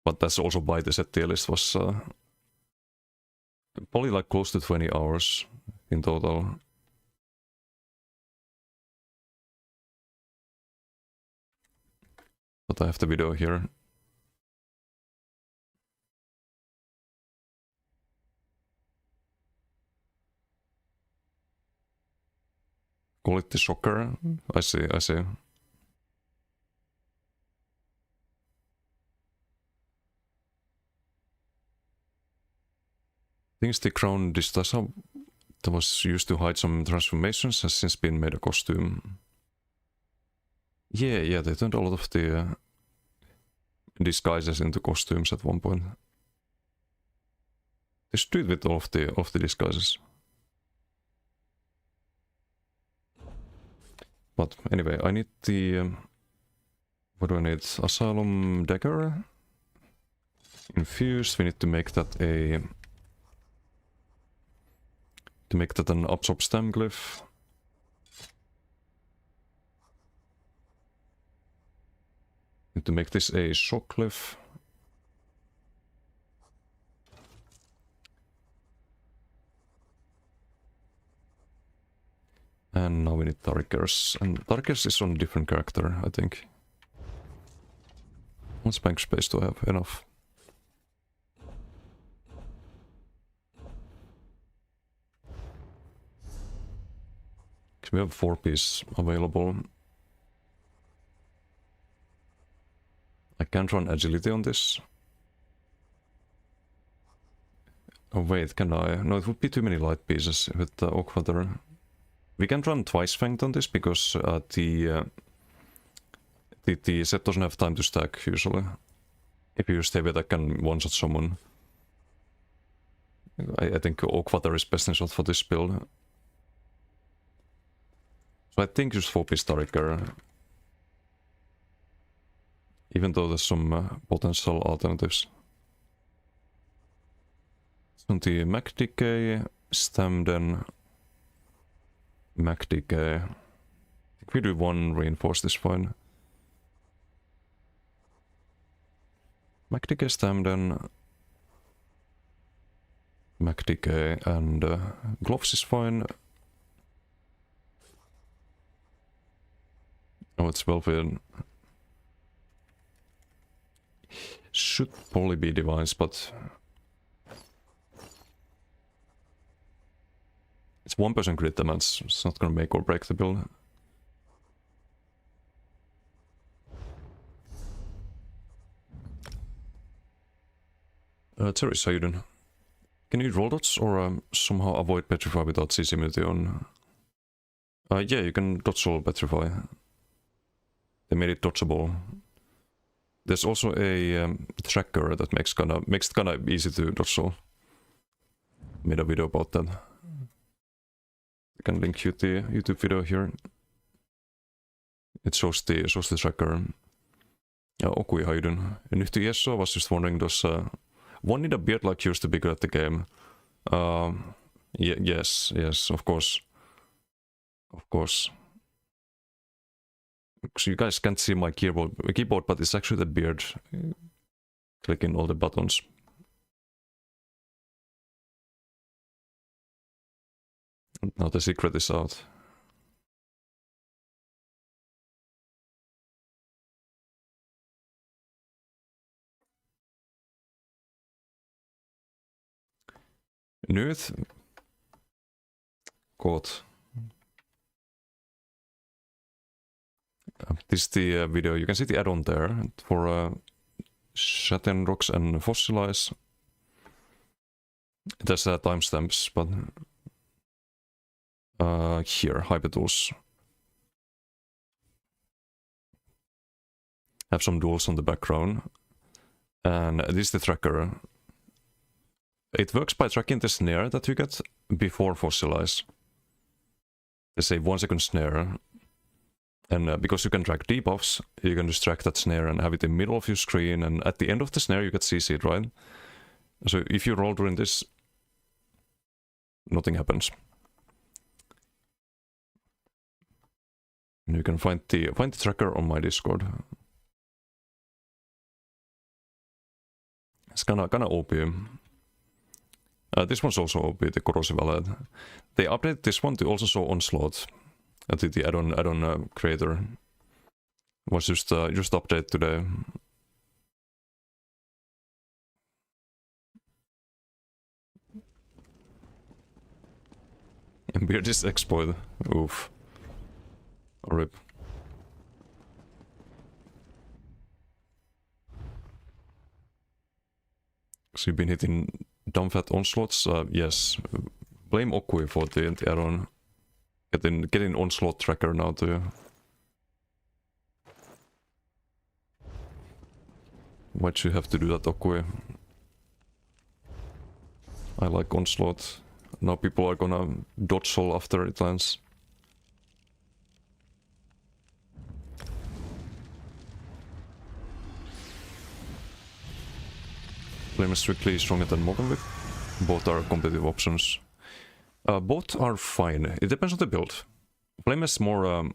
But that's also why the set tier list was probably like close to 20 hours in total. But I have the video here. Call it the shocker. I see. I think the crown Distasa that was used to hide some transformations has since been made a costume. Yeah, they turned a lot of the disguises into costumes at one point. They should do it with all of the disguises. But anyway, I need the... what do I need? Asylum Dagger? Infused, we need to make that a... to make that an Absorb Stem Glyph. Need to make this a Shock Glyph. And now we need Tarkers. And Tarkers is on a different character, I think. How much bank space do I have? Enough. Because we have 4 pieces available. I can't run agility on this. Oh wait, can I? No, it would be too many light pieces with the Oakwater. We can run twice fanged on this because the set doesn't have time to stack usually. If you use heavy attack and one-shot someone. I think Oakwater is best in shot for this build. So I think use 4-piece Tarker. Even though there's some potential alternatives. So the Mac Decay, Stem then Mac Decay. If we do 1 reinforce this fine. Mac Decay, Stem then Mac Decay and Gloves is fine. Oh, it's well filled. Should probably be Divines, but it's 1% crit damage. It's not gonna make or break the build. Terry, how you doing? Can you roll dots or somehow avoid Petrify without CC immunity on? Yeah, you can dodge roll Petrify. They made it dodgeable. There's also a tracker that makes it kinda easy to dodge roll. Made a video about that. I can link you the YouTube video here. It shows the tracker. Yeah, Okui, how you doing? And if the ESO was just wondering, does one need a beard like yours to be good at the game? Yes, of course. Of course. So you guys can't see my keyboard, but it's actually the beard clicking all the buttons. Now the secret is out. Nuth. Caught. This is the video. You can see the add-on there for Shattenrocks and Fossilize. It has timestamps, but here, Hypertools. Have some duels on the background. And this is the tracker. It works by tracking the snare that you get before Fossilize. There's a 1 second snare. And because you can track debuffs, you can just track that snare and have it in the middle of your screen, and at the end of the snare you get CC'd, right? So if you roll during this, nothing happens. And you can find the tracker on my Discord. It's kinda OP. This one's also OP, the Corrosive Allied. They updated this one to also show Onslaught. The add-on creator was just updated today. And beard is exploit. Oof. RIP. So you've been hitting dumb fat onslaughts? Yes. Blame Okui for the add-on. Getting Onslaught tracker now too. Why'd you have to do that, Okui? I like Onslaught. Now people are gonna dodge all after it lands. Flameless strictly stronger than Molten Whip. Both are competitive options. Both are fine. It depends on the build. Flameless more...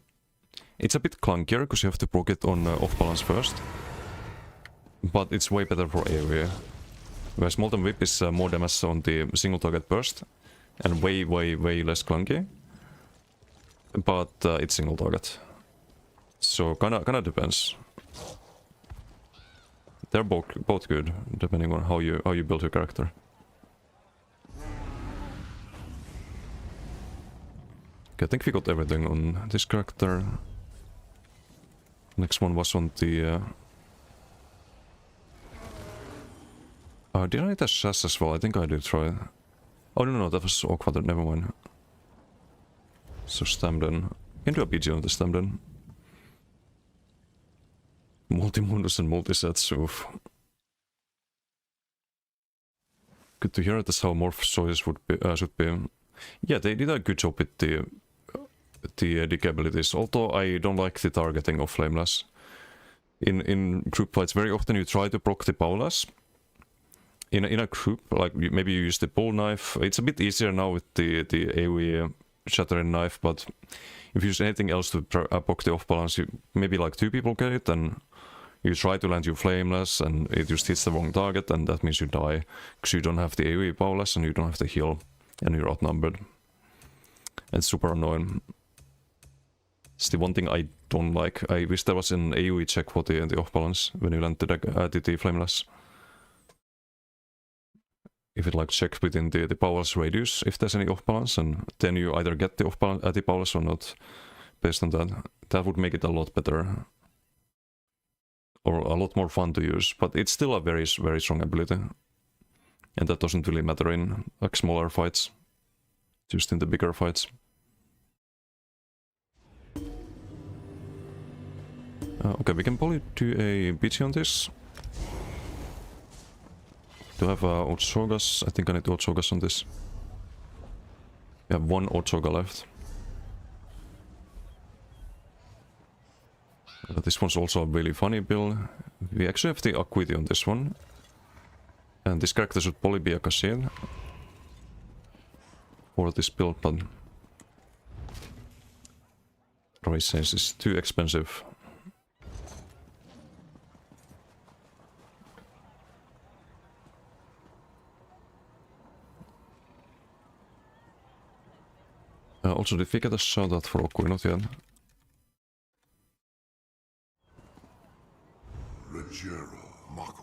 it's a bit clunkier because you have to proc it on off balance first. But it's way better for AoE. Whereas Molten Whip is more damage on the single target burst. And way less clunky. But it's single target. So kinda depends. They're both good, depending on how you build your character. Okay, I think we got everything on this character. Next one was on the... did I need a Shaz as well? I think I did try. Oh no, that was Oakwater, never mind. So Stamden. Can do a PG on the Stamden. Multi-mundus and multi-sets, oof. Good to hear that's how Morph choices would be, should be. Yeah, they did a good job with the decay abilities, although I don't like the targeting of Flameless. In group fights, very often you try to proc the Paulas. In a group, like maybe you use the bull knife. It's a bit easier now with the AoE shattering knife, but if you use anything else to proc the off balance, maybe like 2 people get it, and you try to land your Flameless, and it just hits the wrong target, and that means you die, because you don't have the AoE Paulas, and you don't have the heal, and you're outnumbered. It's super annoying. It's the one thing I don't like. I wish there was an AoE check for the off balance when you land the Flameless. If it like checks within the Paulas radius, if there's any off balance, and then you either get the off balance the Paulas or not, based on that. That would make it a lot better. Or a lot more fun to use, but it's still a very strong ability. And that doesn't really matter in like smaller fights. Just in the bigger fights. Okay, we can probably do a BT on this. Do I have Otsogas? I think I need Otsogas on this. We have 1 Otsoga left. This one's also a really funny build. We actually have the Acuity on this one. And this character should probably be a Cassine for this build, but Race Sense is too expensive. Also, did we get a shout out for Okui? Not yet. Legera Mako.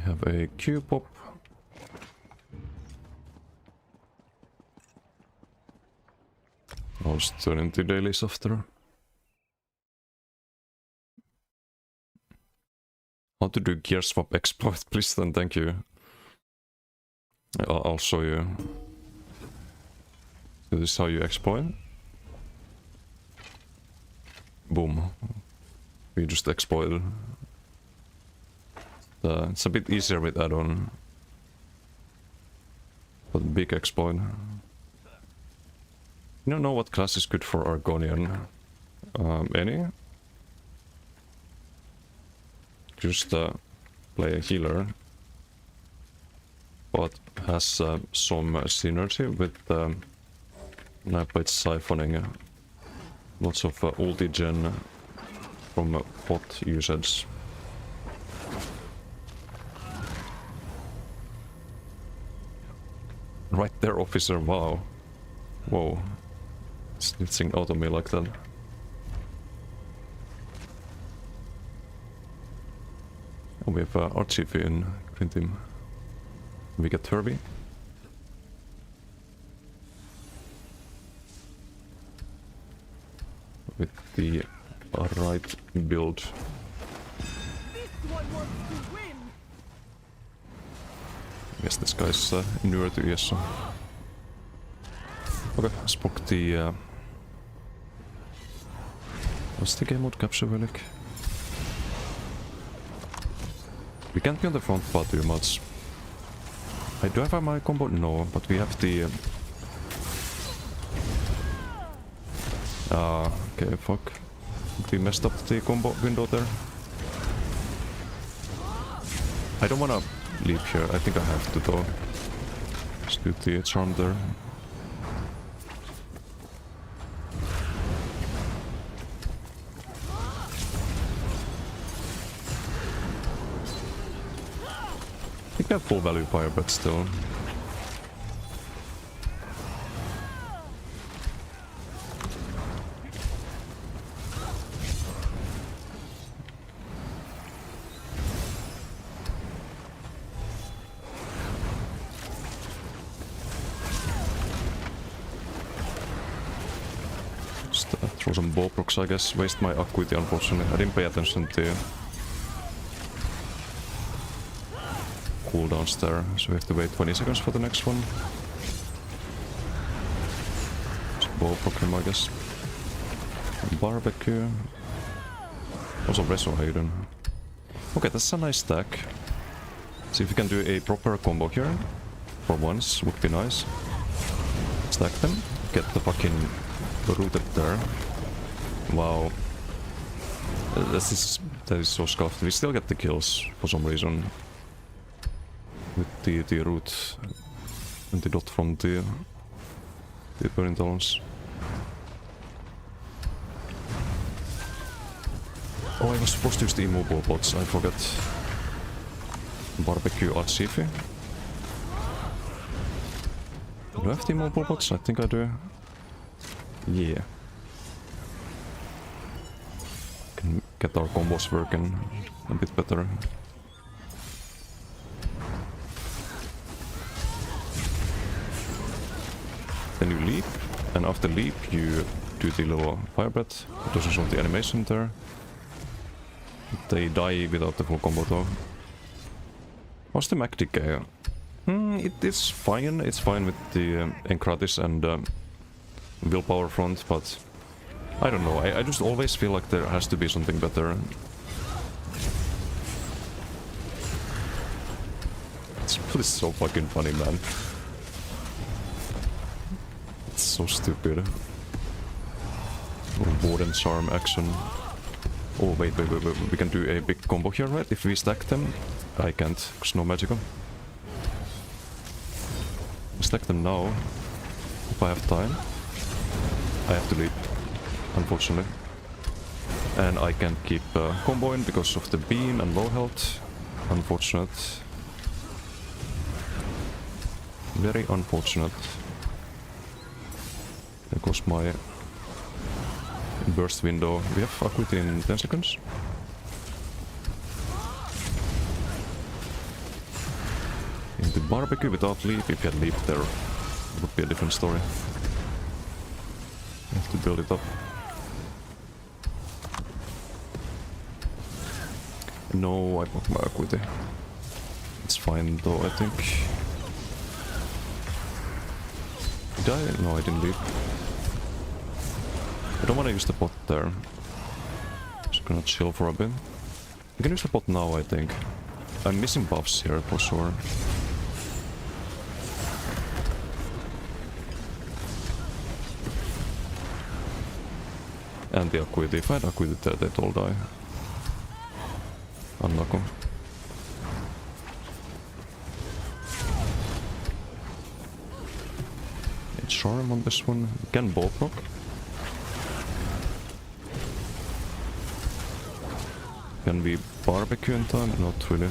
Have a Q-pop. I'll just turn into dailies after. How to do gear swap exploit, please then, thank you. I'll show you. So this is how you exploit. Boom. We just exploited. It's a bit easier with add-on. But big exploit. You don't know what class is good for Argonian? Any? Just play a healer. But has some synergy with Nightblade siphoning. Lots of ulti gen from bot usage. Right there, officer, wow. Whoa. Snitching out of me like that. Oh, we have Archive in Green Team. We get Turby. With the right build. Guess this guy's newer to ESO. Okay, spoke the... What's the game mode capture relic? We can't be on the front part too much. Do I have my combo? No, but we have the... okay, fuck. We messed up the combo window there. I don't wanna leave here, I think I have to though. Just do the charm there. I think I have full value fire, but still. Just throw some Boprocs, I guess. Waste my Acuity, unfortunately. I didn't pay attention to cooldowns there, so we have to wait 20 seconds for the next one. Just Boproc him, I guess. Barbecue. Also Reso Hayden. Okay, that's a nice stack. See if we can do a proper combo here. For once, would be nice. Stack them. Get the fucking rooted there. Wow. That is so scuffed. We still get the kills for some reason. With the root and the dot from the Burning Talons. Oh, I was supposed to use the immovable bots, I forgot. Barbecue Atsifi. Do I have the immovable bots? I think I do. Yeah. Can get our combos working a bit better. Then you leap, and after leap you do the little fire breath. It doesn't show the animation there. They die without the full combo though. How's the Mac Decay? It is fine. It's fine with the Encratis and Willpower front, but I don't know. I just always feel like there has to be something better. It's so fucking funny, man. It's so stupid. Warden Charm action. Oh, wait. We can do a big combo here, right? If we stack them. I can't, because no magical. Stack them now. If I have time. I have to leap, unfortunately. And I can't keep comboing because of the beam and low health. Unfortunate. Very unfortunate. There goes my burst window. We have Acuity in 10 seconds. Into barbecue without leap. If you had leap there, it would be a different story. You have to build it up. No, I broke my Acuity. It's fine though, I think. Did I? No, I didn't leap. I don't want to use the pot there. Just gonna chill for a bit. I can use the pot now, I think. I'm missing buffs here for sure. And the Acuity. If I had Acuity there, they'd all die. Unlucky. Charm on this one. Can Boproc. Can we barbecue in time? Not really.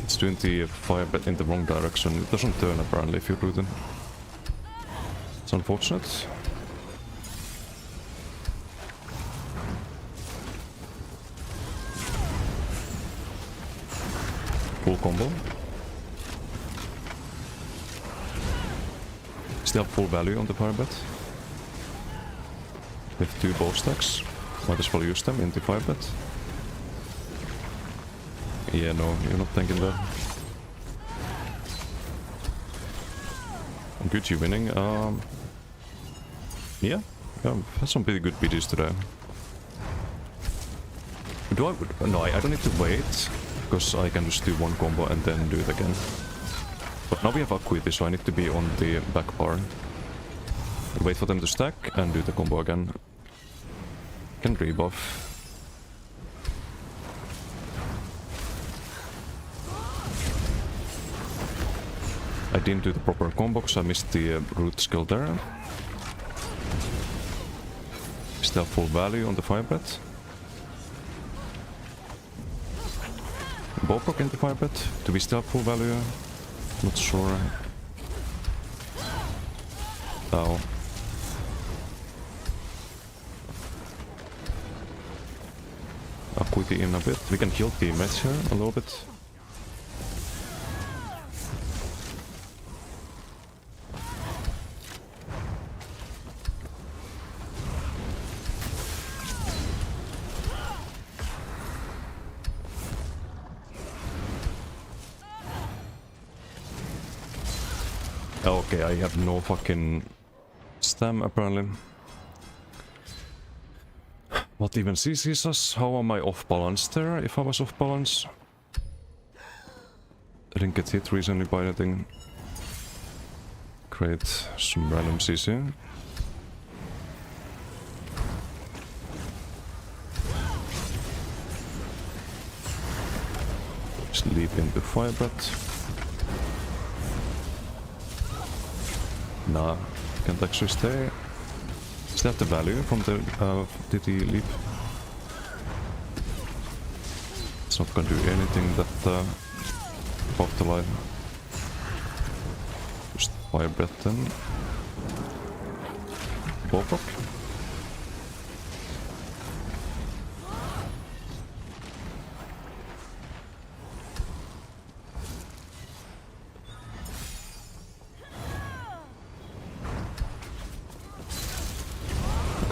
It's doing the fire bet in the wrong direction. It doesn't turn apparently if you do it. It's unfortunate. Full combo. Still have full value on the fire bet. We have 2 bow stacks. Might as well use them in the fire bet. Yeah, no, you're not thinking that. Good, you winning. Yeah, I've had some pretty good BDs today. Do I? No, I don't need to wait, because I can just do one combo and then do it again. But now we have Acuity, so I need to be on the back bar. Wait for them to stack and do the combo again. Can rebuff. I didn't do the proper combo because I missed the root skill there. Still full value on the fire bet. Bowproc in the fire bet. Do we still have full value? Not sure. Oh. Acuity in a bit. We can kill teammates here a little bit. Okay, I have no fucking stam apparently. What even CCs us? How am I off balance there if I was off balance? I didn't get hit recently by anything. Create some random CC. Sleep into fire bet. Nah, can't actually stay. Is that the value from the DT leap? It's not gonna do anything that above the line. Just fire breath then. Bowproc.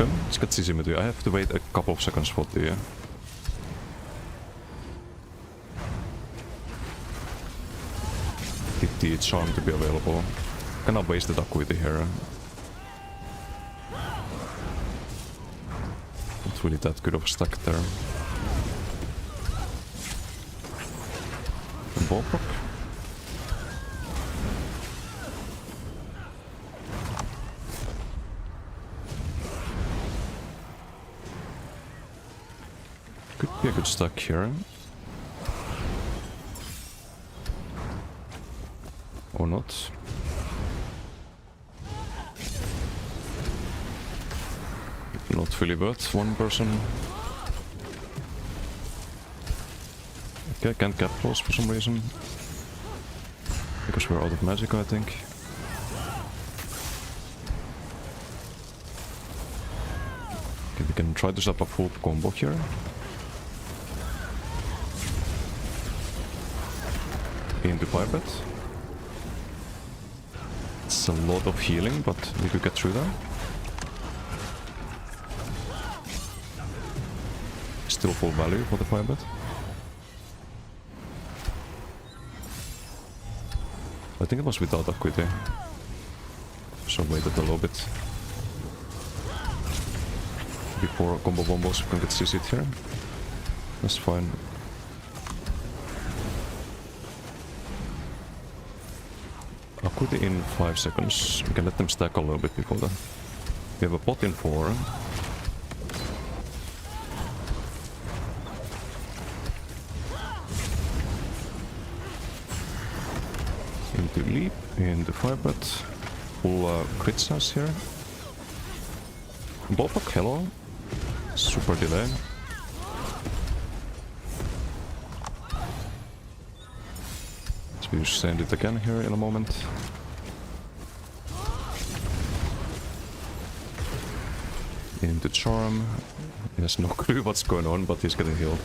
Okay, let's get CC. I have to wait a couple of seconds for the charm to be available. Cannot waste the Acuity here. Not really that good of a stack there. Bowproc. Could be a good stack here. Or not. Not really worth one person. Okay, I can't capitalize for some reason. Because we're out of magic, I think. Okay, we can try to set up a full combo here. Into fire bet. It's a lot of healing, but we could get through that. Still full value for the fire bet. I think it was without Acuity. So waited a little bit. Before combo bombos we can get CC'd here. That's fine. Acuity in 5 seconds. We can let them stack a little bit before that. We have a pot in 4. Into leap, into fire bet. Full crit size here. Bowproc, hello. Super delay. So we just send it again here in a moment. Into charm. He has no clue what's going on, but he's getting healed.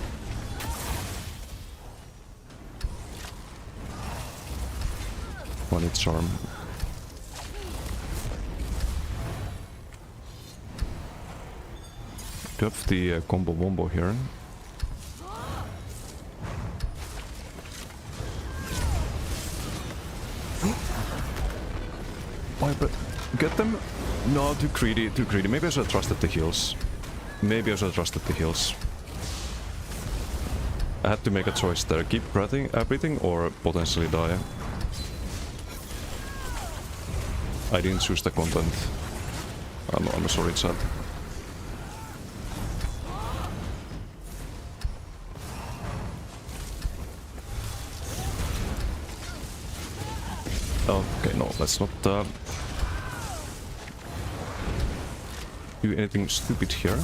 One hit charm. Do have the combo wombo here. Why, but get them? No, too greedy, too greedy. Maybe I should have trusted the heals. Maybe I should have trusted the heals. I had to make a choice there. Keep breathing or potentially die. I didn't choose the content. I'm sorry, chat. Okay, no, let's not do anything stupid here.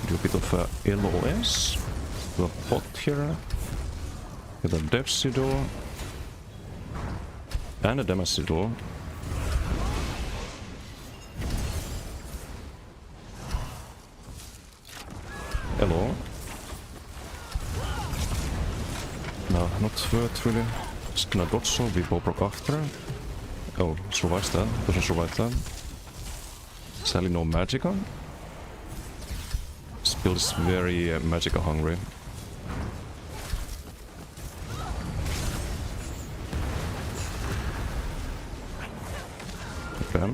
Do a bit of LOS. Do a pot here. Get a Depsido. And a Demacido. Hello. No, not worth really. Just gonna dodge so we Bobrok after. Oh, survives that. Doesn't survive that. Sadly no Magicka. This build is very Magicka hungry. Okay.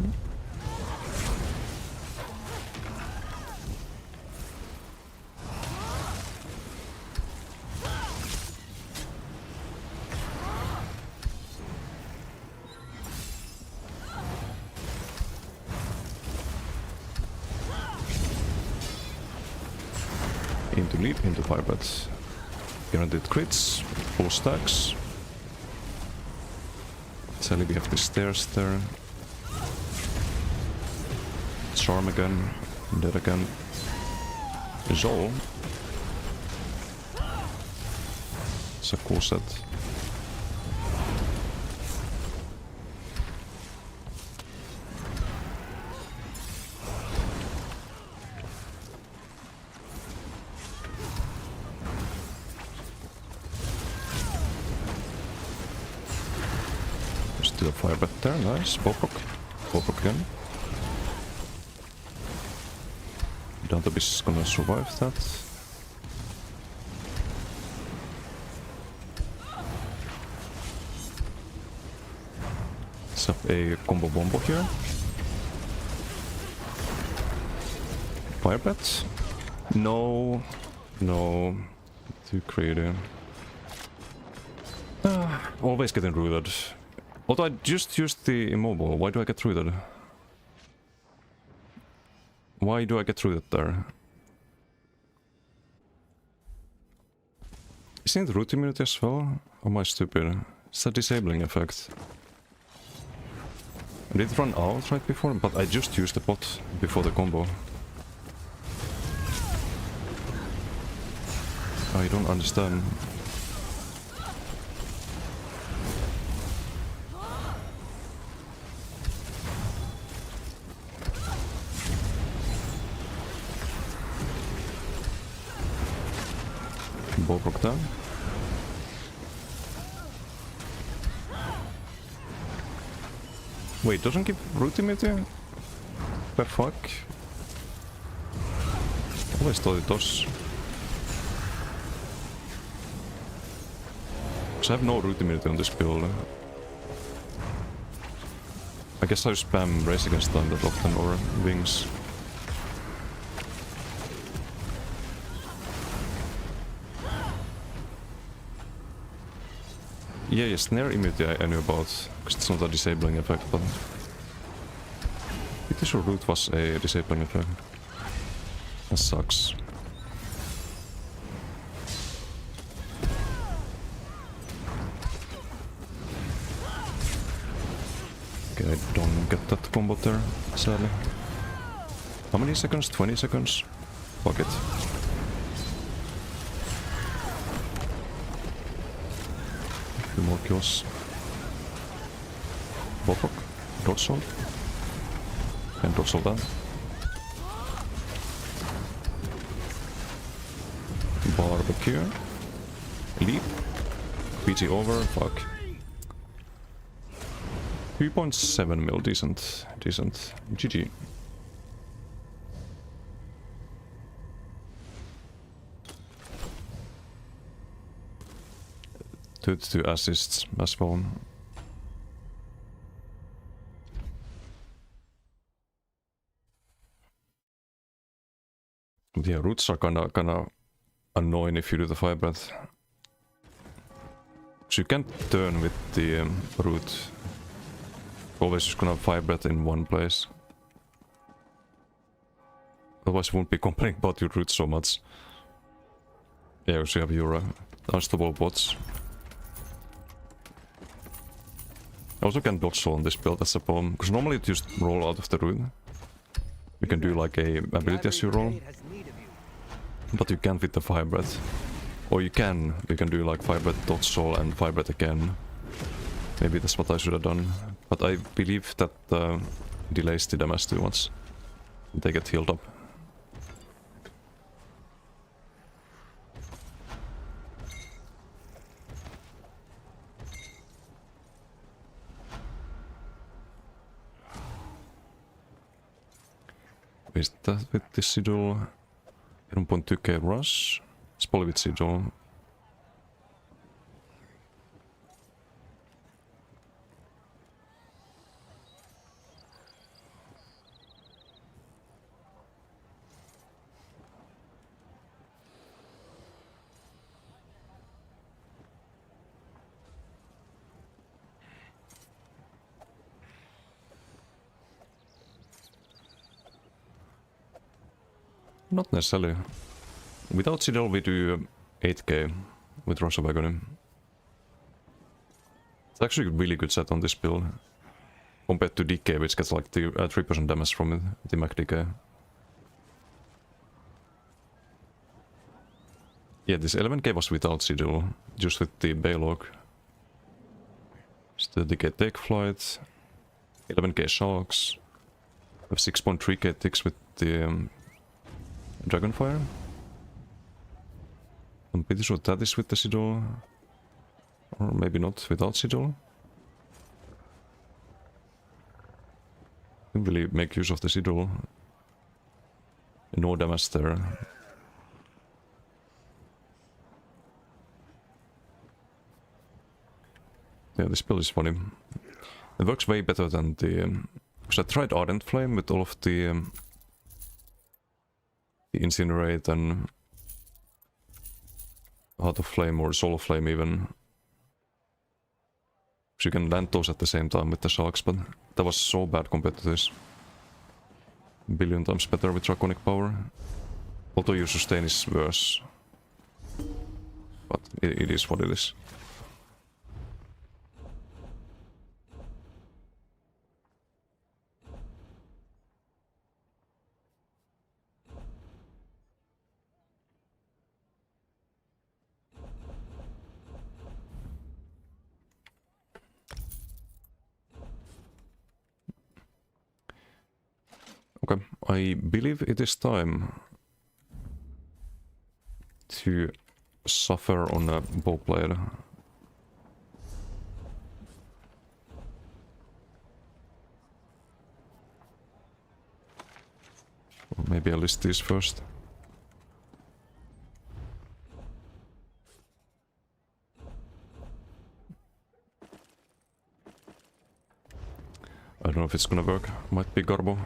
Into leap, into firebats. Guaranteed crits, full stacks. Sadly we have the stairs there. Charm again, dead again. Zol. It's a cool set. Just do a firebat there, nice. Bobrok. Bobrok again. Dantab is gonna survive that. Let's have a combo wombo here. Firebat? No. No. Too greedy. Always getting rooted. Although I just used the immobile, why do I get rooted? Why do I get through that there? Isn't it root immunity as well? Or am I stupid? It's a disabling effect. I did run out right before, but I just used the pot before the combo. I don't understand. Bobrok down. Wait, doesn't give root immunity? The fuck? Always thought it does. So I have no root immunity on this build. I guess I spam race against them that often or wings. Yeah, snare immunity I knew about, because it's not a disabling effect, but pretty sure root was a disabling effect. That sucks. Okay, I don't get that combo there, sadly. How many seconds? 20 seconds? Fuck it. More kills. Bobrok, Doddsol, and Doddsol down. Barbecue. Leap. PG over, fuck. 2.7 mil, decent. GG. Two assists as well. Yeah, roots are kinda annoying if you do the fire breath. So you can't turn with the root. Always just gonna fire breath in one place. Otherwise, you won't be complaining about your roots so much. Yeah, so you have your unstoppable bots. I also can dodge roll on this build as a problem, because normally it just roll out of the root. You can do like a ability as you roll, Brigade has need of you. but you can't with the fire breath. Or you can do like fire breath, dodge roll, and fire breath again. Maybe that's what I should have done. But I believe that delays the damage too much. They get healed up. Is that with the Sigil? 1.2k rush? It's probably with Sigil. Not necessarily. Without Sigil we do 8k with Rush of Agony. It's actually a really good set on this build. Compared to DK, which gets like the 3% damage from it, the Mac DK. Yeah, this 11k was without Sigil, just with the Balog. Still DK Take Flight, 11k Sharks, we have 6.3k ticks with the Dragonfire. I'm pretty sure that is with the Sigil. Or maybe not without Sigil. Didn't really make use of the Sigil. No damage there. Yeah, this build is funny. It works way better than the... because I tried Ardent Flame with all of the Incinerate and Heart of Flame or Soul of Flame even. So you can land those at the same time with the Sharks, but that was so bad compared to this. A billion times better with Draconic Power. Although your sustain is worse. But it is what it is. Okay, I believe it is time to suffer on a Bowblade. Or maybe I list these first. I don't know if it's gonna work. Might be Garbo.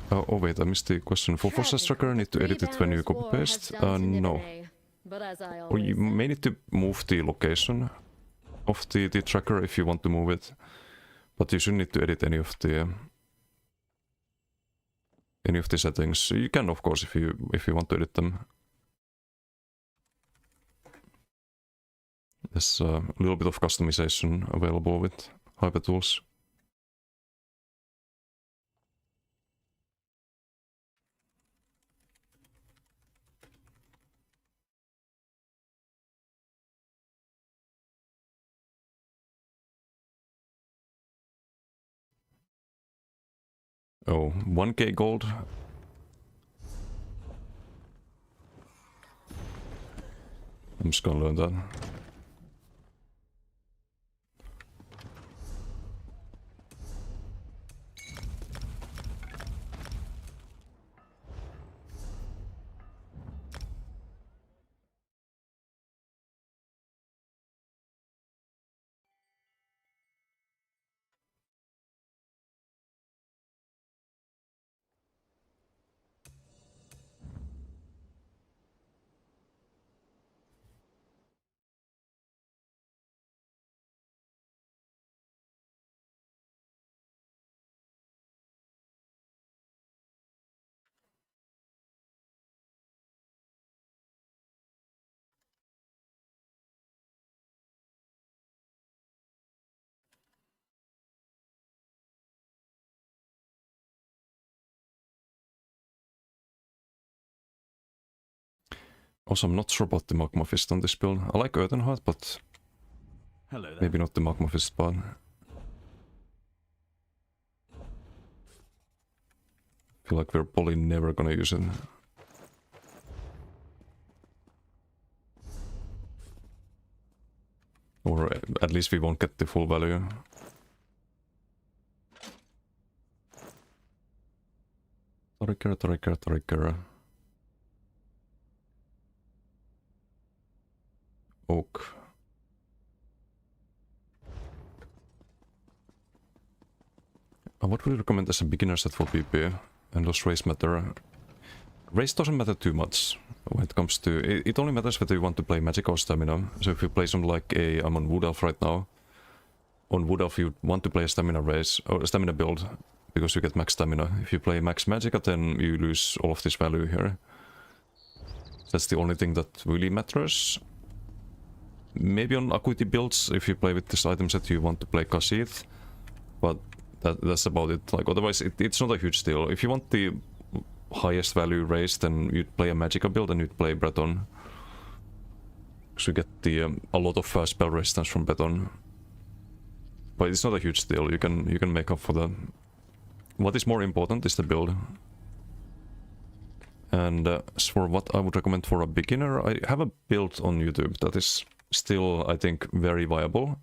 Oh wait, I missed the question. For Forces Tracker, need to edit it when you copy paste? No. Or you may need to move the location of the tracker if you want to move it. But you shouldn't need to edit any of the settings. You can, of course, if you want to edit them. There's a little bit of customization available with Hypertools. Oh, 1k gold. I'm just gonna learn that. Also, I'm not sure about the Magma Fist on this build. I like Earthen Heart, but Hello there. maybe not the Magma Fist part. Feel like we're probably never gonna use it. Or at least we won't get the full value. Trigger. Oak. What would you recommend as a beginner set for PP? And does race matter? Race doesn't matter too much when it comes to... It only matters whether you want to play magic or stamina. So if you play something like a... I'm on Wood Elf right now. On Wood Elf you want to play a stamina race, or a stamina build, because you get max stamina. If you play max Magicka, then you lose all of this value here. That's the only thing that really matters. Maybe on Acuity builds, if you play with this item set, you want to play Khajiit. But that's about it. Like, otherwise, it's not a huge deal. If you want the highest value race, then you'd play a Magicka build and you'd play Breton. So you get the a lot of spell resistance from Breton. But it's not a huge deal. You can make up for that. What is more important is the build. And as for what I would recommend for a beginner, I have a build on YouTube that is still, I think, very viable.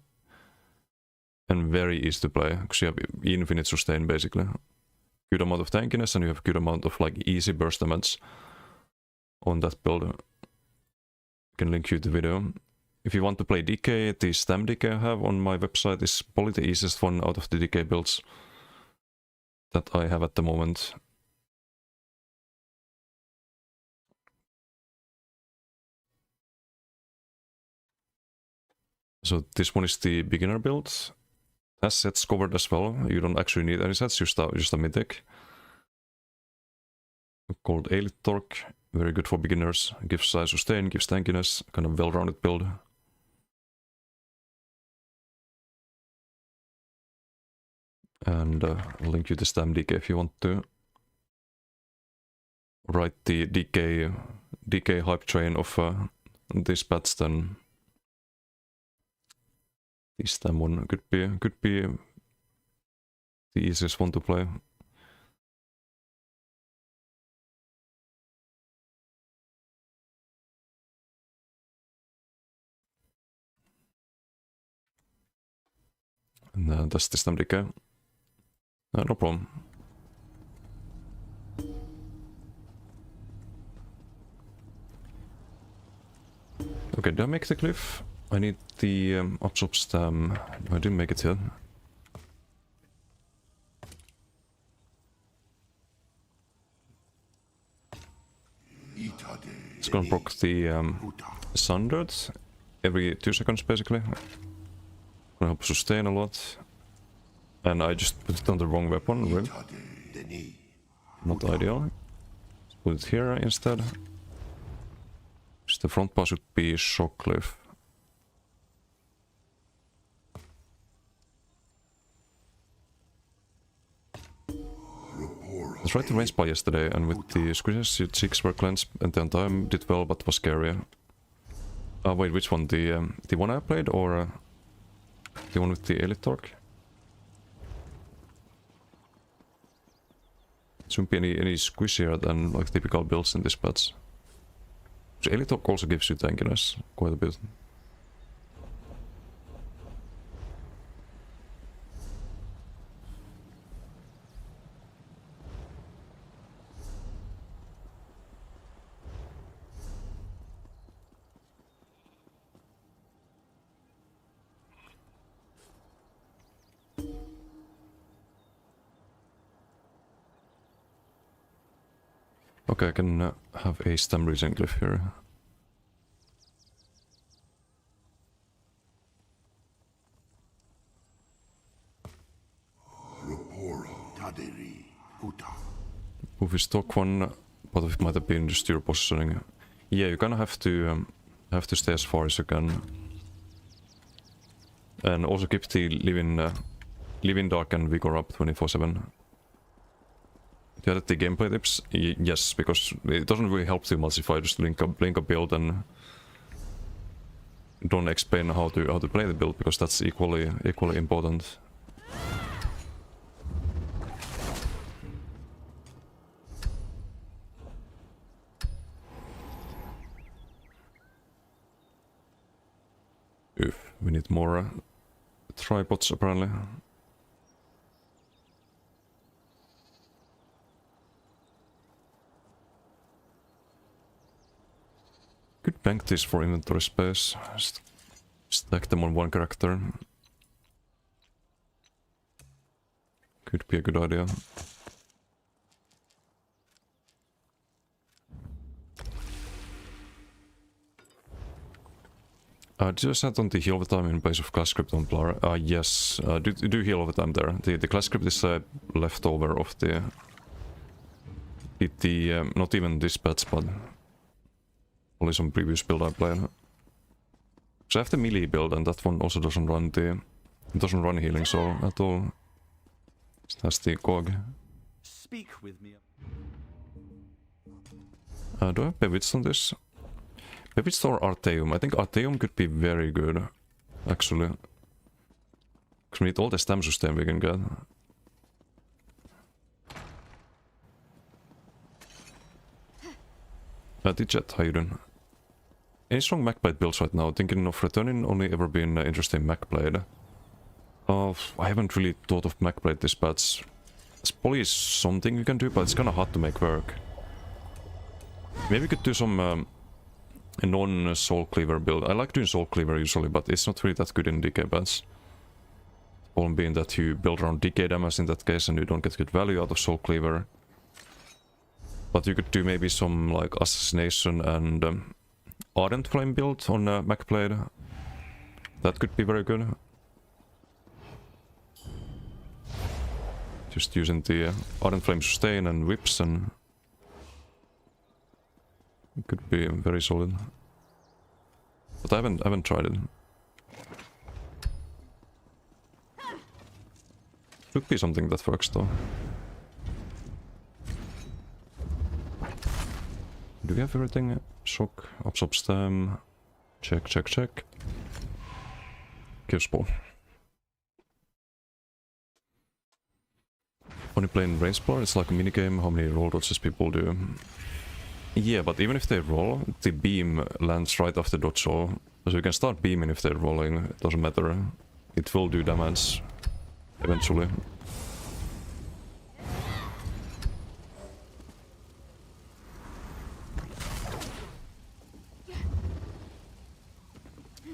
And very easy to play, because you have infinite sustain basically. Good amount of tankiness and you have good amount of like easy burst damage on that build. I can link you the video. If you want to play DK, the Stam DK I have on my website is probably the easiest one out of the DK builds that I have at the moment. So this one is the beginner build. Has sets covered as well. You don't actually need any sets, just a mythic. Called Aelith Torque. Very good for beginners. Gives sustain, gives tankiness. Kind of well-rounded build. And I'll link you the Stam DK if you want to ride the DK hype train of this patch, then the Stam one could be the easiest one to play. And that's the Stam DK. No problem. Okay, did I make the cliff? I need the absorb stam. I didn't make it yet. It's gonna proc the Sundered every 2 seconds basically. Gonna help sustain a lot. And I just put it on the wrong weapon, really. Not ideal. Let's put it here instead. Just the front pass would be Shockcliff. I tried to range spy yesterday, and with the squishes, cheeks were cleansed, and the time did well, but was scary. Wait, which one? The one I played, or the one with the Aelith Torque? Shouldn't be any squishier than like typical builds in this patch. Elite Talk also gives you tankiness quite a bit. Okay, I can have a stem reaching cliff here. Taderi. Huta. Move is stock one, but it might have been just your positioning. Yeah, you kind of have to stay as far as you can, and also keep the living dark and vigor up 24/7. Do you add the gameplay tips? Yes, because it doesn't really help too much if I just link a build and don't explain how to play the build, because that's equally important. We need more tripods apparently. Could bank this for inventory space. Stack them on one character. Could be a good idea. Did you set on the heal overtime in place of class script on Blar? Yes, do heal overtime there. The class script is a leftover of the not even this patch, but only some previous build I played. So I have the melee build, and that one also doesn't run healing soul at all. It has the cog. Speak with me. Do I have Bewitched on this? Bewitched or Arteum? I think Arteum could be very good, actually. Because we need all the stem sustain we can get. Digit, how you doing? Any strong Mechblade builds right now? Thinking of returning, only ever been interested in Mechblade. I haven't really thought of Mechblade this patch. It's probably something you can do, but it's kinda hard to make work. Maybe we could do some a non-Soul Cleaver build. I like doing Soul Cleaver usually, but it's not really that good in DK bands. The problem being that you build around DK damage in that case and you don't get good value out of Soul Cleaver. But you could do maybe some like Assassination and Ardent Flame build on Mechblade. That could be very good. Just using the Ardent Flame sustain and whips, and it could be very solid. But I haven't tried it. Could be something that works though. Do we have everything? Shock, absorb stem. Check. Kill spawn. When you play in Range Explorer, it's like a minigame, how many roll dodges people do. Yeah, but even if they roll, the beam lands right after dodge roll. So you can start beaming if they're rolling, it doesn't matter. It will do damage eventually.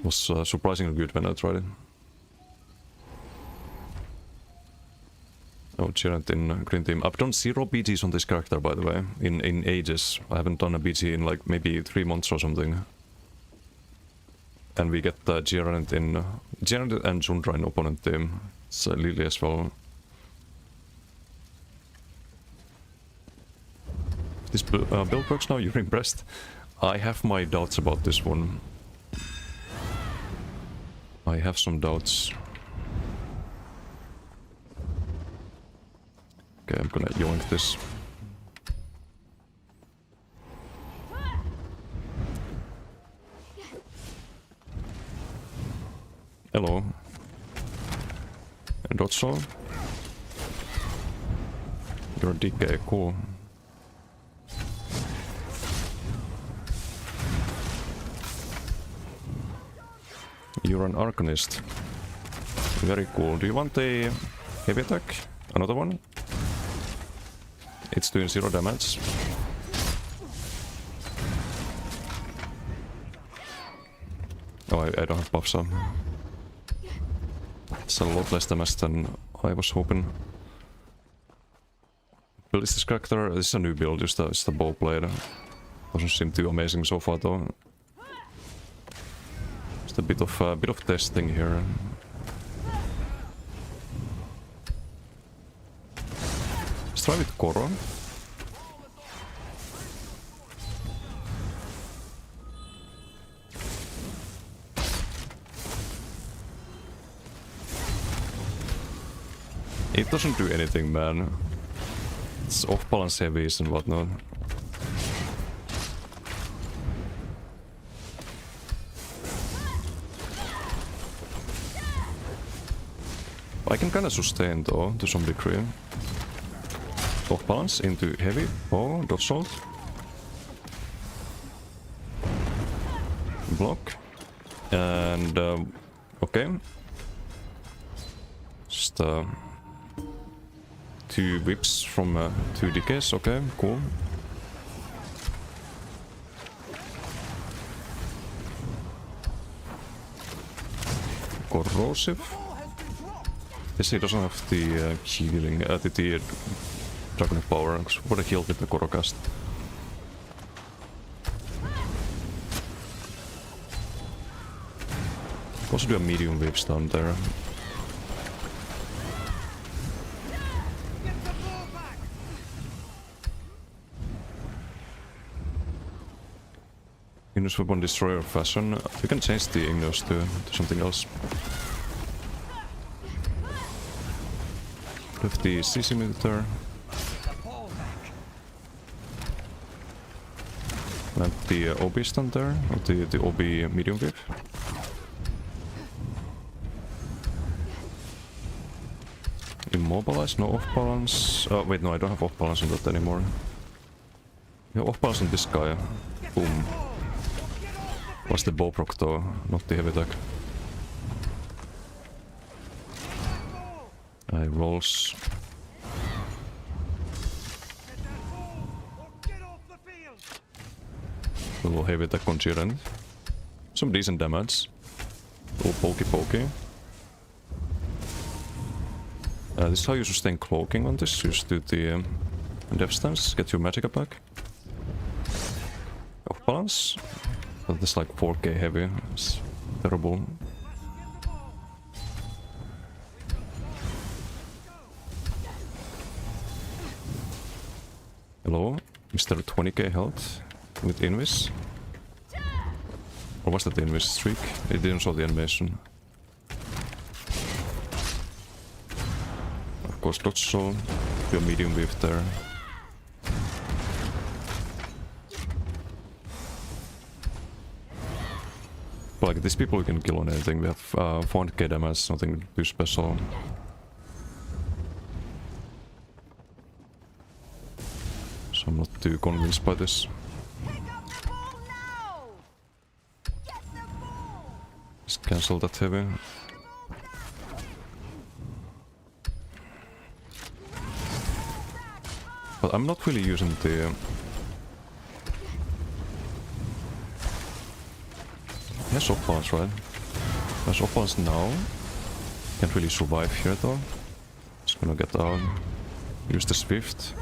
Was surprisingly good when I tried it. Oh, Gerant in Green Team. I've done 0 BGs on this character, by the way, in ages. I haven't done a BG in like maybe 3 months or something. And we get Gerant and Jundra in opponent team. It's Lily as well. This build works now, you're impressed? I have my doubts about this one. I have some doubts. Okay, I'm gonna yoink this. Hello. And dodge saw. You're a DK, cool. You're an Arcanist. Very cool. Do you want a heavy attack? Another one? It's doing 0 damage. Oh, I don't have buffs on. It's a lot less damage than I was hoping. Build is this character? This is a new build, just the bow blade. Doesn't seem too amazing so far though. Just a bit of testing here. Let's try with Koro. It doesn't do anything, man. It's off-balance heavies and whatnot. I can kinda sustain though, to some degree. Off-balance into heavy. Oh, dodge salt. Block. And, okay. Just, 2 whips from 2 decays, okay, cool. Corrosive. Yes, he doesn't have the healing, the Dragonic power, because what a heal with the Korocast. Also do a medium whips down there. Igneous Weapon Destroyer fashion. You can change the Igneous to something else. With the CC meter. And the OB stand there, or the OB medium whip. Immobilize, no off balance. Oh, wait, no, I don't have off balance on that anymore. Yeah, off balance on this guy. Boom. What's the bow proc though, not the heavy attack. I rolls. A little heavy attack on Jiren. Some decent damage. A little pokey. This is how you sustain cloaking on this. You just do the death stance, get your magic back. Off balance. But this like 4k heavy. It's terrible. Hello, Mr. 20k health with Invis. Or was that the Invis streak? It didn't show the animation. Of course, dodge soul. Do a medium whip there. But like these people you can kill on anything. We have 400k damage, nothing too special. So I'm not too convinced by this. Just cancel that heavy. But I'm not really using the... Yes, off balance, right? There's off balance now. Can't really survive here though. Just gonna get down. Use the Swift.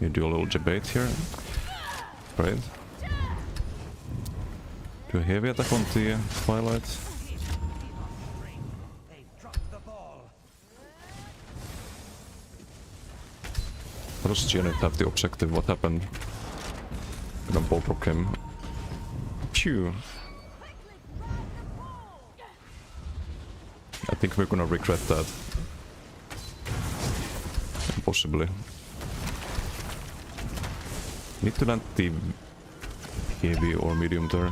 You do a little debate here. Great. Do a heavy attack on the Twilight. How does Janet have the objective? What happened? I'm gonna bow proc him. Phew. I think we're gonna regret that. Possibly. Need to land the heavy or medium there.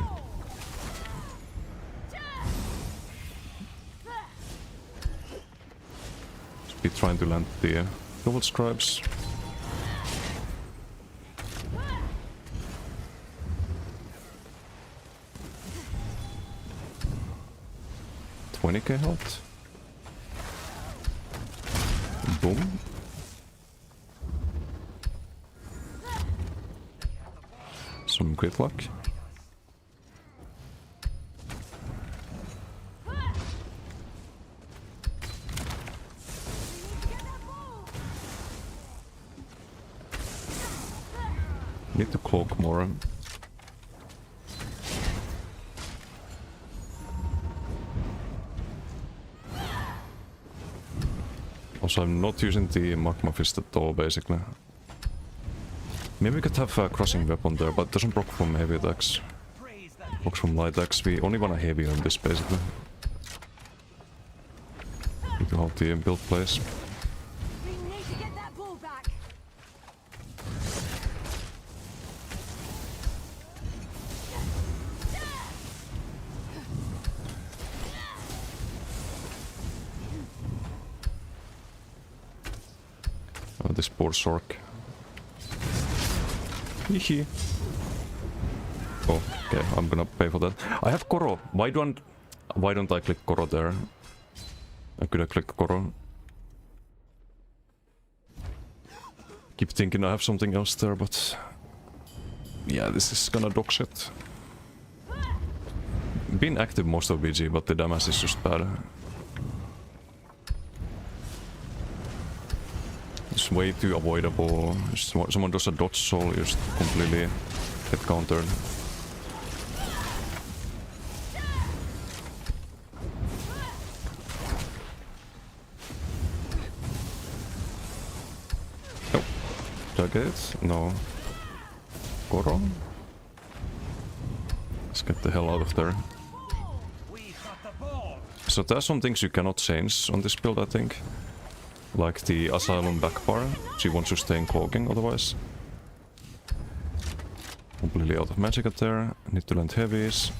Just be trying to land the Double Scribes. 20k health. Boom. Some great luck. Need to cloak more. Also, I'm not using the magma fist at all, basically. Maybe we could have a crossing weapon there, but it doesn't proc from heavy attacks. Procs from light attacks. We only want a heavy on this, basically. Need to hold the build place. We need to get that ball back. Oh, this poor Sork. Hehe. Oh, okay, I'm gonna pay for that. I have Koro. Why don't I click Koro there? I could have clicked Koro. Keep thinking I have something else there, but yeah, this is gonna dog shit. Been active most of BG, but the damage is just bad. It's way too avoidable. Someone does a dodge soul, just completely get countered. Oh, did I get it? No. Koro? Let's get the hell out of there. So there are some things you cannot change on this build, I think. Like the Asylum back bar, she wants to stay in cloaking otherwise. Completely out of magic at there, need to land heavies.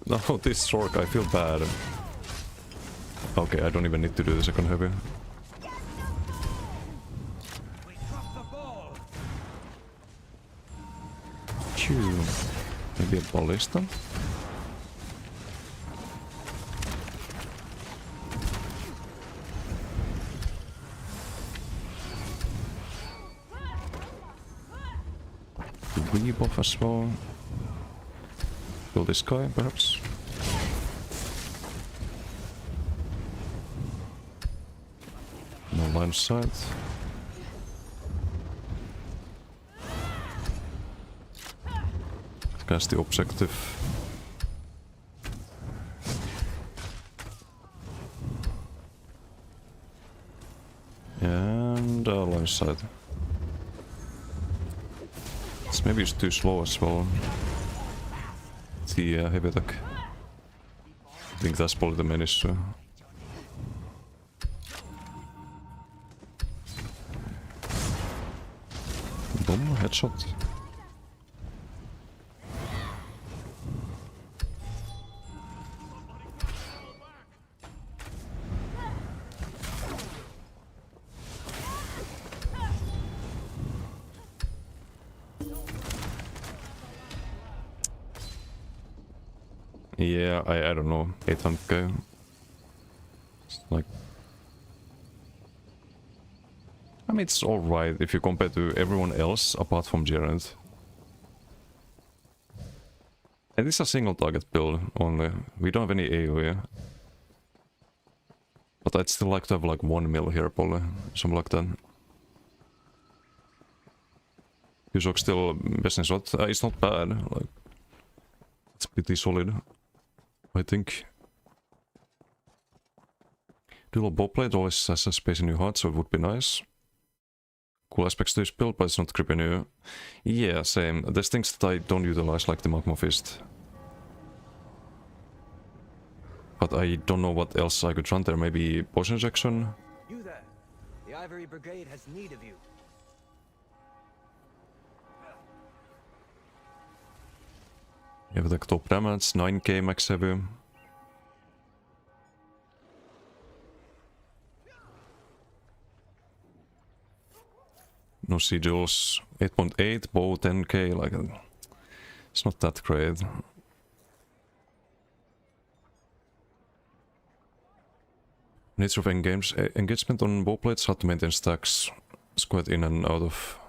No, this Sork, I feel bad. Okay, I don't even need to do the second heavy. Maybe a ballista? Rebuff as well. Kill this guy, perhaps. No line of sight. That's the objective. And line side. It's maybe it's too slow as well. The heavy attack. I think that's probably the main issue. Boom, headshot. Yeah, I don't know. 800k. It's like... I mean, it's alright if you compare to everyone else apart from Gerard. And this is a single target build only. We don't have any AoE. But I'd still like to have like 1 mil here probably. Something like that. Yusok still business what? It's not bad. Like, it's pretty solid. I think. Dual bowplate always has a space in your heart, so it would be nice. Cool aspects to this build, but it's not creepy new. Yeah, same. There's things that I don't utilize, like the Magma Fist. But I don't know what else I could run there. Maybe potion injection? You there. The Ivory Brigade has need of you. You have the top damage, 9k max heavy. No sigils, 8.8, bow 10k, like it's not that great. Nature of engagement on bow plates, how to maintain stacks, is quite in and out of.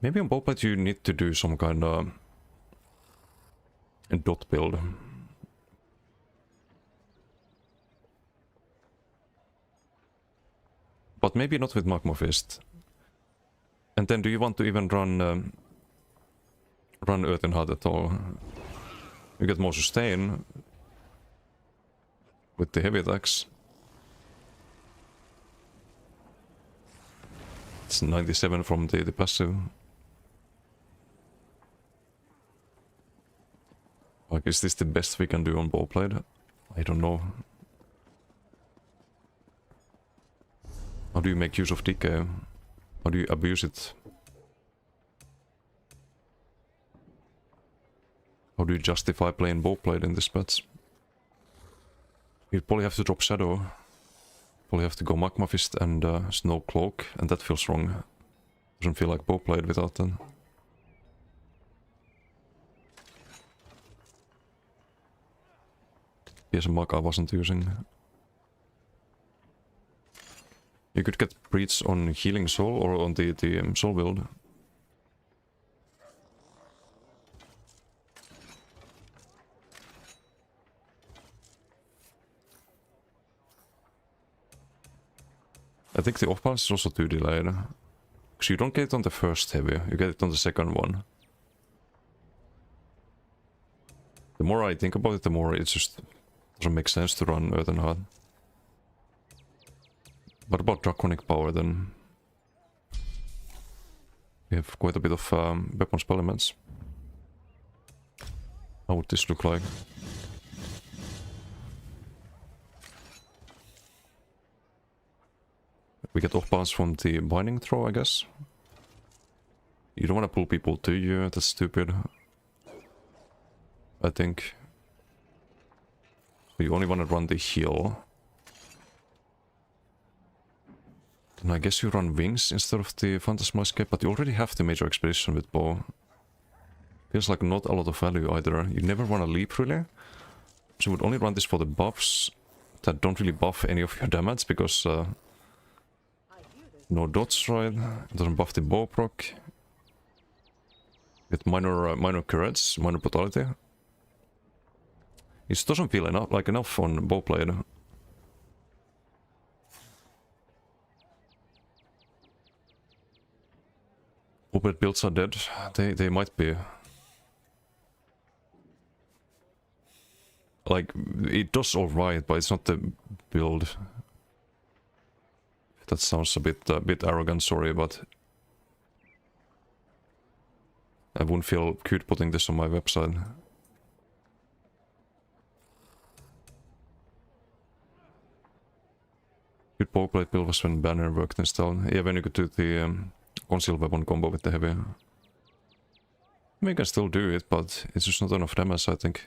Maybe on bow plate you need to do some kind of dot build. But maybe not with Magma Fist. And then do you want to even run Earthen Heart at all? You get more sustain with the heavy attacks. It's 97 from the passive. Like, is this the best we can do on Bowblade? I don't know. How do you make use of decay? How do you abuse it? How do you justify playing Bowblade in this patch? You'd probably have to drop Shadow. Probably have to go Magma Fist and Snow Cloak, and that feels wrong. Doesn't feel like Bowblade without that. Here's a mug I wasn't using. You could get Breach on Healing Soul or on the Soul build. I think the off balance is also too delayed. Because you don't get it on the first heavy, you get it on the second one. The more I think about it, the more it just doesn't make sense to run Earthen Heart. What about Draconic Power then? We have quite a bit of weapon spell elements. How would this look like? We get off balance from the binding throw, I guess. You don't want to pull people to you, that's stupid. I think. You only want to run the heal. And I guess you run Wings instead of the Phantasma Escape, but you already have the Major Expedition with bow. Feels like not a lot of value either. You never want to leap really. So you would only run this for the buffs that don't really buff any of your damage, because no dots, right? It doesn't buff the bow proc. With minor courage, minor brutality. It doesn't feel enough on Bowblade. Bowblade builds are dead. They might be. Like, it does alright, but it's not the build. That sounds a bit arrogant, sorry, but I wouldn't feel good putting this on my website. Good Bowblade build was when Banner worked instead. Yeah, when you could do the concealed weapon combo with the heavy. I mean, you can still do it, but it's just not enough damage, I think.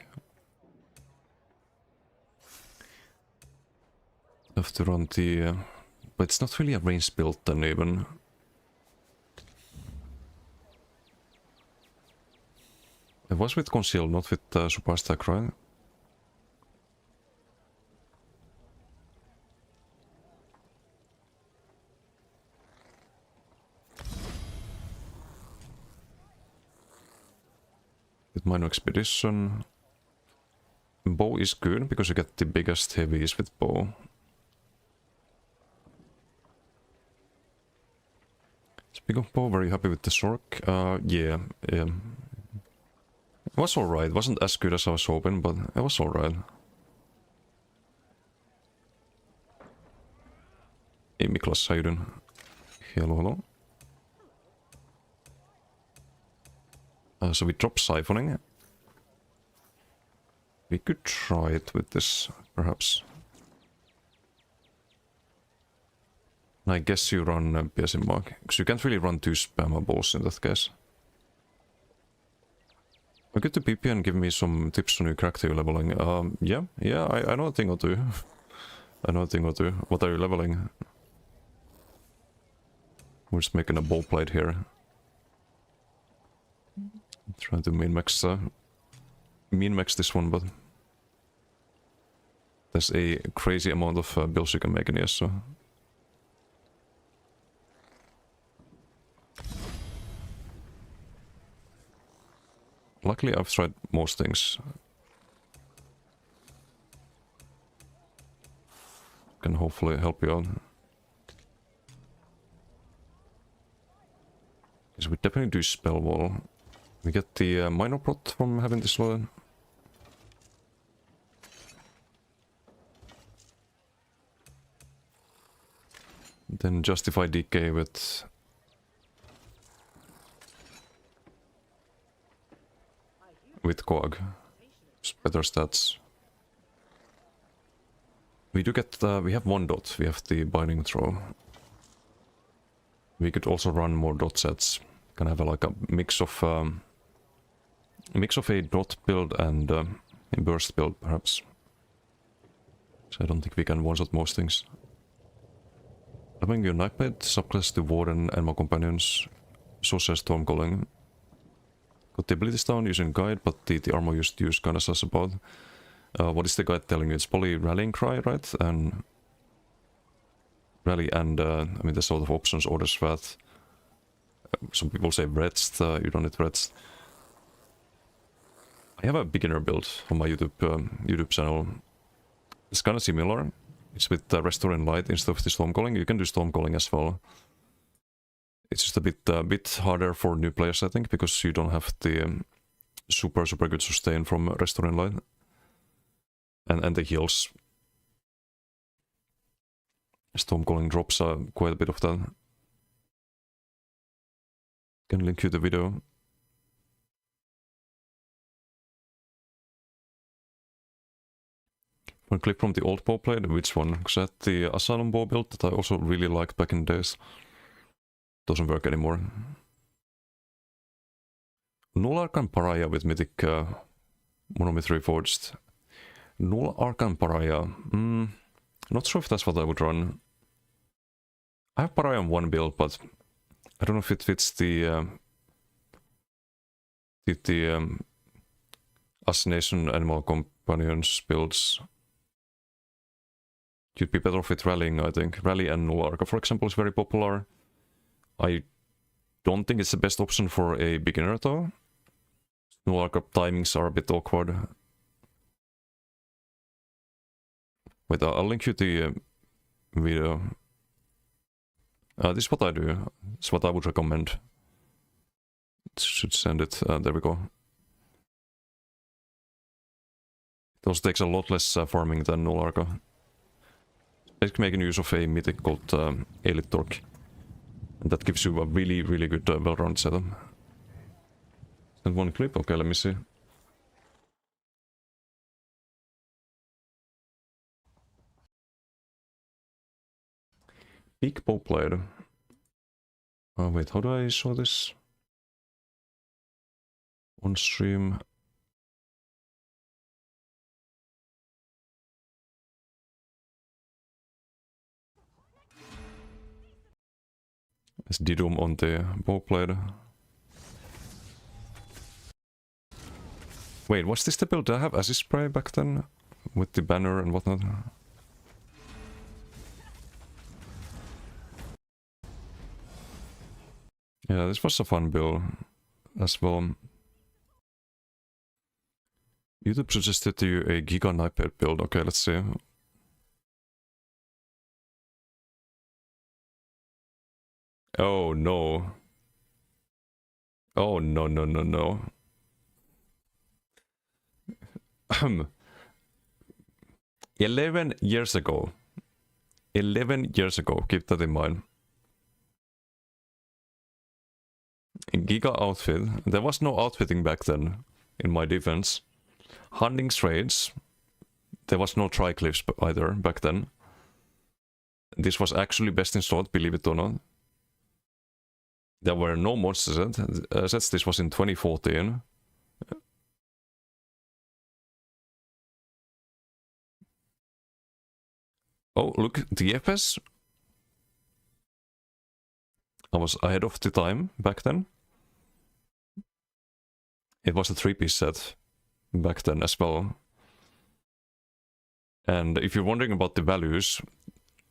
Have to run the... but it's not really a range build then even. It was with Conceal, not with Super Stack, right? With Minor Expedition. Bow is good because you get the biggest heavies with bow. Speaking of bow, very happy with the Sork. Yeah. It was alright. It wasn't as good as I was hoping, but it was alright. Hey Miklas, how you doing? Hello. So we drop Siphoning. We could try it with this, perhaps. I guess you run Piercing Mark, because you can't really run two spammables in that case. I'll get to PP and give me some tips on your character leveling. Yeah, I know a thing or two. I know a thing or two. What are you leveling? We're just making a bow plate here. Trying to min-max this one, but there's a crazy amount of builds you can make in here, so... Luckily I've tried most things. Can hopefully help you out. Yes, we definitely do spell wall. We get the minor prot from having this loaded. Then justify DK with Quag. Just better stats. We do get we have one dot. We have the binding throw. We could also run more dot sets. Can have like a mix of a dot build and a burst build, perhaps. So I don't think we can one-shot most things. Having your Nightblade, subclass to Warden and my companions, Sorcerer Stormcalling. Got the abilities down using guide, but the armor used kinda sus about. What is the guide telling you? It's probably Rallying Cry, right? And Rally and, I mean, there's a lot of options, Orders Wrath. Some people say Wretched, you don't need Wretched. I have a beginner build on my YouTube channel. It's kinda similar. It's with Restoring Light instead of the Stormcalling. You can do Stormcalling as well. It's just a bit harder for new players, I think, because you don't have the super good sustain from Restoring Light. And the heals. Stormcalling drops quite a bit of that. Can link you the video. One clip from the old bow blade, which one? Because I had the Asylum bow build that I also really liked back in the days. Doesn't work anymore. Null Arcan Pariah with Mythic Monomyth Reforged. Null Arcan Pariah. Not sure if that's what I would run. I have Pariah on one build, but I don't know if it fits the Assassination Animal Companions builds. You'd be better off with Rallying, I think. Rally and Null Arca, for example, is very popular. I don't think it's the best option for a beginner, though. Null Arca timings are a bit awkward. Wait, I'll link you the video. This is what I do. It's what I would recommend. Should send it. There we go. It also takes a lot less farming than Null Arca. Basically making use of a mythic called Elite Torque. And that gives you a really good well-rounded setup. And one clip? Okay, let me see. Big bow blade. Oh wait, how do I show this? On stream. It's Didum on the bow blade. Wait, was this the build? Did I have Acid Spray back then? With the banner and whatnot? Yeah, this was a fun build as well. YouTube suggested to you a Giga Nightblade build. Okay, let's see. Oh no. Oh no. 11 years ago. 11 years ago, keep that in mind. Giga outfit. There was no outfitting back then, in my defense. Hunting trades. There was no tricliffs either back then. This was actually best in slot, believe it or not. There were no monster sets. This was in 2014. Oh, look, DFS. I was ahead of the time back then. It was a 3-piece set back then as well. And if you're wondering about the values,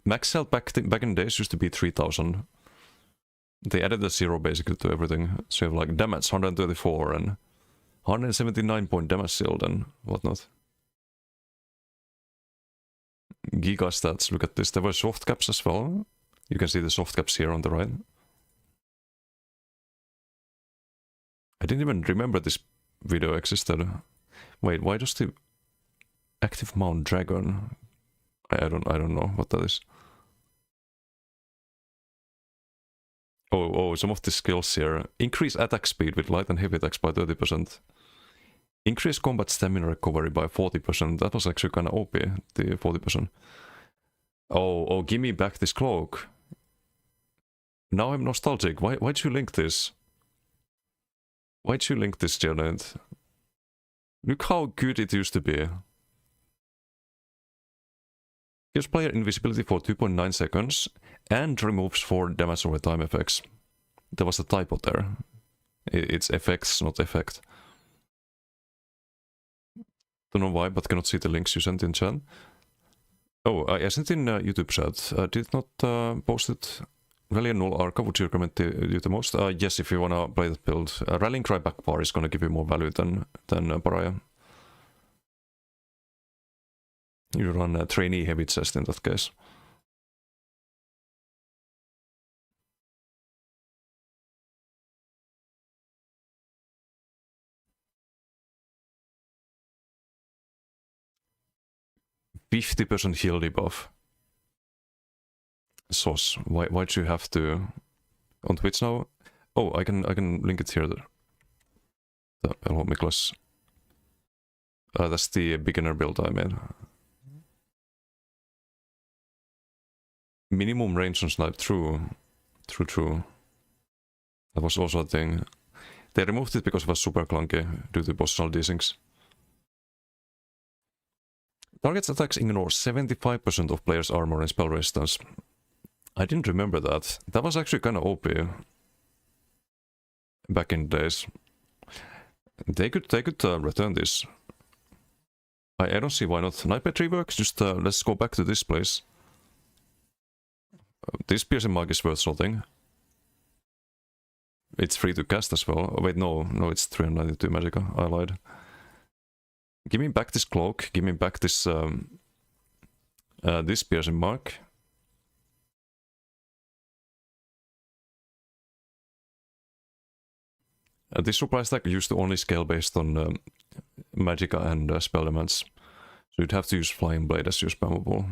max health back in the days used to be 3000. They added a 0 basically to everything. So you have like damage 134 and 179 point damage shield and whatnot. Giga stats, look at this. There were soft caps as well. You can see the soft caps here on the right. I didn't even remember this video existed. Wait, why does the active mount dragon? I don't know what that is. Oh, some of the skills here. Increase attack speed with light and heavy attacks by 30%. Increase combat stamina recovery by 40%. That was actually kind of OP, the 40%. Oh, give me back this cloak. Now I'm nostalgic. Why'd you link this? Why'd you link this, Janet? Look how good it used to be. Gives player invisibility for 2.9 seconds and removes 4 damage over time effects. There was a typo there. It's effects, not effect. Don't know why, but cannot see the links you sent in chat. Oh, I sent in YouTube chat. I did not post it. Rally and Null Arca, would you recommend you the most? Yes, if you wanna play that build. Rallying Cry Backbar is gonna give you more value than Pariah. You run a trainee heavy chest in that case. %50 heal debuff. Sauce. Why'd you have to on Twitch now? Oh, I can link it here. Hello, Miklas. That's the beginner build I made. Minimum range on snipe. True. That was also a thing. They removed it because it was super clunky due to positional desyncs. Target's attacks ignore 75% of players' armor and spell resistance. I didn't remember that. That was actually kind of OP back in the days. They could return this. I don't see why not. Nightmare Tree works. Just let's go back to this place. This piercing mark is worth something. It's free to cast as well. Oh, wait, no, it's 392 magicka. I lied. Give me back this cloak. Give me back this this piercing mark. This supply stack used to only scale based on magicka and spell elements, so you'd have to use Flying Blade as your spammable.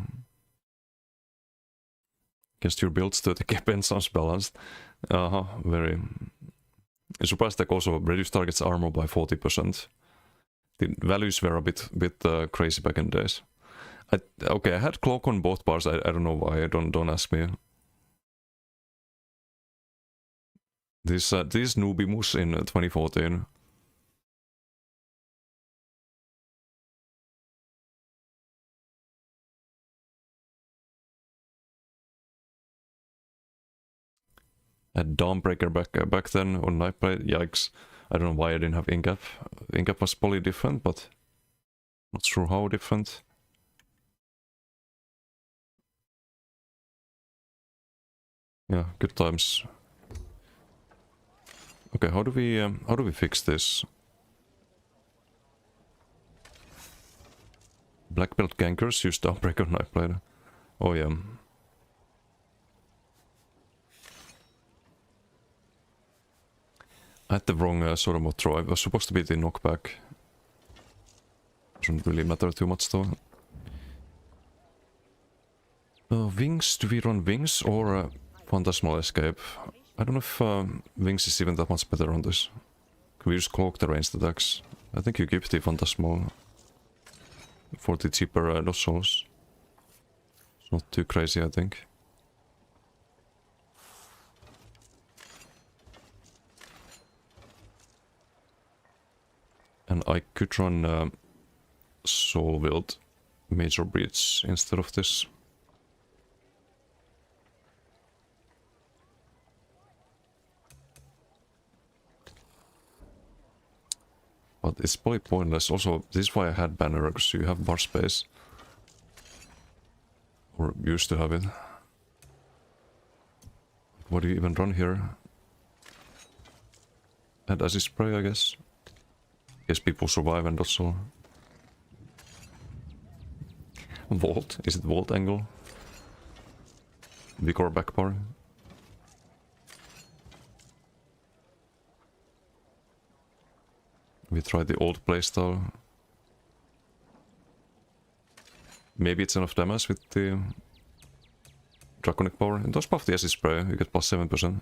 Against your builds, 30k pen sounds balanced. Very. The supply stack also reduced target's armor by 40%. The values were a bit crazy back in the days. Okay, I had cloak on both bars. I don't know why. Don't ask me. This Nubimus in 2014. Had Dawnbreaker back then on Nightblade. Yikes. I don't know why I didn't have Incap. Incap was probably different, but not sure how different. Yeah, good times. Okay, how do we fix this? Black belt gankers use Dawnbreaker Nightblade. Oh yeah. I had the wrong Sodomot throw. I was supposed to be the knockback. Doesn't really matter too much though. Wings, do we run Wings or Phantasmal Escape? I don't know if Wings is even that much better on this. Can we use Cloak the ranged attacks? I think you keep the Phantasmal for the cheaper Lost Souls. It's not too crazy, I think. And I could run Soulwield Major Breach instead of this. But it's probably pointless. Also, this is why I had banner, because you have bar space. Or used to have it. What do you even run here? And acid spray, I guess. Guess people survive and that's all. Vault? Is it vault angle? Vigor back bar? We tried the old playstyle. Maybe it's enough damage with the draconic power. It does buff the acid spray, you get plus 7%.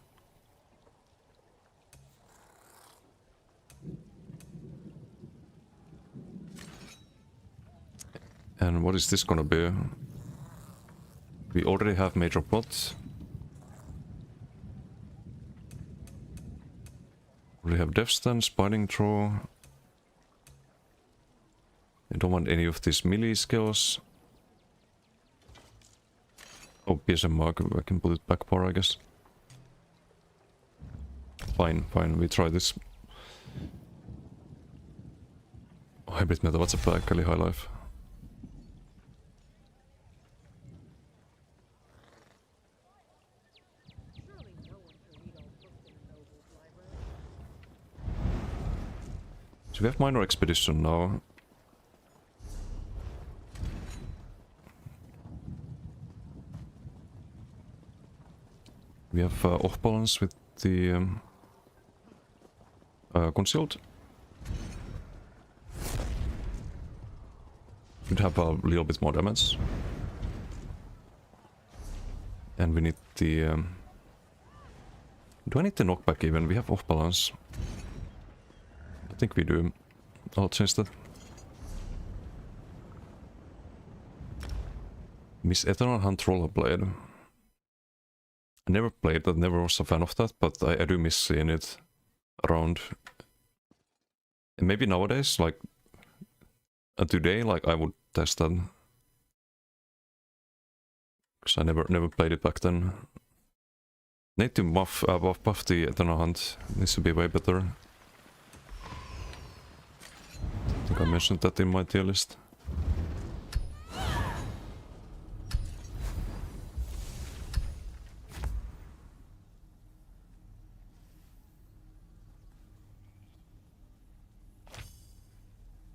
And what is this gonna be? We already have major pots. We have Death Stance, Binding Throw. I don't want any of these melee skills. Oh, PSM mark, I can put it back bar, I guess. Fine, we try this. Oh, hybrid meta, what's a back, Kelly High Life? So we have minor expedition now. We have off balance with the concealed. Should have a little bit more damage. And we need the... do I need the knockback even? We have off balance. I think we do. I'll change that. Miss Eternal Hunt Rollerblade. I never played that, never was a fan of that, but I do miss seeing it around. And maybe nowadays, like today, like I would test that. Because I never played it back then. Need to buff the Eternal Hunt. Needs to be way better. I think I mentioned that in my tier list.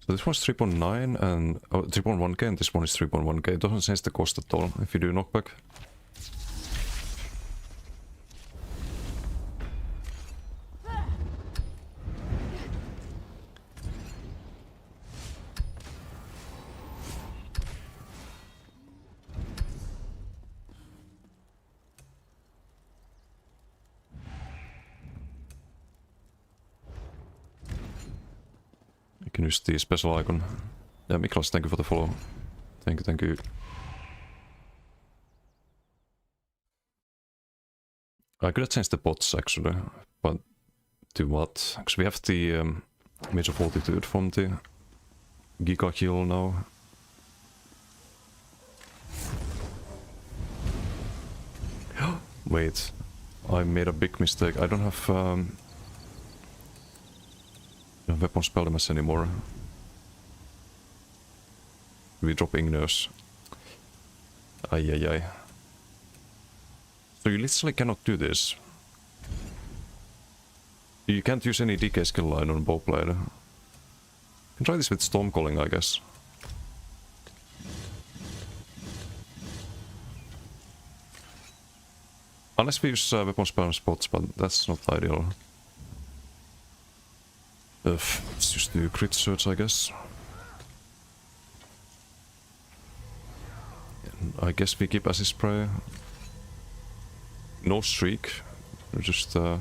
So this one's 3.9 and 3.1k and this one is 3.1k. It doesn't change the cost at all if you do knockback. You can use the special icon. Yeah, Miklas, thank you for the follow. Thank you. I could have changed the bots actually, but to what? Because we have the Major Fortitude from the Giga Heal now. Wait, I made a big mistake. I don't have weapon spell damage anymore. We drop Igneous. Ay. So you literally cannot do this. You can't use any DK skill line on Bowblade. You can try this with Stormcalling, I guess. Unless we use weapon spell spots, but that's not ideal. Let's just do crit search, I guess. And I guess we keep acid spray. No streak. We're just or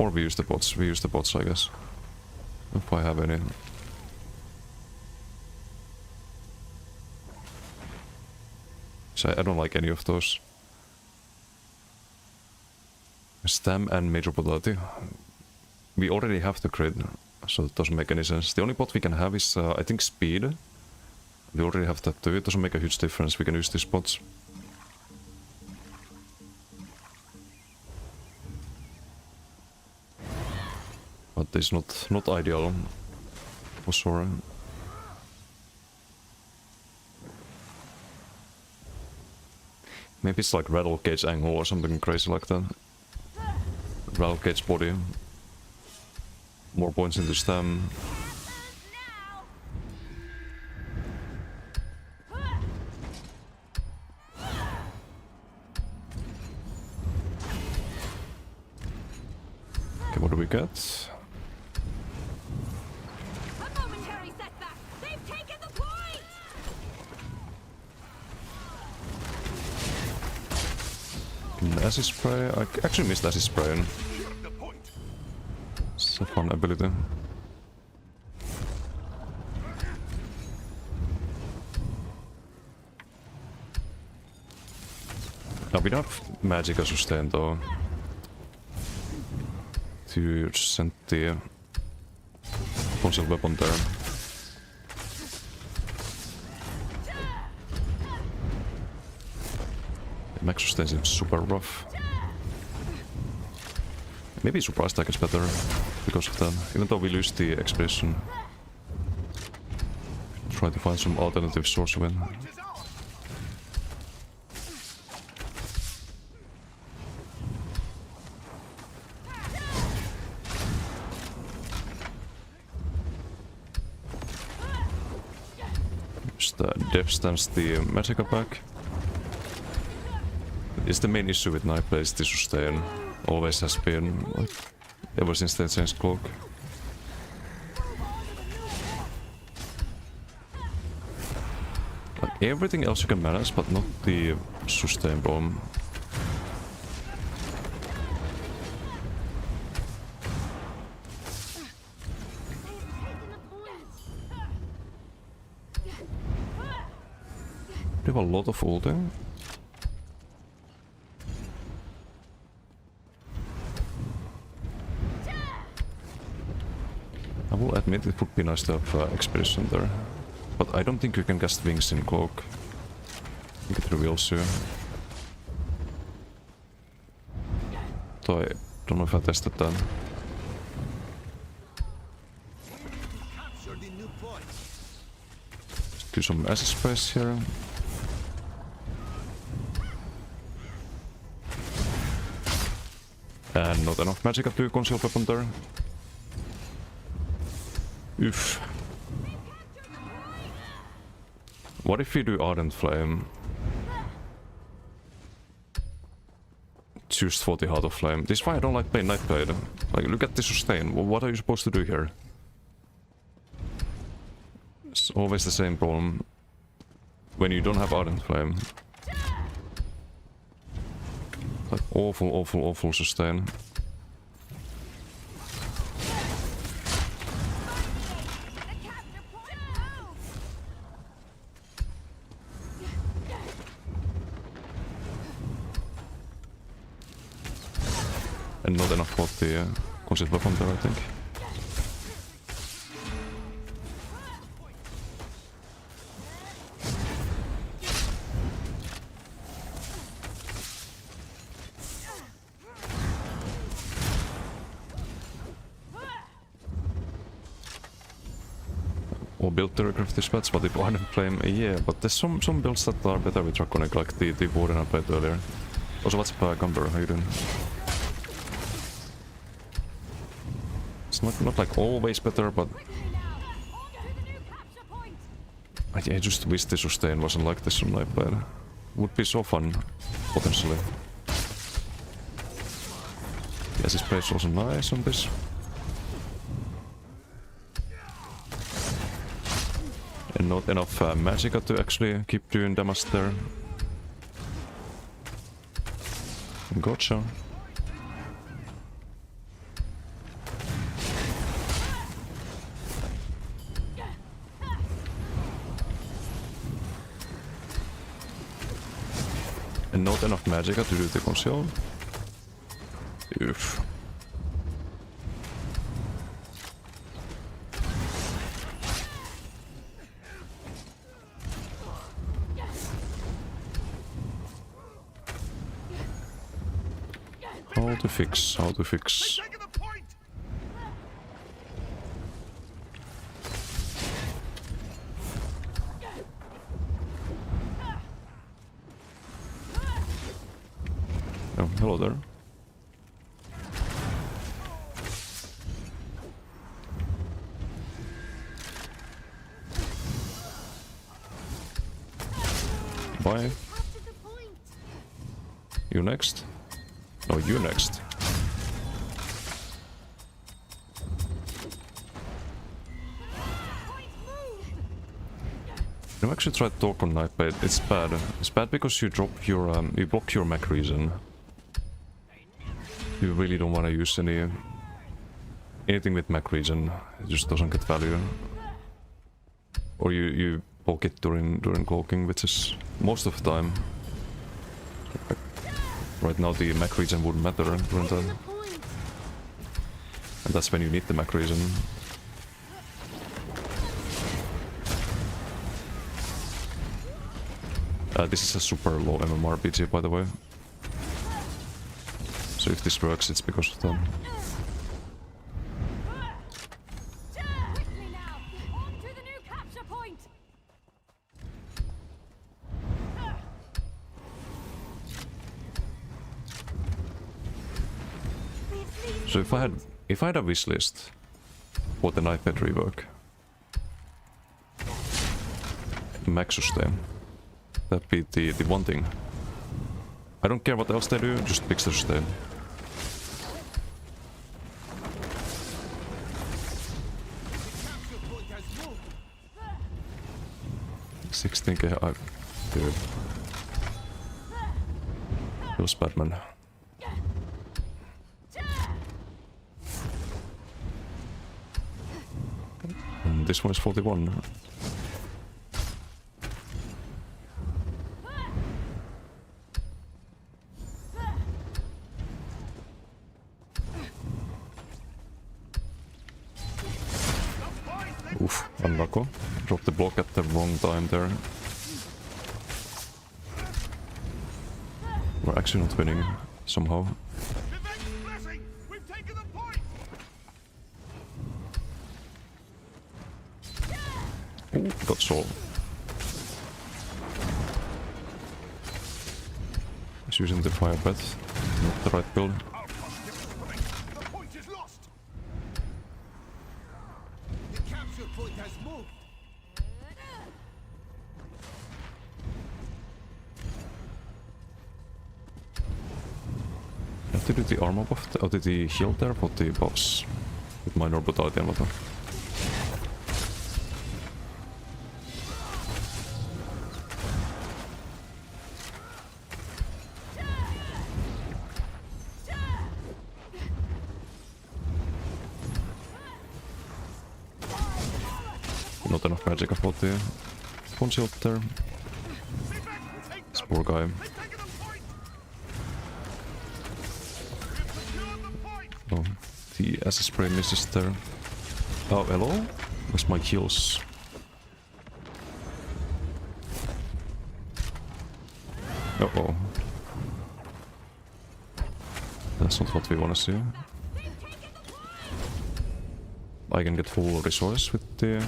we use the bots. We use the bots, I guess. If I have any. So I don't like any of those. Stam and Major Polarity. We already have the crit, so it doesn't make any sense. The only bot we can have is, I think, speed. We already have that too. It doesn't make a huge difference. We can use these bots. That is not ideal for Sora. Maybe it's like Rattle Cage angle or something crazy like that. Rattle Cage body. More points into stem. Okay, what do we get? A momentary setback. They've taken the point. Acid Spray. I actually missed Acid Spray. It's a fun ability. Now we don't have Magicka sustain though. To send the console weapon there. The max sustain seems super rough. Maybe Surprise Attack is better because of that, even though we lose the Expedition. Try to find some alternative source of it. Just Depth stands the Magicka back. It's the main issue with Knight Blade, the sustain. Always has been, like, ever since they changed Cloak. Like, everything else you can manage, but not the sustain bomb. They have a lot of ulting. I will admit it would be nice to have Expedition there, but I don't think you can cast Wings in Cloak. I think it reveals you. So I don't know if I tested that. Let's do some Acid Sprays here. And not enough Magicka to console weapon there. Oof. What if we do Ardent Flame? Choose for the Heart of Flame. This is why I don't like playing Night Blade. Like, look at the sustain. What are you supposed to do here? It's always the same problem when you don't have Ardent Flame. Like, awful sustain. And not enough for the concept weapon there, I think. Or build the recruitive spats, but if Ardent Flame, yeah, but there's some builds that are better with Draconic, like the Warden I played earlier. Also, what's up, Gumber? How you doing? It's not like always better, but I just wish the sustain wasn't like this on Night Blade. Would be so fun, potentially. Yes, this plays also nice on this. And not enough Magicka to actually keep doing damage there. Gotcha. And not enough Magicka to do the conceal. Oof. How to fix? Oh, hello there. Bye. Captured the point. You next? No, you next. Point moved. I've actually tried to talk on Knight, but it's bad. It's bad because you drop your you block your Mac reason. You really don't want to use anything with Mac reason. It just doesn't get value. Or you poke it during cloaking, which is most of the time. Right now the Mac reason wouldn't matter during Taking the, the point. and that's when you need the Mac reason. This is a super low MMRPG, by the way. So if this works, it's because of that. Quickly now. On to the new capture point. So if I had a wish list for the Nightmare rework, Mac sustain, that'd be the one thing. I don't care what else they do, just fix the sustain. Capture point has moved. 16k, dude. It was Batman. And this one is 41. Oof, unlucky. Dropped the block at the wrong time there. We're actually not winning, somehow. Revenge blessing! We've taken the point! Ooh, got Soul. He's using the fire breath, not the right build. The point is lost! The capture point has moved. I have to do the armor buff, or the heal there for the boss. With minor brutality and whatnot. Not enough magic for the one shield there. This poor guy. Oh, the acid spray misses there. Oh, hello? Where's my heals? Uh-oh. That's not what we want to see. I can get full resource with the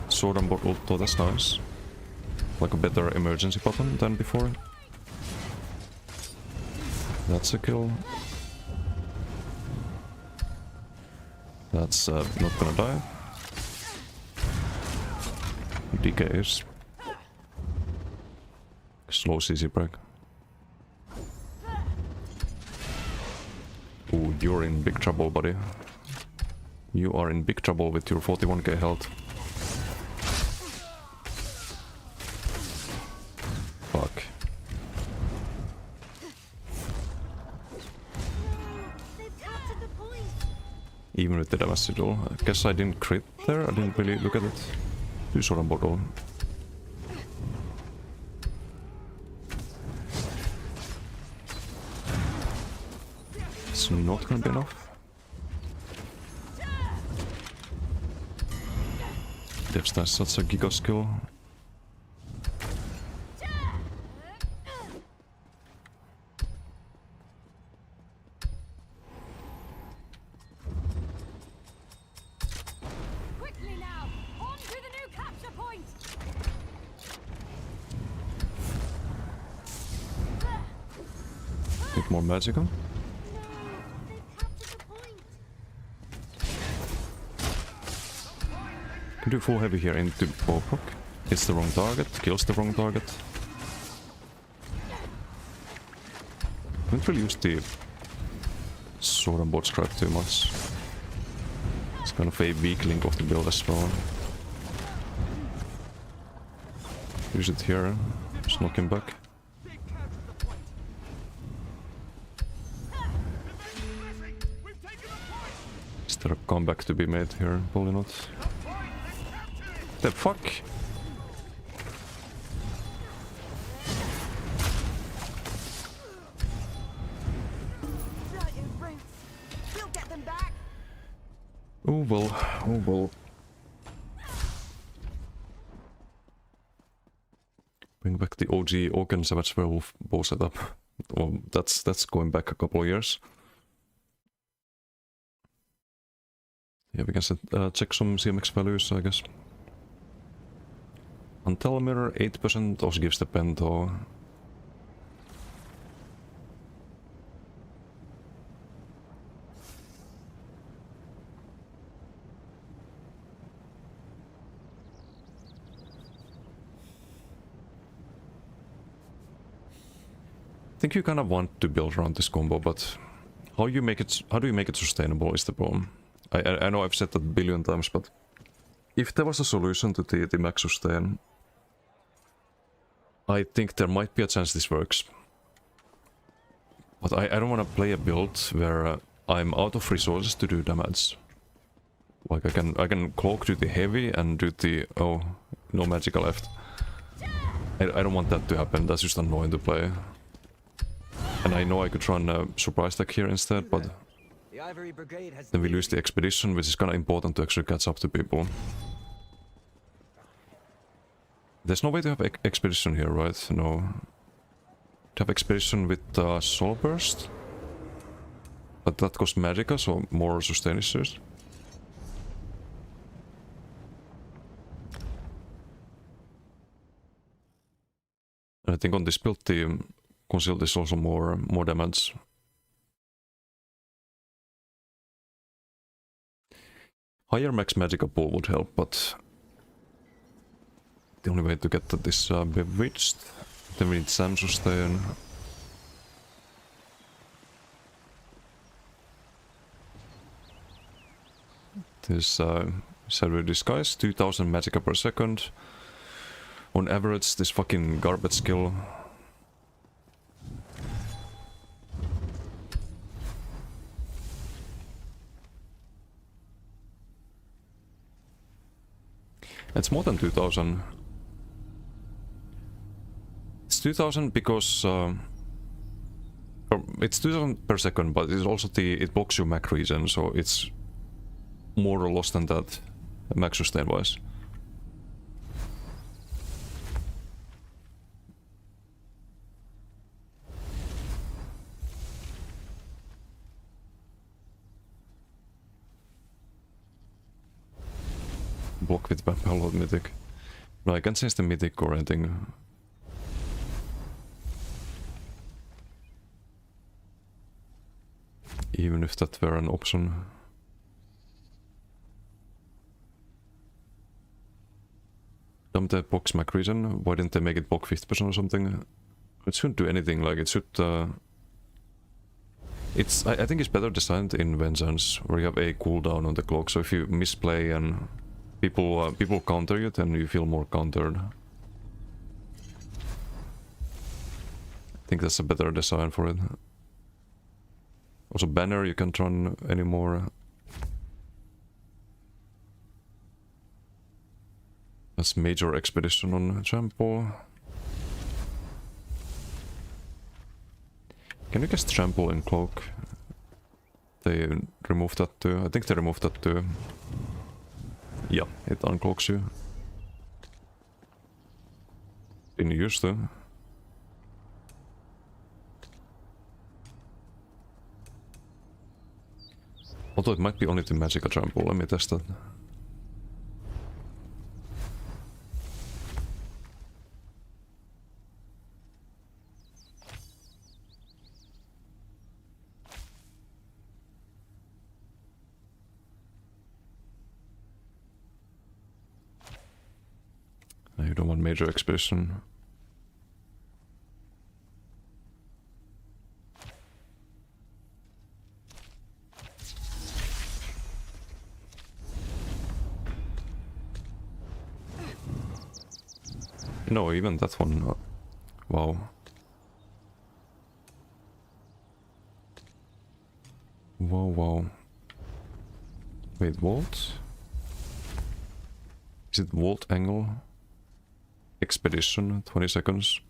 sword and board ult, that's nice. Like a better emergency button than before. That's a kill. That's not gonna die. DKs. Slow CC break. Ooh, you're in big trouble, buddy. You are in big trouble with your 41k health. Fuck. They've captured the point. Even with the damage roll. I guess I didn't crit there, I didn't really look at it. Du sådan bort. It's not gonna be enough. That's such a giga skill. Quickly now. On to the new capture point. I think more magical. No, they've captured the point. Can do full heavy here into Boproc. Hits the wrong target, kills the wrong target. Don't really use the sword and board scribe too much. It's kind of a weak link of the build as well. Use it here, just knock him back. They've captured the point. Revenge blessing! We've taken the point! Is there a comeback to be made here? Probably not. The point! They've captured it! The fuck? Brilliant roots. We'll get them back. Oh well, oh well. Bring back the OG Oaken Savage Werewolf bow setup. Well, that's going back a couple of years. Yeah, we can check some CMX values, I guess. Until mirror 8% also gives the Pento. I think you kind of want to build around this combo, but how do you make it sustainable is the problem. I know I've said that a billion times, but if there was a solution to the max sustain, I think there might be a chance this works. But I don't want to play a build where I'm out of resources to do damage. Like I can cloak to the heavy and do the no magical left. I don't want that to happen. That's just annoying to play. And I know I could run a surprise deck here instead, but The Ivory Brigade has then we need lose of the you. expedition, which is kind of important to actually catch up to people. There's no way to have expedition here, right? No. To have expedition with Soul Burst. But that costs Magica, so more sustain issues. And I think on this build the Concealed is also more damage. Higher max Magica pool would help, but the only way to get that is Bewitched. Then we need Sam sustain. This Shadowy Disguise, 2000 Magica per second. On average, this fucking garbage skill. It's more than 2000. It's 2000 because it's 2000 per second, but it's also it blocks your max regen, so it's more or less than that max sustain wise. Block with Vampire Lord Mythic. No, I can change the Mythic or anything. Even if that were an option. Dump the box max regen. Why didn't they make it block 50% or something? It shouldn't do anything, like it should... I think it's better designed in Vengeance, where you have a cooldown on the clock, so if you misplay and people counter you, then you feel more countered. I think that's a better design for it. Also banner you can't run anymore. That's major expedition on Trample. Can you guess Trample in Cloak? They removed that too. I think they removed that too. Yeah, it uncloaks you. Didn't use to. Although it might be only the Magica Trample, let me test that. You don't want major expedition. No, even that one. Wow. Wow. Wait, Volt? Is it Volt angle? Expedition, 20 seconds.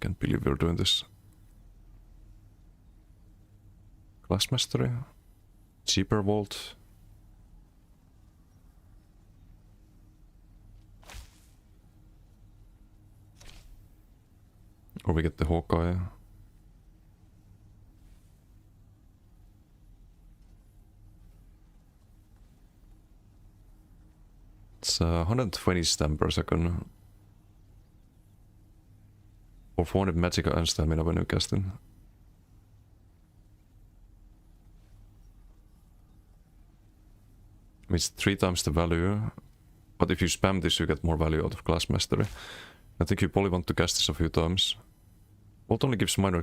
Can't believe we're doing this. Class mastery? Cheaper Volt? Or we get the Hawkeye. It's 120 stamina per second. Or 400 magicka and stamina when you casting. It's 3 times the value. But if you spam this, you get more value out of class mastery. I think you probably want to cast this a few times. What only gives minor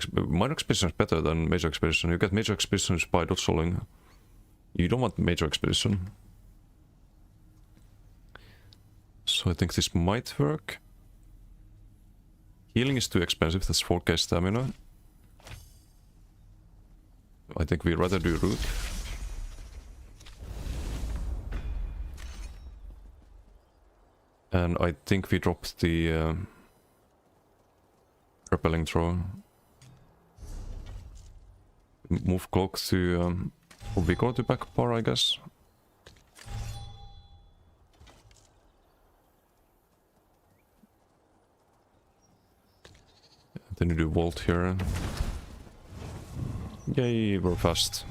expedition is better than major expedition. You get major expeditions by dodge rolling. You don't want major expedition. So I think this might work. Healing is too expensive, that's 4k stamina. I think we'd rather do root. And I think we dropped the repelling throw. Move cloak to we go to back bar, I guess. Then you do Volt here. Yay, we're fast.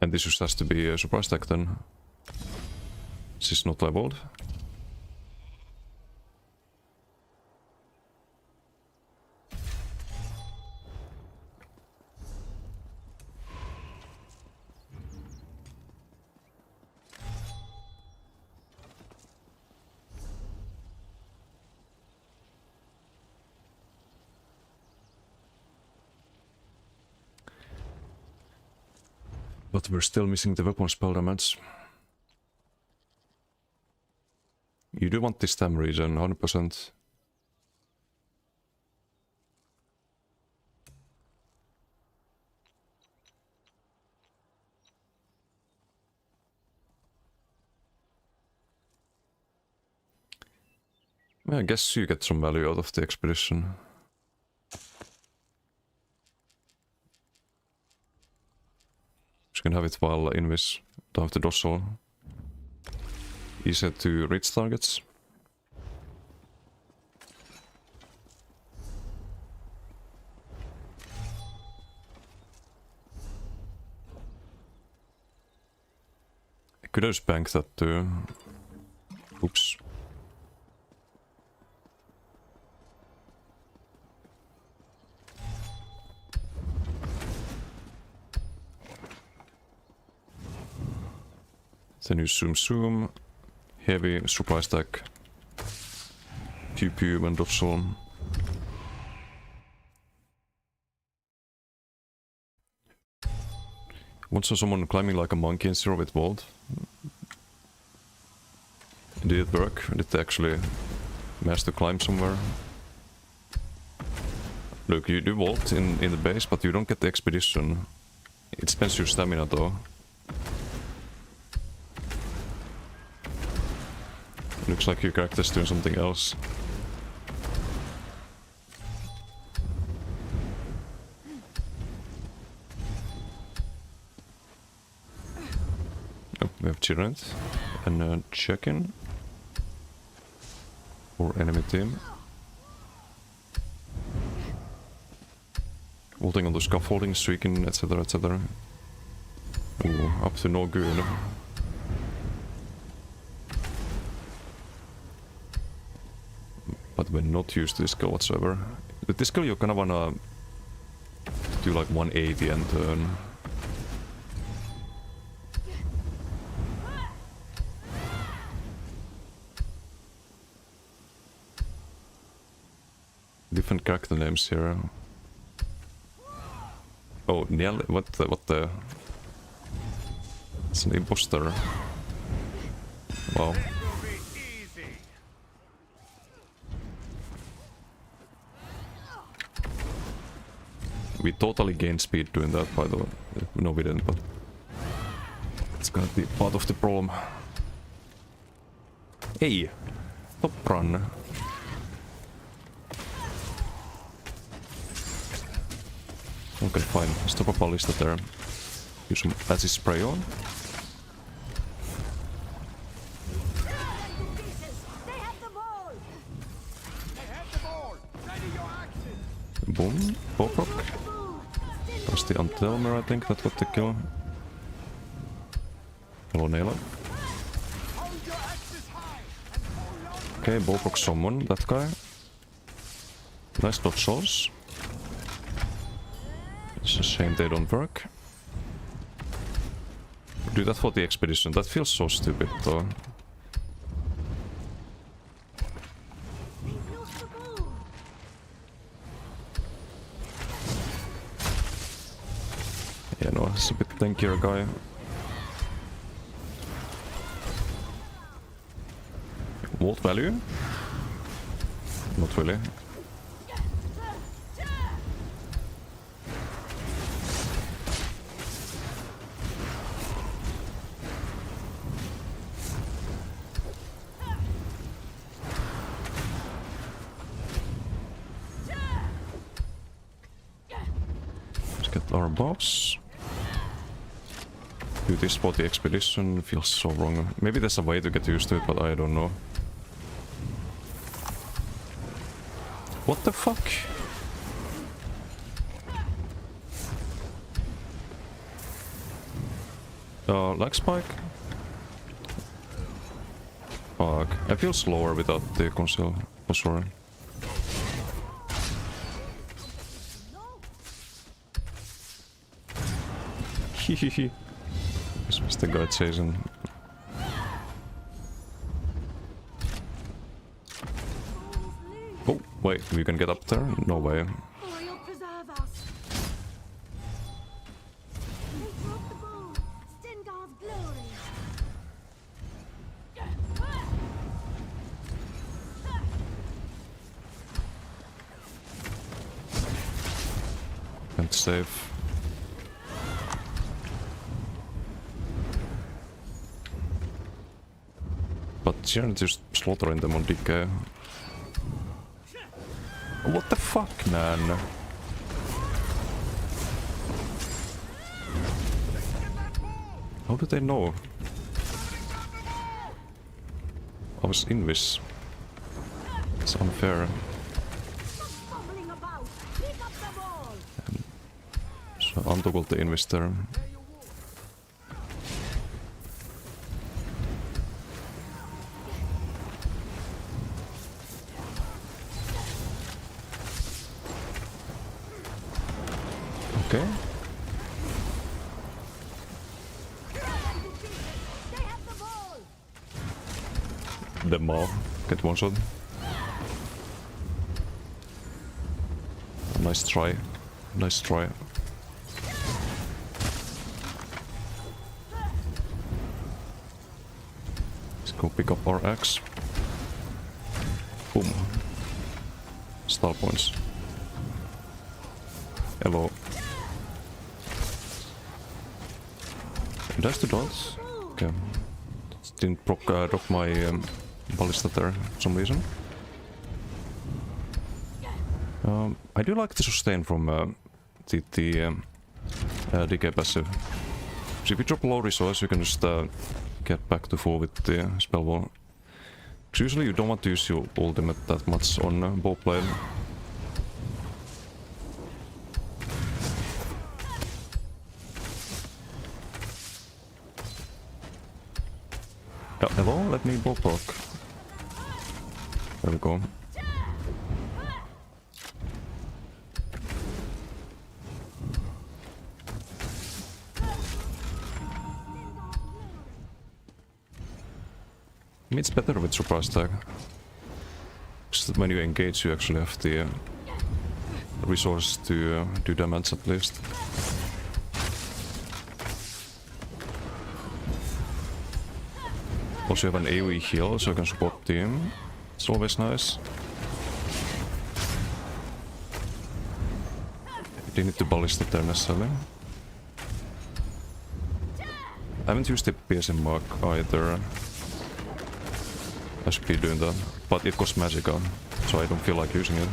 And this just has to be a surprise attack then. This is not leveled. But we're still missing the weapon spell damage. You do want this stam region, 100%. I guess you get some value out of the expedition. Just can have it while invis, don't have to dodge roll. Easier to reach targets. I could have just banked that too. Oops. Then you zoom. Heavy surprise attack. Pew when dodge on. Once saw someone climbing like a monkey in Zero with Volt. Did it work? Did they actually manage to climb somewhere? Look, you do Volt in the base, but you don't get the expedition. It spends your stamina though. Looks like your character's doing something else. Oh, we have Chirant and check-in for enemy team. Holding on the scaffolding, streaking, etc, etc. Ooh, up to no good. But we're not used to this skill whatsoever. With this skill you kinda wanna do like 180 and turn. different character names here. Oh, Niall, what the? It's an imposter. Wow. It will be easy. We totally gained speed doing that, by the way. No, we didn't, but it's gonna be part of the problem. Hey! Stop run. Okay, fine. Stop a ballista there. Use some acid spray on. They have the ball. They have the ball. Ready your axes. Boom. Pop rock. That's the Antelmer, I think, that got the kill. Hello, Naila. Hold your axes high and hold on. Okay, Boprock summon that guy. Nice dodge souls. It's a shame they don't work. Do that for the expedition. That feels so stupid though. They've lost the ball. Yeah, no, it's a bit tankier guy. What value? Not really. Let's get our boss. Do this for the expedition feels so wrong. Maybe there's a way to get used to it, but I don't know. What the fuck? Lag spike? Fuck. I feel slower without the console, for sure. Hehehe. This was the guy chasing. Oh, wait, we can get up there? No way. Oh, you'll preserve us. They broke the ball. Stengar's glory. Can't save. But you're just slaughtering them on decay. What the fuck, man? How do they know? I was invis. It's unfair. Stop fumbling about. Pick up the ball. So untoggled the invis there. Okay. They have the ball. Them all. Get one shot. Nice try. Nice try. Let's go pick up our axe. Boom. Star points. Hello. That's the dots. Okay. Didn't drop my ballista there for some reason. I do like the sustain from the decay passive. So if you drop low resource, you can just get back to full with the spell wall. 'Cause usually you don't want to use your ultimate that much on bow blade. Hello, let me ballpark. There we go. It's better with surprise tag. Just that when you engage, you actually have the resource to do damage at least. Also have an AoE heal so I can support team. It's always nice. They need to ballista there necessarily. I haven't used the PSM mark either. I should be doing that, but it costs magicka, so I don't feel like using it.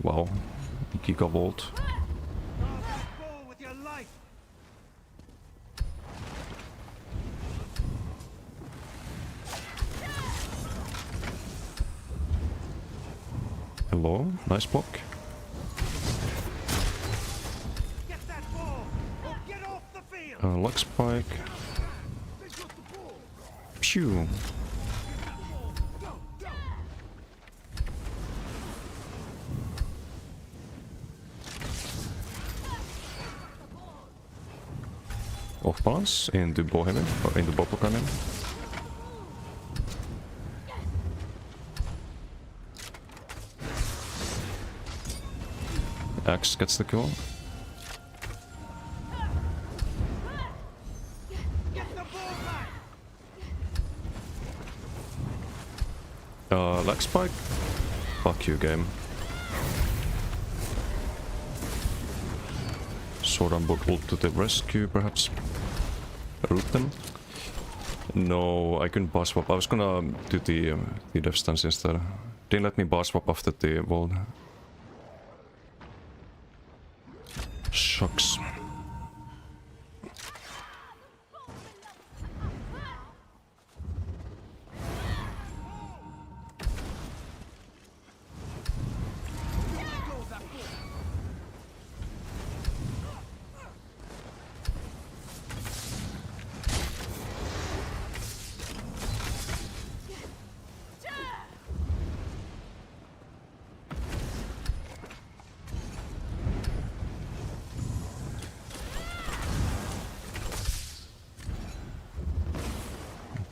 Wow, Gigavolt. Ball with your life. Hello, nice block. Get that ball or get off the field. Luck spike. Pew. Off balance into Bohemian, or into Bopokanin. Axe gets the kill. Get the ball back. Lag spike? Fuck you, game. Sword book ult to the rescue, perhaps. Root them. No, I couldn't boss swap. I was gonna do the death stance instead. Didn't let me boss swap after the wall. Shucks.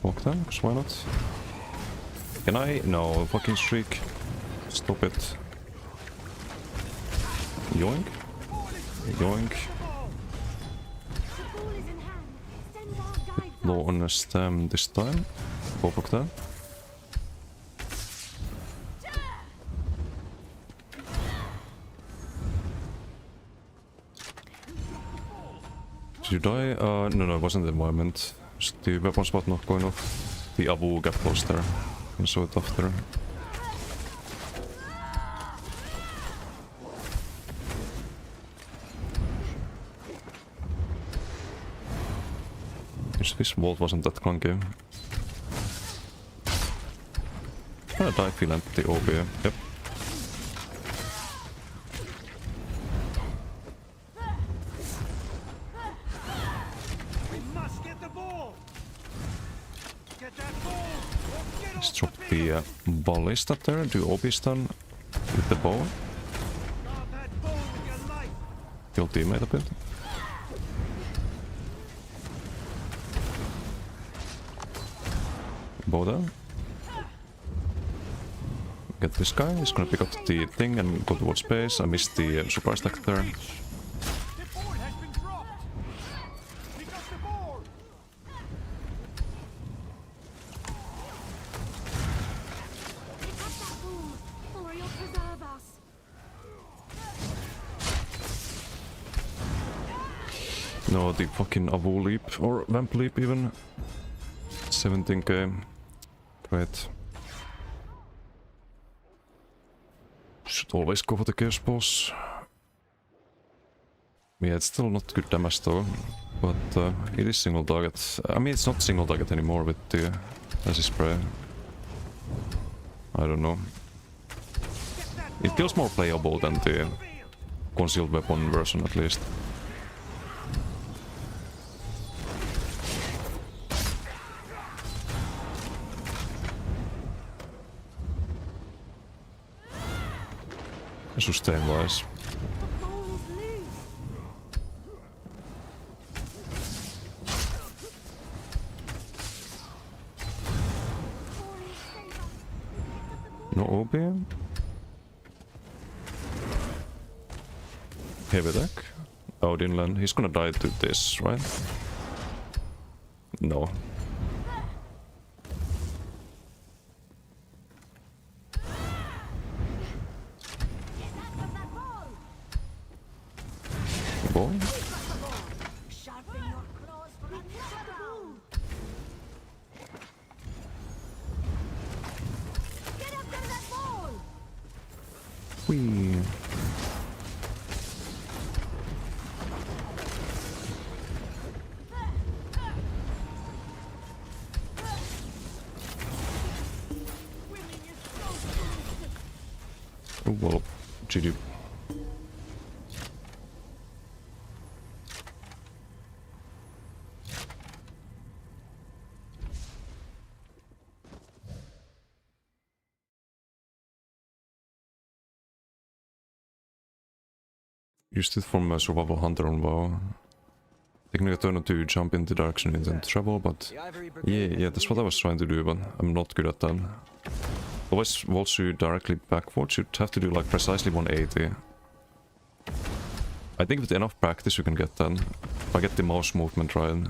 Walk then, because why not? Can I? No, fucking streak. Stop it. Yoink. Yoink. The ball is in hand. Send our guides Low out. on a stem this time. Bobok there. Did you die? No, it wasn't the environment. Just the weapon spot not going off. The Avu got close there. I saw it after. This vault wasn't that clunky. I feel empty OB. Yep. We must get the ball. Get that ball or get Let's off drop the field. the ballista there, do OB stun with the bow. Guard that ball with your life. Kill teammate a bit. Bow there. Get this guy, he's gonna pick up the thing and go towards base. I missed the super stack there. The board has been dropped. We got the ball. Pick up that ball, or you'll preserve us. No, the fucking Avu leap, or Vamp leap even. 17k. Great. Should always go for the Chaos Boss. Yeah, it's still not good damage though, but it is single target. I mean, it's not single target anymore with the acid spray. I don't know. It feels more playable than the concealed weapon version at least. Sustain wise. The ball is loose. No OB. Heavy attack. Oh, didn't land. He's gonna die to this, right? No. Ball? Sharpen your claws for another round. Get after that ball. Whee. Oh, well, GG. Used it from Survival Hunter on WoW. Taking a turn or two, jump in the direction you intend to travel, but The Ivory Brigade. yeah, that's what I was trying to do, but I'm not good at that. Always waltz you directly backwards, you'd have to do like precisely 180. I think with enough practice you can get that. If I get the mouse movement right.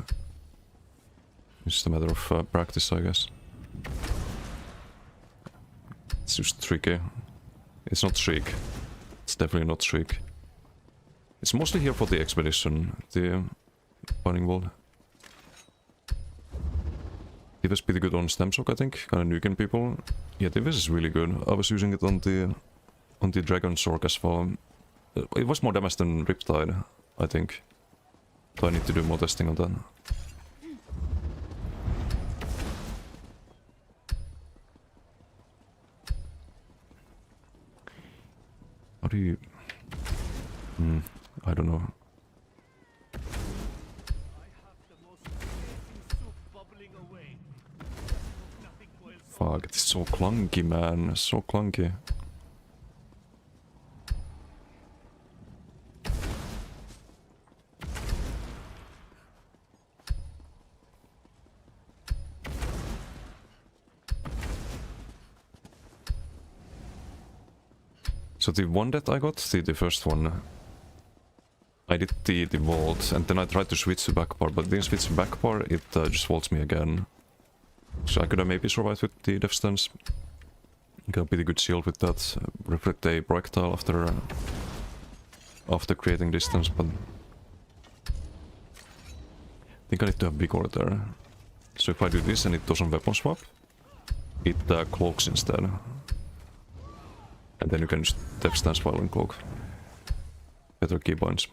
It's just a matter of practice, I guess. It's just tricky. It's not Shriek. It's definitely not Shriek. It's mostly here for the expedition, the Binding Wall. It was pretty good on Stem Shock, I think, kinda nuking people. Yeah, this is really good. I was using it on the Dragon Sork as well. It was more damage than Riptide, I think. So I need to do more testing on that. How do you... I don't know. I have the most amazing soup bubbling away. Nothing boils. Fuck, it's so clunky, man. So clunky. So the one that I got, the first one, I did the vault, and then I tried to switch to back bar, but didn't switch to back bar, it just vaults me again. So I could have maybe survived with the death stance. Got a pretty good shield with that. Reflect a projectile after creating distance, but I think I need to have vigor there. So if I do this and it doesn't weapon swap, it cloaks instead. And then you can just death stance while in cloak. Better keybinds.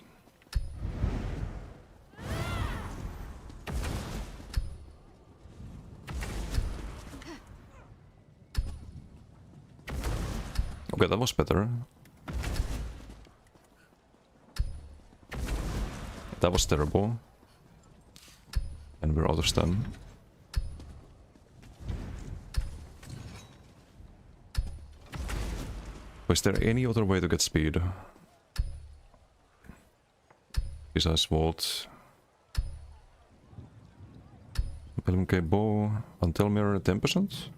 Okay, that was better. That was terrible. And we're out of stun. Is there any other way to get speed? Besides vault. LMK bow. Until mirror 10%?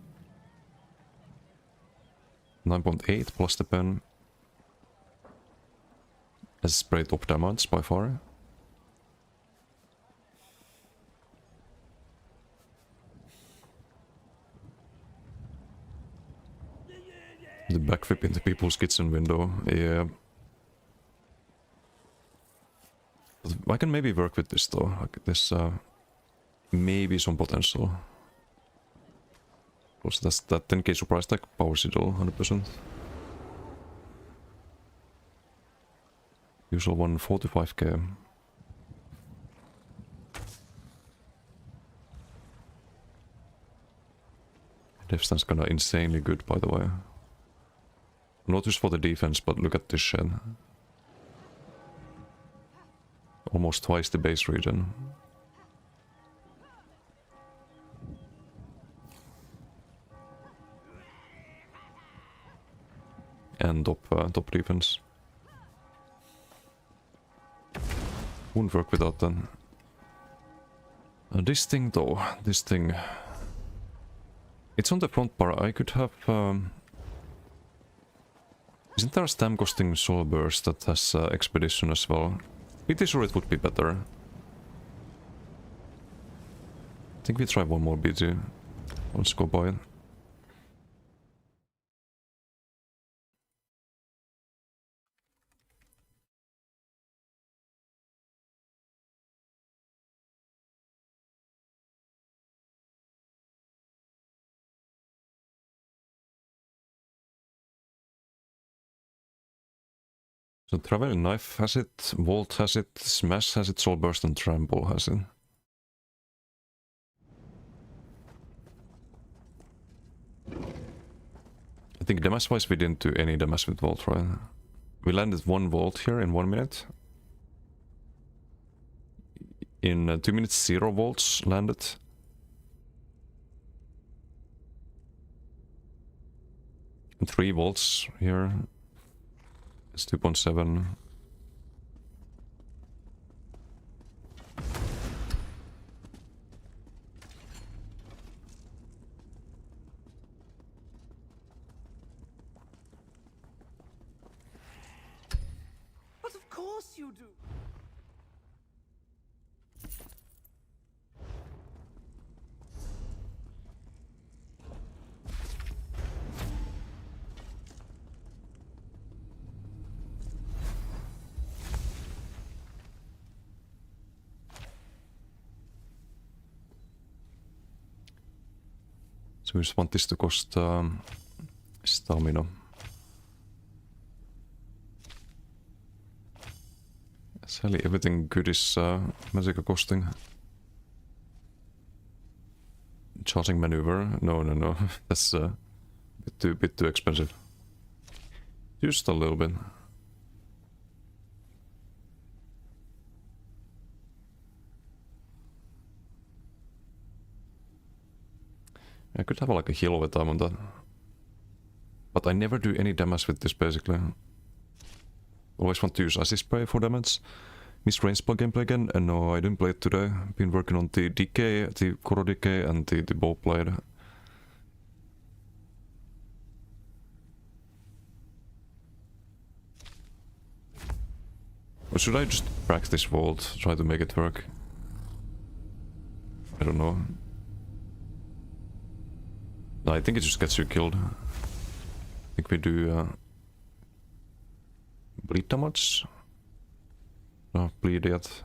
9.8 plus the pen. Has spray top damage by far. The backflip into people's kitchen window, yeah. But I can maybe work with this though, like there's maybe some potential. Plus that's that 10k surprise tag power sigil, 100%. Usual one 45k. Death stance kinda insanely good, by the way. Not just for the defense, but look at this shit. Almost twice the base regen. And top defense. Wouldn't work without them. This thing though, this thing. It's on the front bar. I could have Isn't there a stam costing Soul Burst that has Expedition as well? Pretty sure it would be better. I think we try one more BG. Let's go buy it. So Traveling Knife has it, Vault has it, Smash has it, Soul Burst and Trample has it. I think damage-wise we didn't do any damage with Vault, right? We landed one Vault here in 1 minute. In 2 minutes 0 Vaults landed. And 3 Vaults here. It's 2.7. But of course you do. So we just want this to cost stamina. Sadly, everything good is magic costing. Charging maneuver? No. That's a bit too expensive. Just a little bit. I could have like a heal over time on that. But I never do any damage with this basically. Always want to use Acid Spray for damage. Missed Rangespell gameplay again, and no, I didn't play it today. Been working on the Decay, the Koro Decay, and the Bow Blade. Or should I just practice Vault, try to make it work? I don't know. No, I think it just gets you killed. I think we do bleed damage. No, bleed yet.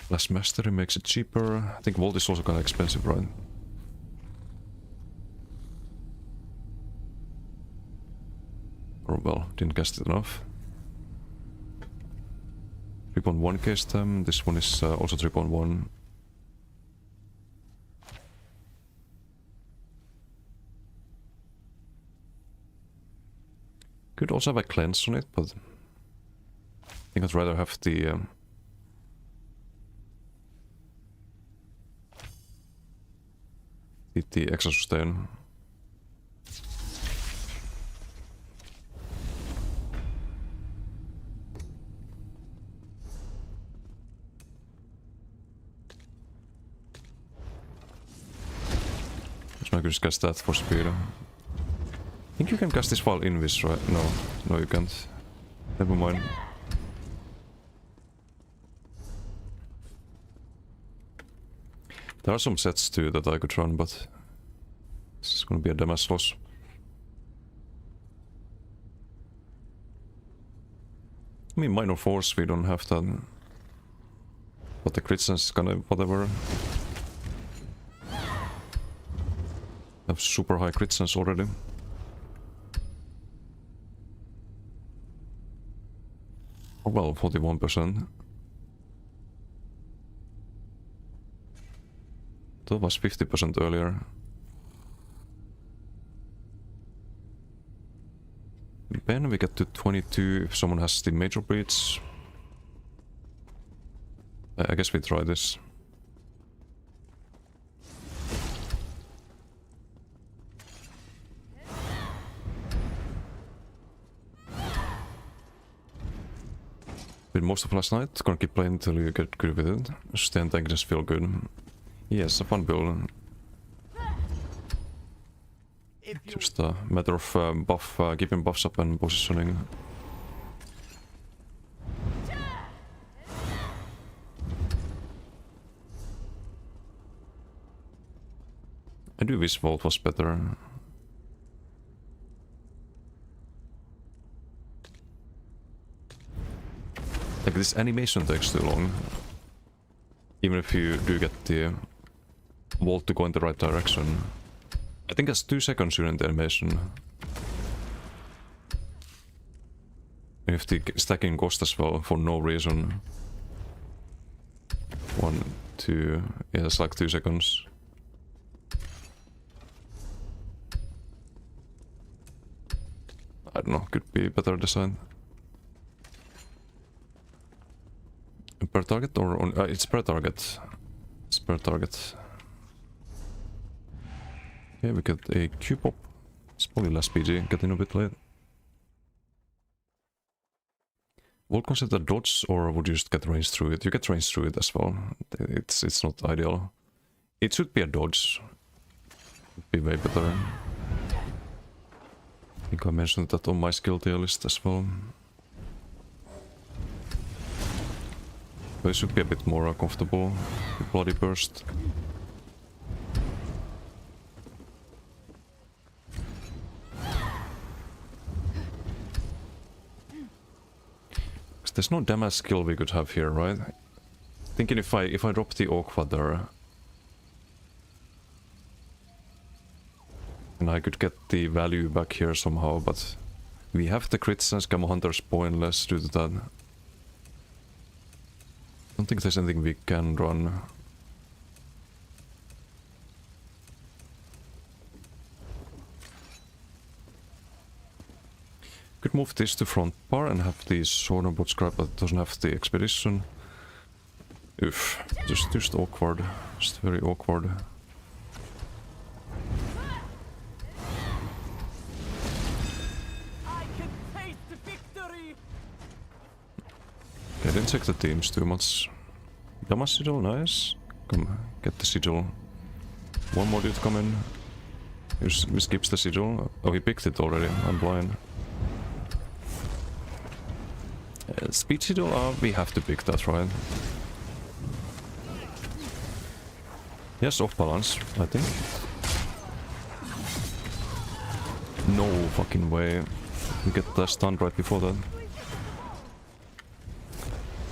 Less mastery makes it cheaper. I think Vault is also kind of expensive, right? Or well, didn't cast it enough. 3.1 cast them. This one is also 3.1. Could also have a cleanse on it, but I think I'd rather have the extra sustain. So I could just cast that for speed. I think you can cast this while invis, right? No you can't. Never mind. There are some sets too that I could run, but this is gonna be a damage loss. I mean, Minor Force, we don't have that. But the crit sense is kinda whatever. I have super high crit sense already. Well, 41%. That was 50% earlier. Then we get to 22 if someone has the Major Breach. I guess we try this. Did most of last night, gonna keep playing until you get good with it. Sustain tank just feel good. Yes, a fun build. If you're Just a matter of keeping buffs up and positioning. I do wish Vault was better. Like this animation takes too long. Even if you do get the Vault to go in the right direction. I think it's 2 seconds during the animation. And if the stacking cost as well for no reason. 1, 2, yeah, it's like 2 seconds. I don't know, could be better design. Per target or on? It's per target. It's per target. Okay, we get a Q-pop. It's probably less PG, getting a bit late. Would consider dodge, or would you just get range through it? You get range through it as well. It's not ideal. It should be a dodge. Would be way better. I think I mentioned that on my skill tier list as well. But it should be a bit more comfortable. Bloody burst. There's no damage skill we could have here, right? Thinking if I drop the Aqua there, and I could get the value back here somehow, but we have the crits and Scam Hunter's pointless due to that. Don't think there's anything we can run. Could move this to front bar and have the sword and boot scrap, but it doesn't have the expedition. Oof, just awkward. Just very awkward. I can taste the victory. Okay, I didn't check the teams too much. Damage sigil, nice. Come, get the sigil. One more dude come in. He skips the sigil. Oh, he picked it already. I'm blind. Speed sigil, we have to pick that, right? Yes, off balance, I think. No fucking way. We get stunned right before that.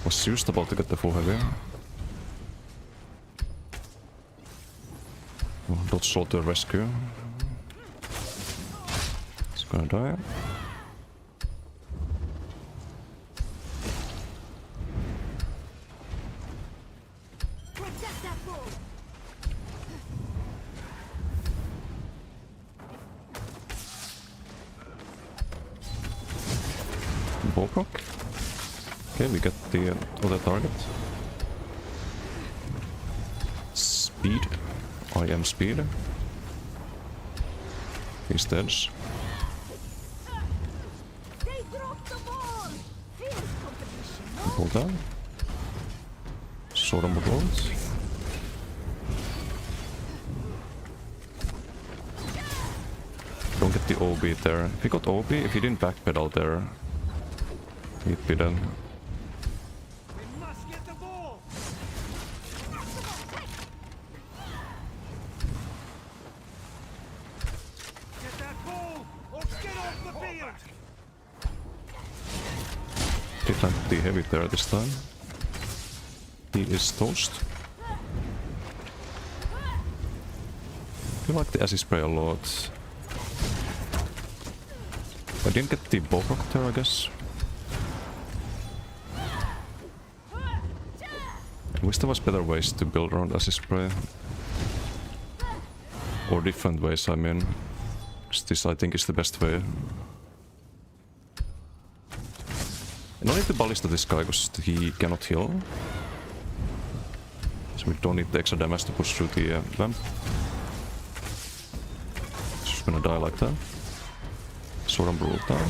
Was just about to get the full heavy. Oh, dodge sword to rescue. It's gonna die. Protect that bull. Bullrock. Okay, we get the other target. Speed. I am speed. He's dead. They dropped the ball. Fierce competition, no? Hold down. Sword on the board. Don't get the OB there. If he got OB, if he didn't backpedal there, he'd be dead. We must get the ball. Get that ball or get off the field. Did land the heavy there this time. He is toast. I like the acid spray a lot. I didn't get the Bullrock there, I guess. I wish there was better ways to build around acid spray. Or different ways, I mean. 'Cause this, I think, is the best way. I don't need to ballista this guy because he cannot heal. So we don't need the extra damage to push through the vamp. It's just gonna die like that. Sword and Brutal down.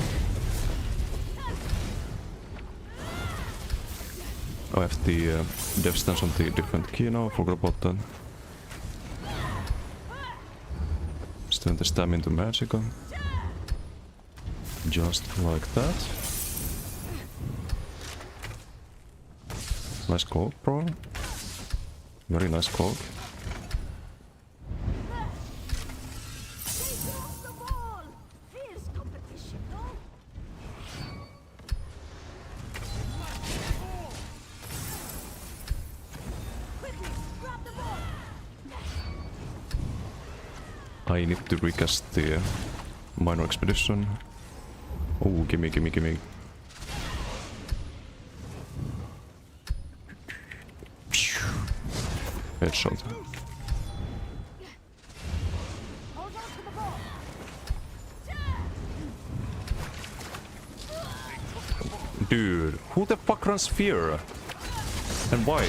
Oh, I have the dev stance on the different key now, forgot about that. Turn the stam into magical. Just like that. Nice cloak, bro. Very nice cloak. They lost the ball! Fierce competition, no? Quickly, grab the ball! I need to recast the minor expedition. Oh, gimme. Headshot. Hold on to the ball! Dude, who the fuck runs Fear? And why?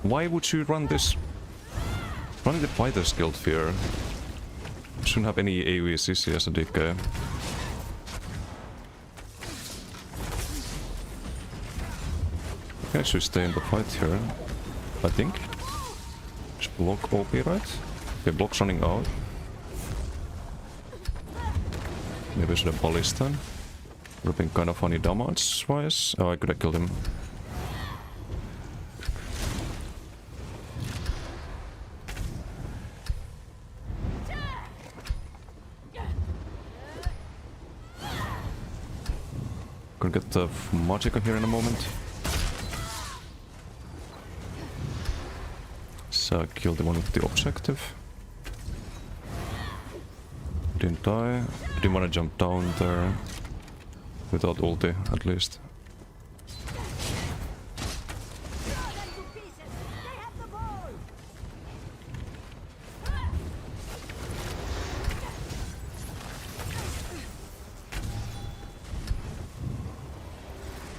Why would you run this? Run the Fighter's Guild Fear. Shouldn't have any AoE CC as a DK. I should stay in the fight here, I think. Just block OP, right? Okay, block's running out. Maybe I should have Ballista. Would have been kind of funny damage-wise. Oh, I could have killed him. Gonna get the Magicka here in a moment. So kill the one with the objective. Didn't die. Didn't want to jump down there. Without ulti, at least. Throw them to pieces! They have the ball!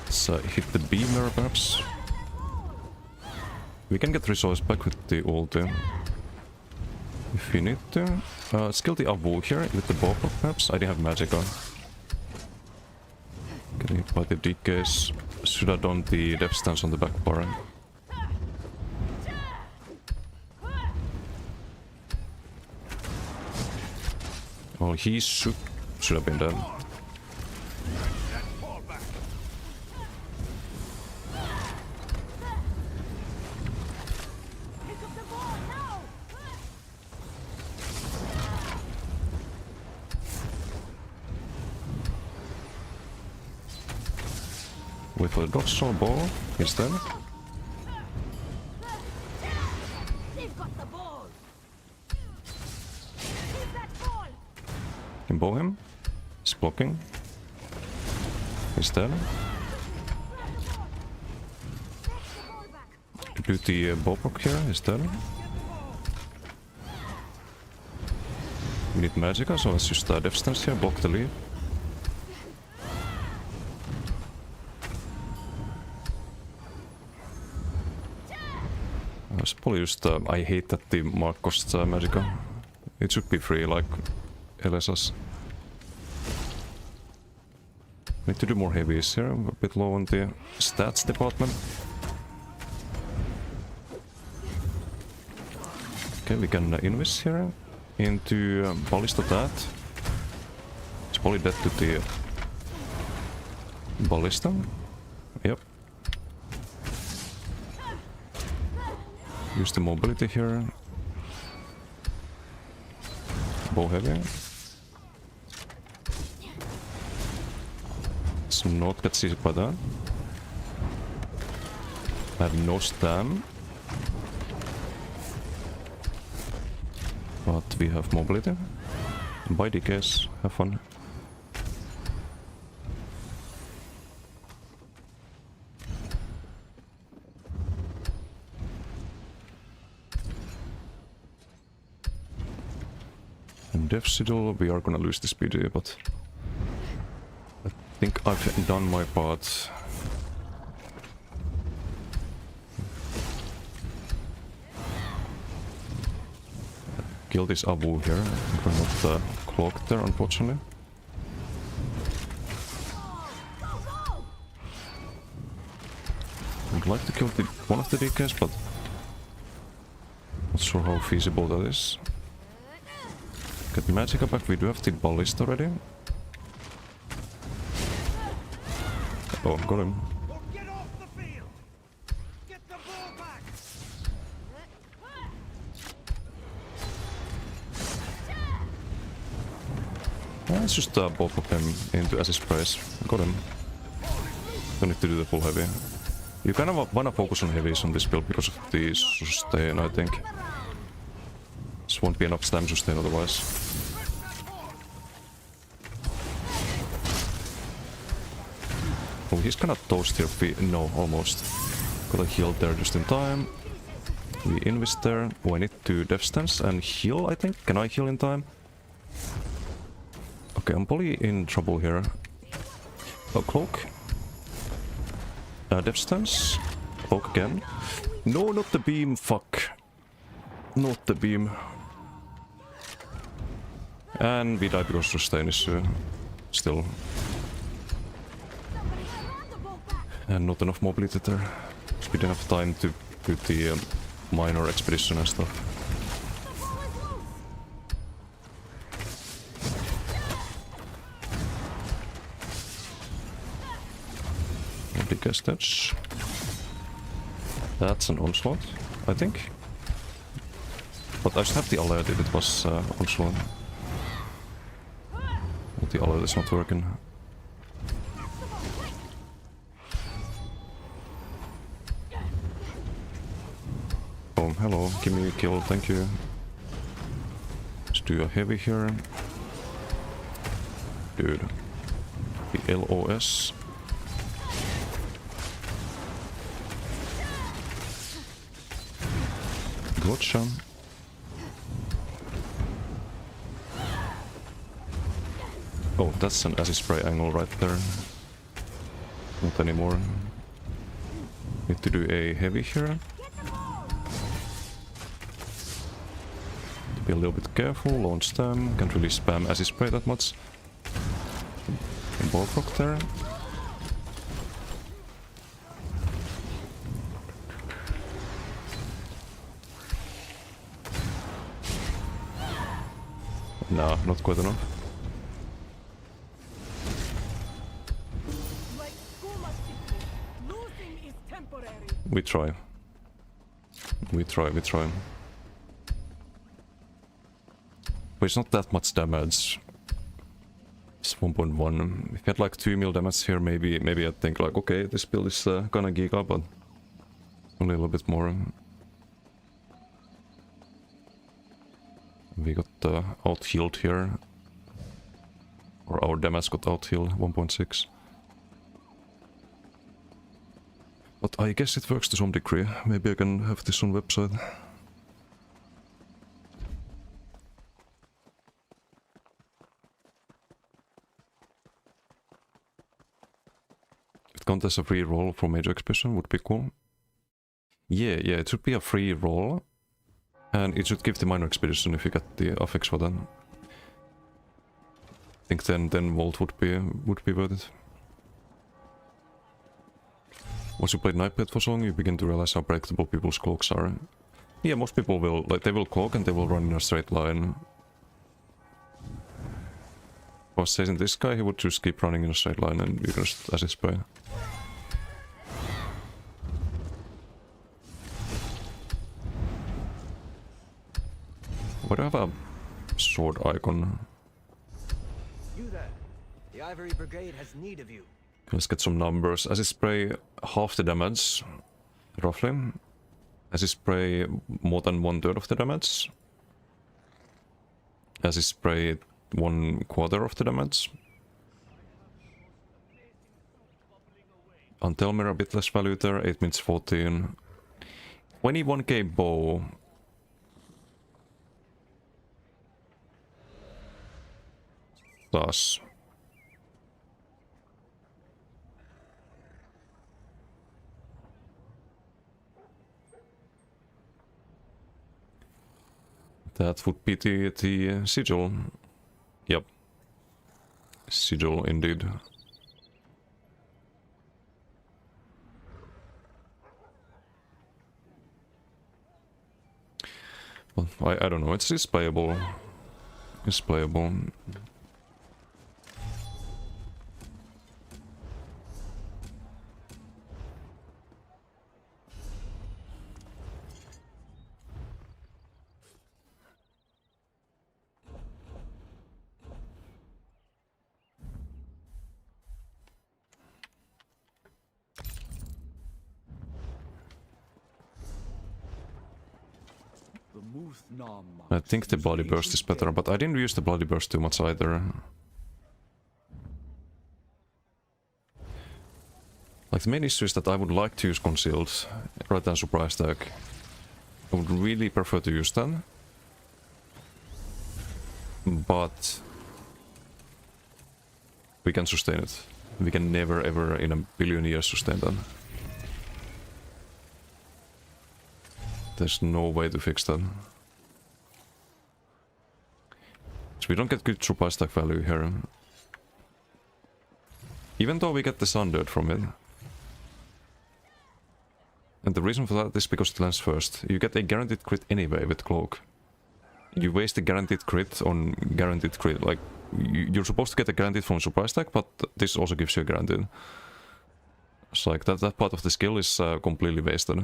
So hit the beamer perhaps. We can get resource back with the ulti. If we need to. Skill the Avu here with the bow perhaps. I didn't have magic on. Getting hit by the DKs. Should have done the depth stance on the back bar. Well, he should have been dead. Pick up the ball now! Wait for the Doxal ball instead. They've got the ball! Keep that ball! Can bow him. He's blocking. He's dead. Fetch the ball back! Do the bow proc here. He's dead. We need Magicka, so let's use the depth stance here. Block the lead. I should probably use the... I hate that the mark costs Magicka. It should be free, like LSS. Need to do more heavies here. I'm a bit low on the stats department. Okay, we can invest here into Ballista that. It's probably dead to the Ballista. Yep. Use the mobility here. Bow heavy. So not get seized by that. I have no stam. But we have mobility. Buy DKs, have fun. And Death Sigil, we are gonna lose this BD, but I think I've done my part. Kill this Avu here. We're not cloaked there, unfortunately. I'd like to kill one of the DKs, but Not sure how feasible that is. Get Magicka back, we do have the Ballista already. Oh, got him. Or get off the field! Get the ball back! Let's just both of them into assist price. Got him. Don't need to do the full heavy. You kind of wanna focus on heavies on this build because of the sustain, I think. This won't be enough stam sustain otherwise. Oh, he's gonna toast here. No, almost. Got a heal there just in time. We invest there. Oh, I need to death stance and heal, I think. Can I heal in time? Okay, I'm probably in trouble here. Oh, cloak. Death stance. Cloak again. No, not the beam. Fuck. Not the beam. And we die because sustain is still. And not enough mobility there. So we didn't have time to do the minor expedition and stuff. I guess that's an onslaught, I think. But I just have the alert if it was onslaught. But the alert is not working. Oh, hello, give me a kill, thank you. Let's do a heavy here. Dude. The LOS. Gotcha. Oh, that's an acid spray angle right there. Not anymore. Need to do a heavy here. To be a little bit careful, launch them. Can't really spam acid spray that much. Bullfrog there. Nah, not quite enough. Like Kuma sickness, losing is temporary. We try. We try. But it's not that much damage. It's 1.1. If you had like 2 mil damage here, maybe I'd think like, okay, this build is gonna geek up, but only a little bit more. We got out-healed here. Or our damage got out-healed, 1.6. But I guess it works to some degree. Maybe I can have this on website. If it counts as a free roll for major expedition, would be cool. Yeah, it should be a free roll. And it should give the minor expedition if you get the affix for that. I think then Volt would be worth it. Once you play Nightblade for so long, you begin to realize how predictable people's cloaks are. Yeah, most people will, like, they will cloak and they will run in a straight line. If I was chasing this guy, he would just keep running in a straight line and you can just acid spray. Why do I have a sword icon? You there. The Ivory Brigade has need of you. Let's get some numbers. Acid spray half the damage, roughly. Acid spray more than 1/3 of the damage. Acid spray 1/4 of the damage. Untelmir a bit less value there, 8 minutes 14. 21k bow. Thus. That would be the sigil. Yep. Sigil indeed. Well, I don't know, it's playable. It's playable. I think the Bloody Burst is better, but I didn't use the Bloody Burst too much either. Like, the main issue is that I would like to use Concealed rather than Surprise Attack. I would really prefer to use them. But we can sustain it. We can never ever in a billion years sustain them. There's no way to fix that. So we don't get good Surprise Attack value here. Even though we get the Sundered from it. And the reason for that is because it lands first. You get a guaranteed crit anyway with Cloak. You waste a guaranteed crit on guaranteed crit. Like, you're supposed to get a guaranteed from Surprise Attack, but this also gives you a guaranteed. It's like, that part of the skill is completely wasted.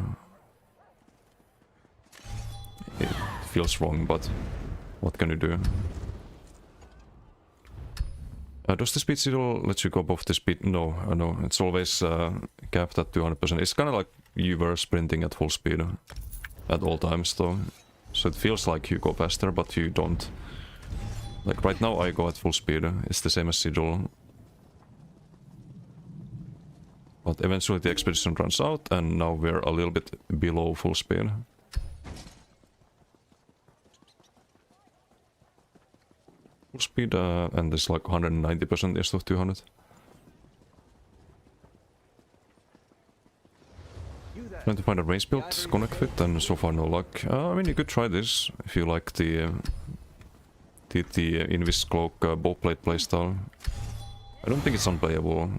It feels wrong, but what can you do? Does the speed still let you go above the speed? No, no, it's always capped at 200%. It's kind of like you were sprinting at full speed at all times though. So it feels like you go faster, but you don't. Like right now I go at full speed, it's the same as Sigil. But eventually the expedition runs out and now we're a little bit below full speed. Full speed and it's like 190% instead of 200. Trying to find a race build, connect with, and so far no luck. I mean, you could try this if you like the Invis Cloak bowplate playstyle. I don't think it's unplayable.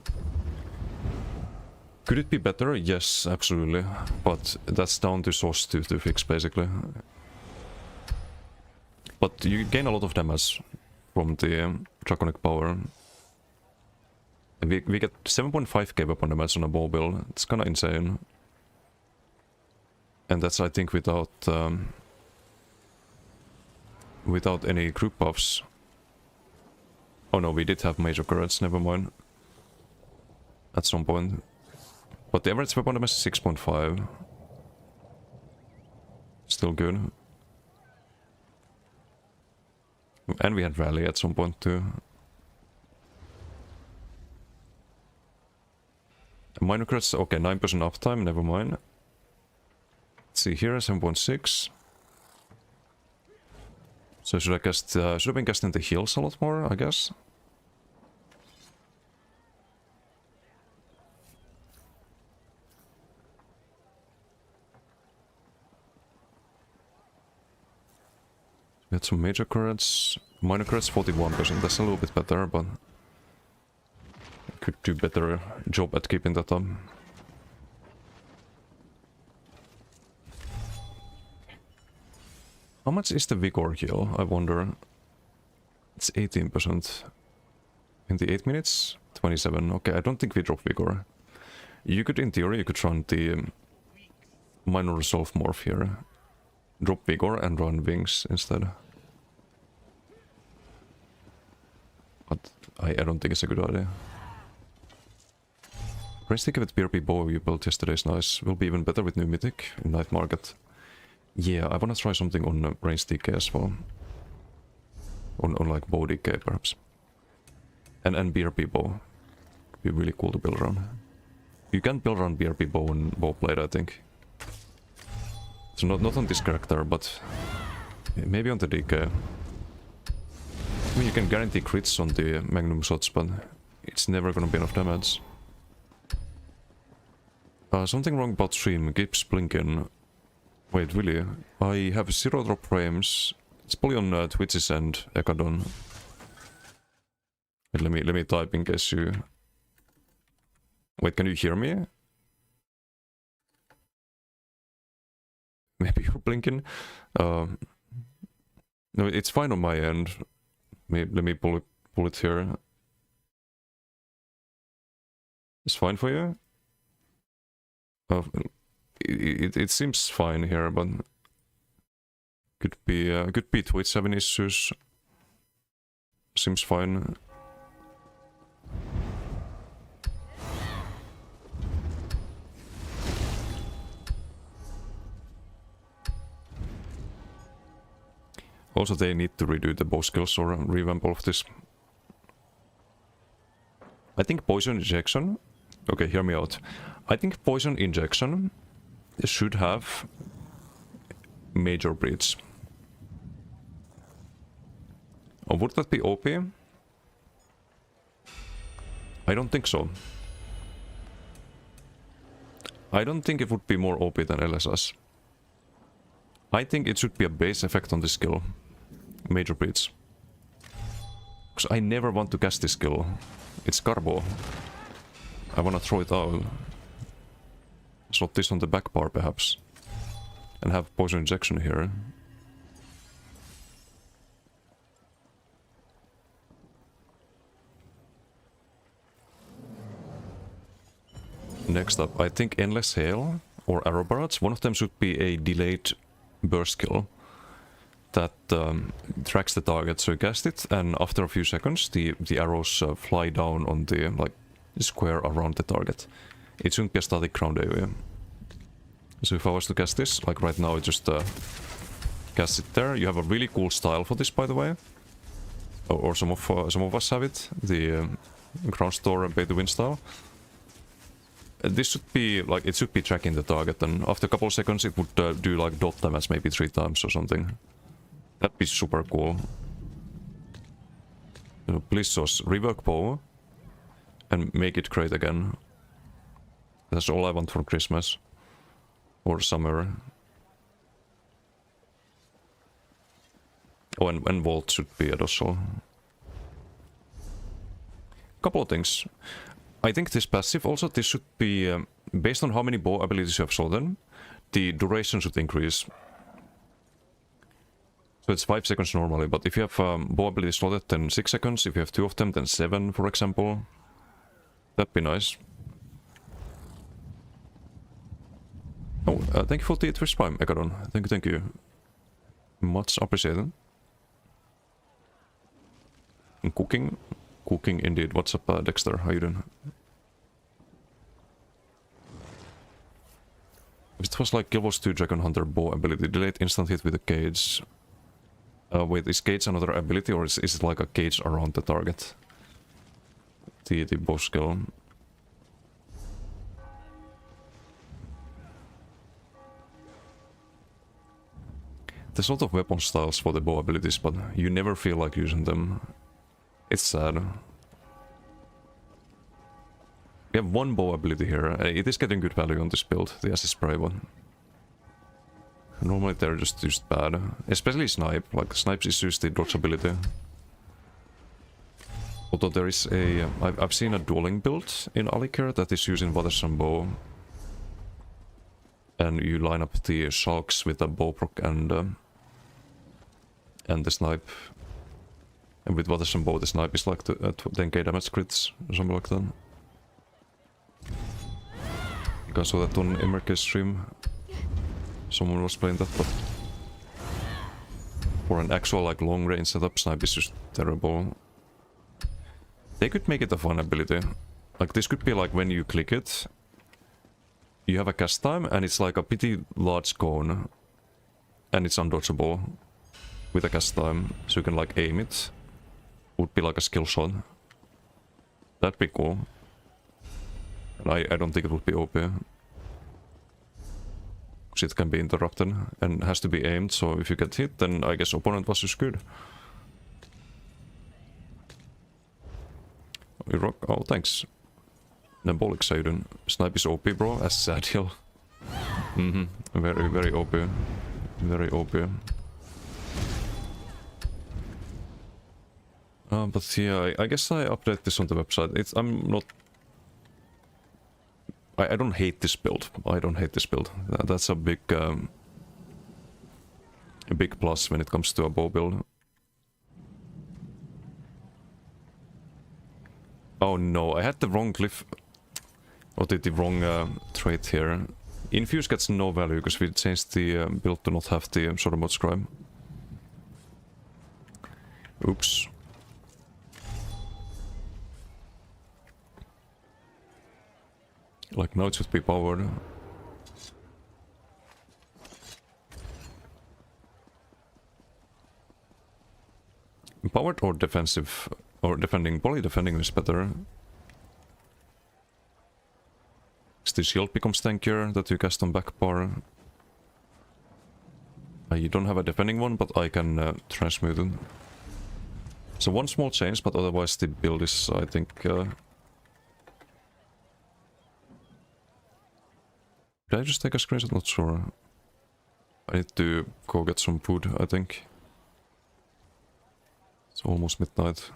Could it be better? Yes, absolutely. But that's down to Source to fix, basically. But you gain a lot of damage from the Draconic power. We get 7.5k weapon damage on a bow build. It's kinda insane. And that's, I think, without without any group buffs. Oh no, we did have major turrets, never mind. At some point. But the average weapon damage is 6.5. Still good. And we had rally at some point too. Minor crits, okay, 9% uptime, never mind. Let's see here, 7.6. So should I cast, should have been casting the heals a lot more, I guess. We had some major crits, minor crits 41%, that's a little bit better, but I could do better job at keeping that up. How much is the Vigor heal, I wonder? It's 18%. 28 minutes? 27, okay, I don't think we drop Vigor. You could, in theory, you could run the minor resolve morph here. Drop Vigor and run Wings instead. But I don't think it's a good idea. Race ticket with BRP bow you built yesterday is nice. Will be even better with new mythic in Night Market. Yeah, I wanna try something on range DK as well. On like bow DK perhaps. And BRP bow. Be really cool to build around. You can build around BRP bow and bow blade, I think. So not on this character, but maybe on the DK. I mean, you can guarantee crits on the Magnum shots, but it's never gonna be enough damage. Something wrong about stream, keeps blinking. Wait, really? I have 0 drop frames. It's probably on Twitch's end, Ekadon. Wait, let me type in case you... Wait, can you hear me? Maybe you're blinking. No, it's fine on my end. Let me pull it here. It's fine for you? Oh, it seems fine here, but could be Twitch having issues. Seems fine. Also, they need to redo the bow skills or revamp all of this. I think poison injection. Okay, hear me out. I think poison injection should have major breach. Or would that be OP? I don't think so. I don't think it would be more OP than LSS. I think it should be a base effect on this skill. Major breach. Because I never want to cast this skill. It's Carbo. I wanna throw it out. Slot this on the back bar perhaps. And have poison injection here. Next up, I think Endless Hail or Arrow Barrage. One of them should be a delayed burst skill that tracks the target. So you cast it, and after a few seconds, the arrows fly down on the like square around the target. It shouldn't be a static ground area. So if I was to cast this, like right now, I just cast it there. You have a really cool style for this, by the way, or some of us have it. The ground store and pay to win style. This should be like it should be tracking the target, and after a couple of seconds, it would do like dot damage maybe 3 times or something. That'd be super cool. Please just rework bow and make it great again. That's all I want for Christmas or summer. Oh, and Vault should be it also. Couple of things. I think this passive also, this should be based on how many bow abilities you have slotted, the duration should increase. So it's 5 seconds normally, but if you have bow ability slotted, then 6 seconds. If you have 2 of them, then 7, for example. That'd be nice. Oh, thank you for the Twitch Prime, Ekadon. Thank you. Much appreciated. And cooking indeed. What's up, Dexter? How you doing? It was like Guild Wars 2 Dragon Hunter bow ability. Delayed instant hit with a cage. Wait, is cage another ability, or is it like a cage around the target? The bow skill. There's a lot of weapon styles for the bow abilities, but you never feel like using them. It's sad. We have one bow ability here. It is getting good value on this build, the acid spray one. Normally they're just used bad. Especially snipe, like snipes is used the dodge ability. Although there is a... I've seen a dueling build in Alikir that is using Watersam bow. And you line up the shulks with the bow proc and the snipe. And with Watersam bow, the snipe is like 10k damage crits, or something like that. You guys saw that on MRK's stream. Someone was playing that, but for an actual like long range setup, snipe is just terrible. They could make it a fun ability. Like this could be like when you click it, you have a cast time and it's like a pretty large cone and it's undodgeable with a cast time, so you can like aim it. Would be like a skill shot. That'd be cool. And I don't think it would be OP. Because it can be interrupted and has to be aimed, so if you get hit, then I guess opponent was just good. You rock. Oh, thanks. Nembolic Saiden. Snipe is OP, bro, as Sadiel. Very OP. Very OP. But yeah, I guess I update this on the website. I'm not... I don't hate this build. I don't hate this build. That's a big... a big plus when it comes to a bow build. Oh no, I had the wrong glyph. Or did the wrong trait here. Infuse gets no value because we changed the build to not have the Sword of Mode Scribe. Oops. Like now it should be powered. Powered or defensive? Or defending? Probably defending is better. The shield becomes tankier that you cast on back bar. You don't have a defending one, but I can transmute it. So one small change, but otherwise the build is, I think... Did I just take a screenshot? Not sure. I need to go get some food, I think. It's almost midnight.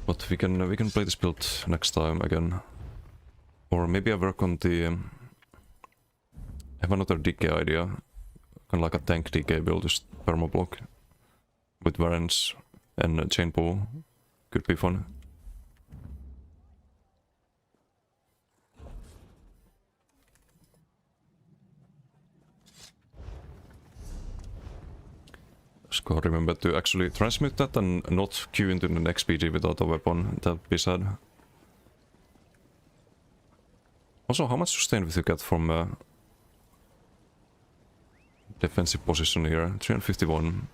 But we can play this build next time again. Or maybe I work on the... I have another DK idea. Kind of like a tank DK build, just permablock. With Varens and chain bow. Could be fun. Just gotta remember to actually transmute that and not queue into the next PG without a weapon. That'd be sad. Also, how much sustain will you get from defensive position here? 351.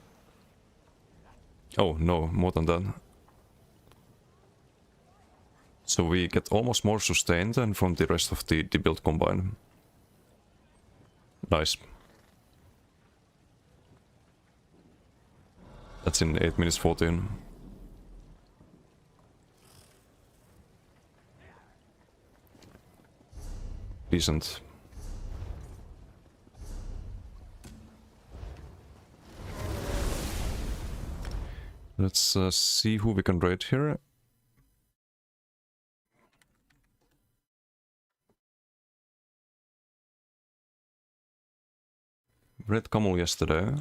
Oh no, more than that. So we get almost more sustain than from the rest of the build combined. Nice. That's in 8 minutes 14. Decent. Let's see who we can raid here. Read Camel yesterday.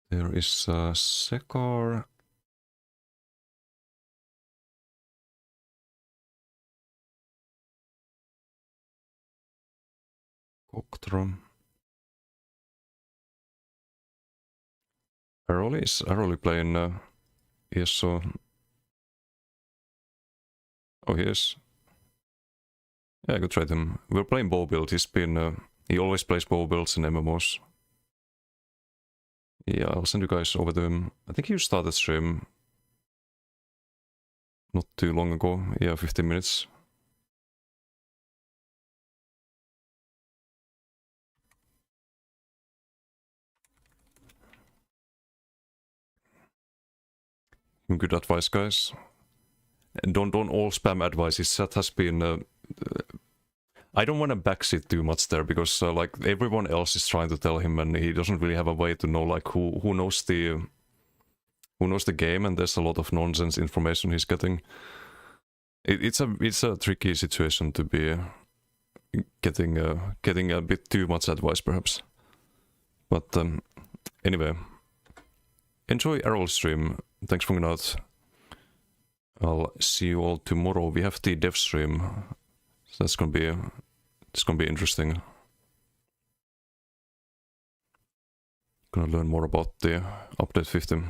There is Sekar. Koktra. Aroli playing ESO. Oh, he is. Yeah, I could trade him. We're playing bow build. He's been... he always plays bow builds in MMOs. Yeah, I'll send you guys over to him. I think he started stream not too long ago. Yeah, 15 minutes. Good advice, guys. And don't all spam advices. That has been... I don't want to backseat too much there because like everyone else is trying to tell him and he doesn't really have a way to know like who knows the game, and there's a lot of nonsense information he's getting. It's a tricky situation to be getting a bit too much advice perhaps. But anyway, enjoy Errol's stream. Thanks for hanging out. I'll see you all tomorrow. We have the dev stream. So it's gonna be interesting. Gonna learn more about the update 50.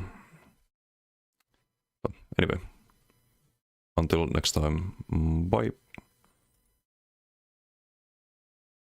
But anyway, until next time, bye.